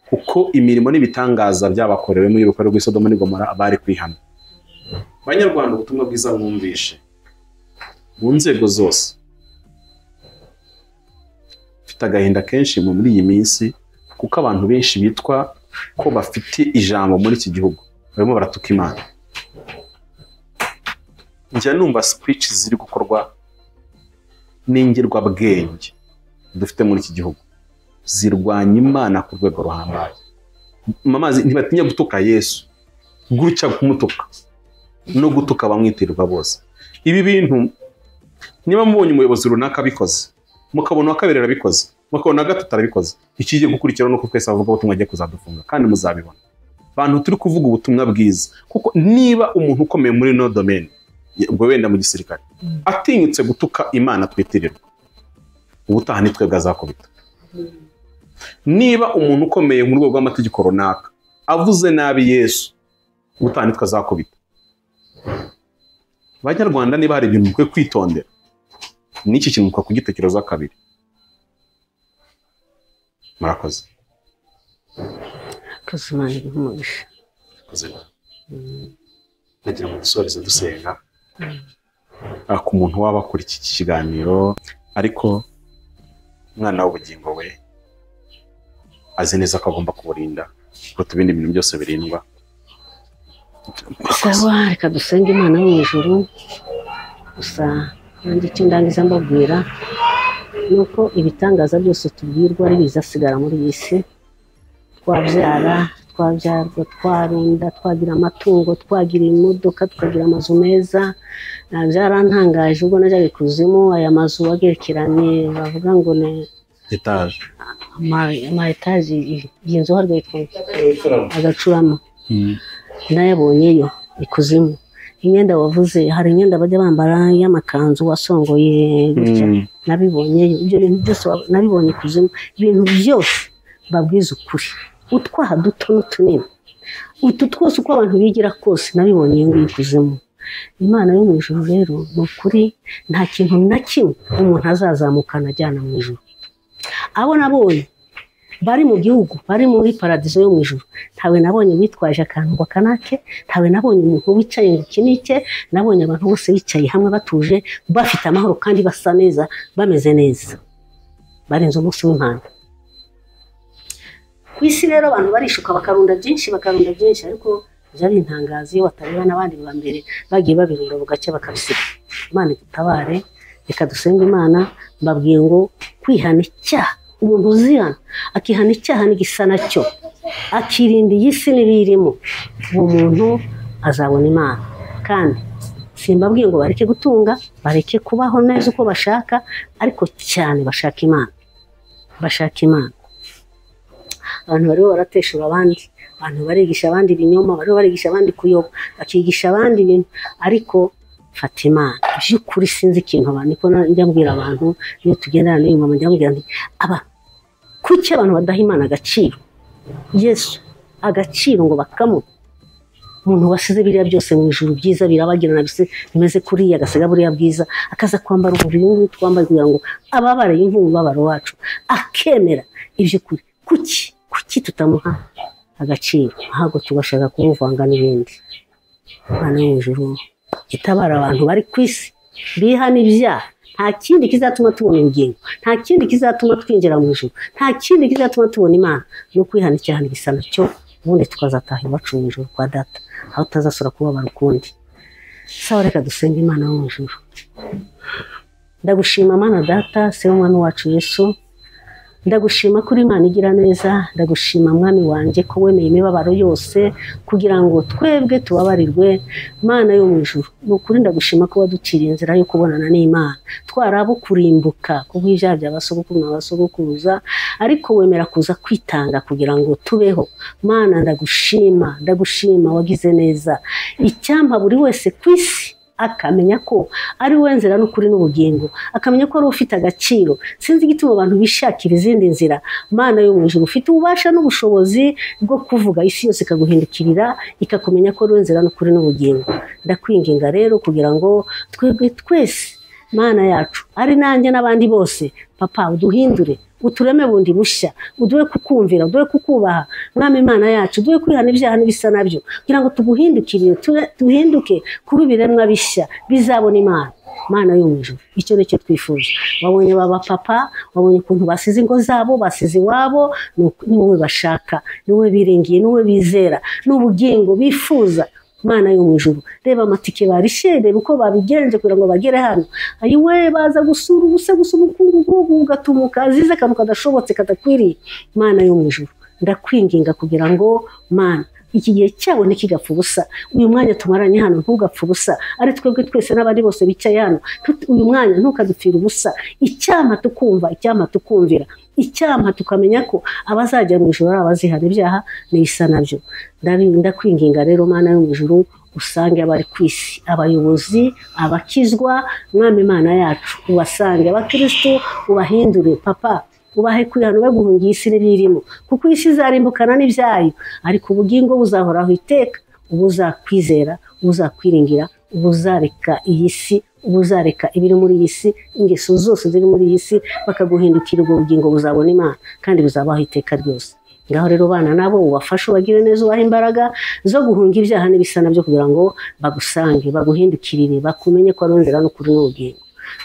kuko imirimo n'ibitangaza byabakorewe mu ibikorwa rw'i Sodomo n'i Gomora abari kwihana. Banyarwanda, ubutumwa bwiza mwumvishe mu nzego zose. Mfite agahinda kenshi muri iyi minsi, kuko abantu benshi bitwa ko bafite ijambo muri iki gihugu barimo baratuka Imana. Njya numva speech ziri gukorwa n'ingirwa bwenge dufite muri iki gihugu zirwanya Imana ku rwego ruhambaye. Mamazi ntibatinya gutuka Yesu, gutya kumutuka no gutuka abamwitirirwa bose. Ibi bintu niba mubonye umuyobozi runaka bikoze, mukabona wa kabiri arabikoze, mukabona gatatu arabikoze, ikigiye gukurikira no twese avuga ubutumwa agiye kuzadufunga, kandi muzabibona. Abantu turi kuvuga ubutumwa bwiza, kuko niba umuntu ukomeye muri no domain, ubwo wenda mu gisirikare, atinyutse gutuka Imana twitirirwa, ubutaha ni twebwe azakubita. Niba umuntu ukomeye mu rwego rw'amategeko runaka avuze nabi Yesu, ubutaha ni twazakubita. Banyarwanda, niba hari ibintu mukwiye kwitondera, n'iki kintu mukwiye kugitekerezaho kabiri. Murakoze. Kuzimana umugisha. Nagira ngo dusoreze dusenga ku muntu waba kuri iki kiganiro, ariko umwana w'ubugingo we azi neza ko agomba kuburinda kuko ibindi bintu byose birindwa. Sawa, reka dusenge Imana mu ijuru. Gusa nanjye icyo ndangiza mbabwira nuko ibitangaza byose tubwirwa ari bizasigara muri iyi si. Twabyara, twabyarwa, twarunda, twagira amatungo, twagira imodoka, tukagira amazu meza. Byarantangaje ubwo najyaga ikuzimu, aya mazu agerekeranye bavuga ngo ni etage, ama etage y'inzu harya yitwa Agacurama. Nayabonyeyo ikuzimu. Imyenda wavuze, hari imyenda bajya bambara y'amakanzu wasongoye gutya, nabibonyeyo. Ibyo bintu byose nabibonye ikuzimu. Ibintu byose babwize ukuri utwaha duto n'utunini utu twose uko abantu bigira kose nabibonye iyo ngiyo ikuzimu. Imana yo mu ijuru rero ni ukuri nta kintu na kimwe umuntu azazamukana ajyana mu ijuru. Abo nabonye bari mu gihugu bari muri paradizo yo mu ijuru ntawe nabonye bitwaje akantu ngo kanake, ntawe nabonye umuntu wicaye ngo kinike, nabonye abantu bose bicaye hamwe batuje bafite amahoro kandi basa neza bameze neza barenze umunsi w'impanda. Ku isi rero abantu barishuka bakarunda byinshi ariko byari intangazo iyo batareba n'abandi ba mbere bagiye babirunda bugacya bakabisiga. Imana idutabare, reka dusenge Imana. Mbabwiye ngo kwihana icyaha, umuntu uzihana akihana icyaha n'igisa nacyo akirinda iyi si n'ibirimo, uwo muntu azabona Imana. Kandi simbabwiye ngo bareke gutunga, bareke kubaho neza uko bashaka, ariko cyane bashaka Imana. Abantu bariho barateshura abandi, abantu barigisha abandi ibinyoma, bariho barigisha abandi kuyoba, bakigisha abandi ibintu, ariko fata Imana. By'ukuri sinzi ikintu abantu niko njya mbwira abantu iyo tugendana n'iyo mama, njya mbwira nti kuki abantu badaha Imana agaciro, Yesu agaciro ngo bakamuha. Umuntu wasize biriya byose mu ijuru byiza birabagirana bimeze kuriya agasiga buriya bwiza, akaza kwambara uburiri nk'ubu twambaye kugira ngo ababare y'umubabaro wacu, akemera iby'ukuri. Kuki tutamuha agaciro ahubwo tugashaka kumuvanga n'ibindi? Imana yo mu ijuru itabara abantu bari ku isi bihana ibyaha. Nta kindi kizatuma tubona ubugingo, nta kindi kizatuma twinjira mu ijuru, nta kindi kizatuma tubona Imana no kwihana icyaha n'igisa nacyo, ubundi tukazataha iwacu mu ijuru kwa Data aho tutazasura kubabara ukundi. Sawa, reka dusenge Imana yo mu ijuru. Ndagushima Mana Data, se w'umwami wacu Yesu, ndagushima kuri Imana igira neza, ndagushima mwami wanjye ko wemeye imibabaro yose kugira ngo twebwe tubabarirwe. Mana yo mu ijuru, ni ukuri ndagushima ko waduciriye inzira yo kubonana n'Imana, twarabo kurimbuka kubw'ibyaha by'abasogokuru n'abasogokuruza, ariko wemera kuza kwitanga kugira ngo tubeho. Mana ndagushima wagize neza. Icyampa buri wese ku isi akamenya ko ari we nzira n'ukuri n'ubugingo, akamenya ko ari ufite agaciro. Sinzi igituma abantu bishakira izindi nzira. Mana yo mu ijuru, ufite ububasha n'ubushobozi bwo kuvuga isi yose ikaguhindukirira ikakumenya ko ari we nzira n'ukuri n'ubugingo. Ndakwinginga rero kugira ngo twebwe twese, Mana yacu, ari nanjye n'abandi bose, Papa, uduhindure, utureme bundi bushya, uduhe kukumvira, uduhe kukubaha. Mwami Imana yacu, uduhe kwihana ibyaha n'ibisa nabyo kugira ngo tuguhindukire, duhinduke kuba ibiremwa bishya bizabona Imana. Mana yo mu ijuru, icyo nicyo twifuza. Wabonye baba papa, wabonye ukuntu basize ingo zabo, basize iwabo, ni wowe bashaka, ni wowe biringiye, ni wowe bizera, n'ubugingo bifuza. Mana yo mu ijuru, reba amatike barishe, reba uko babigenje kugira ngo bagere hano. Ayiwe baza gusura ubusa umukungugu ugatumuka azize akantu kadashobotse kadakwiriye. Mana yo mu ijuru, ndakwinginga kugira ngo Mana iki gihe cyabo ntikigapfa ubusa. Uyu mwanya tumaranye hano ntugapfa ubusa, ari twebwe twese n'abandi bose bicaye hano. Uyu mwanya ntukadupfira ubusa. Icyampa tukumva, icyampa tukumvira, icyampa tukamenya ko abazajya mu ijuru ari abazihana ibyaha n'ibisa nabyo. Ndakwinginga rero Mana yo mu ijuru, usange abari ku isi, abayobozi, abakizwa, Mwami Imana yacu, ubasange abakristo, ubahindure Papa, ubahe kwihana baguhungiye isi n'ibirimo, kuko isi izarimbukana n'ibyayo, ariko ubugingo buzahoraho iteka. Ubuzakwizera, ubuzakwiringira, ubuzareka iyi si, ubuzareka ibiri muri iyi si, ingeso zose ziri muri iyi si, bakaguhindukira, ubwo bugingo buzabona Imana kandi buzabaho iteka ryose. Ngaho rero bana nabo ubafashe, ubagire neza, ubahe imbaraga zo guhunga ibyaha n'ibisa nabyo kugira ngo bagusange, baguhindukirire, bakumenye ko ari inzira n'ukuri n'ubugingo.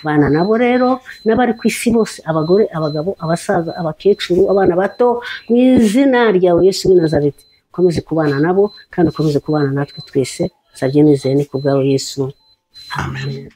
Bana nabo rero n'abari ku isi bose, abagore, abagabo, abasaza, abakecuru, abana bato, mu izina ryawe Yesu w'i Nazareti, ukomeze kubana nabo kandi ukomeze kubana natwe twese. Nsabye nizeye ni kubwawe Yesu, amen.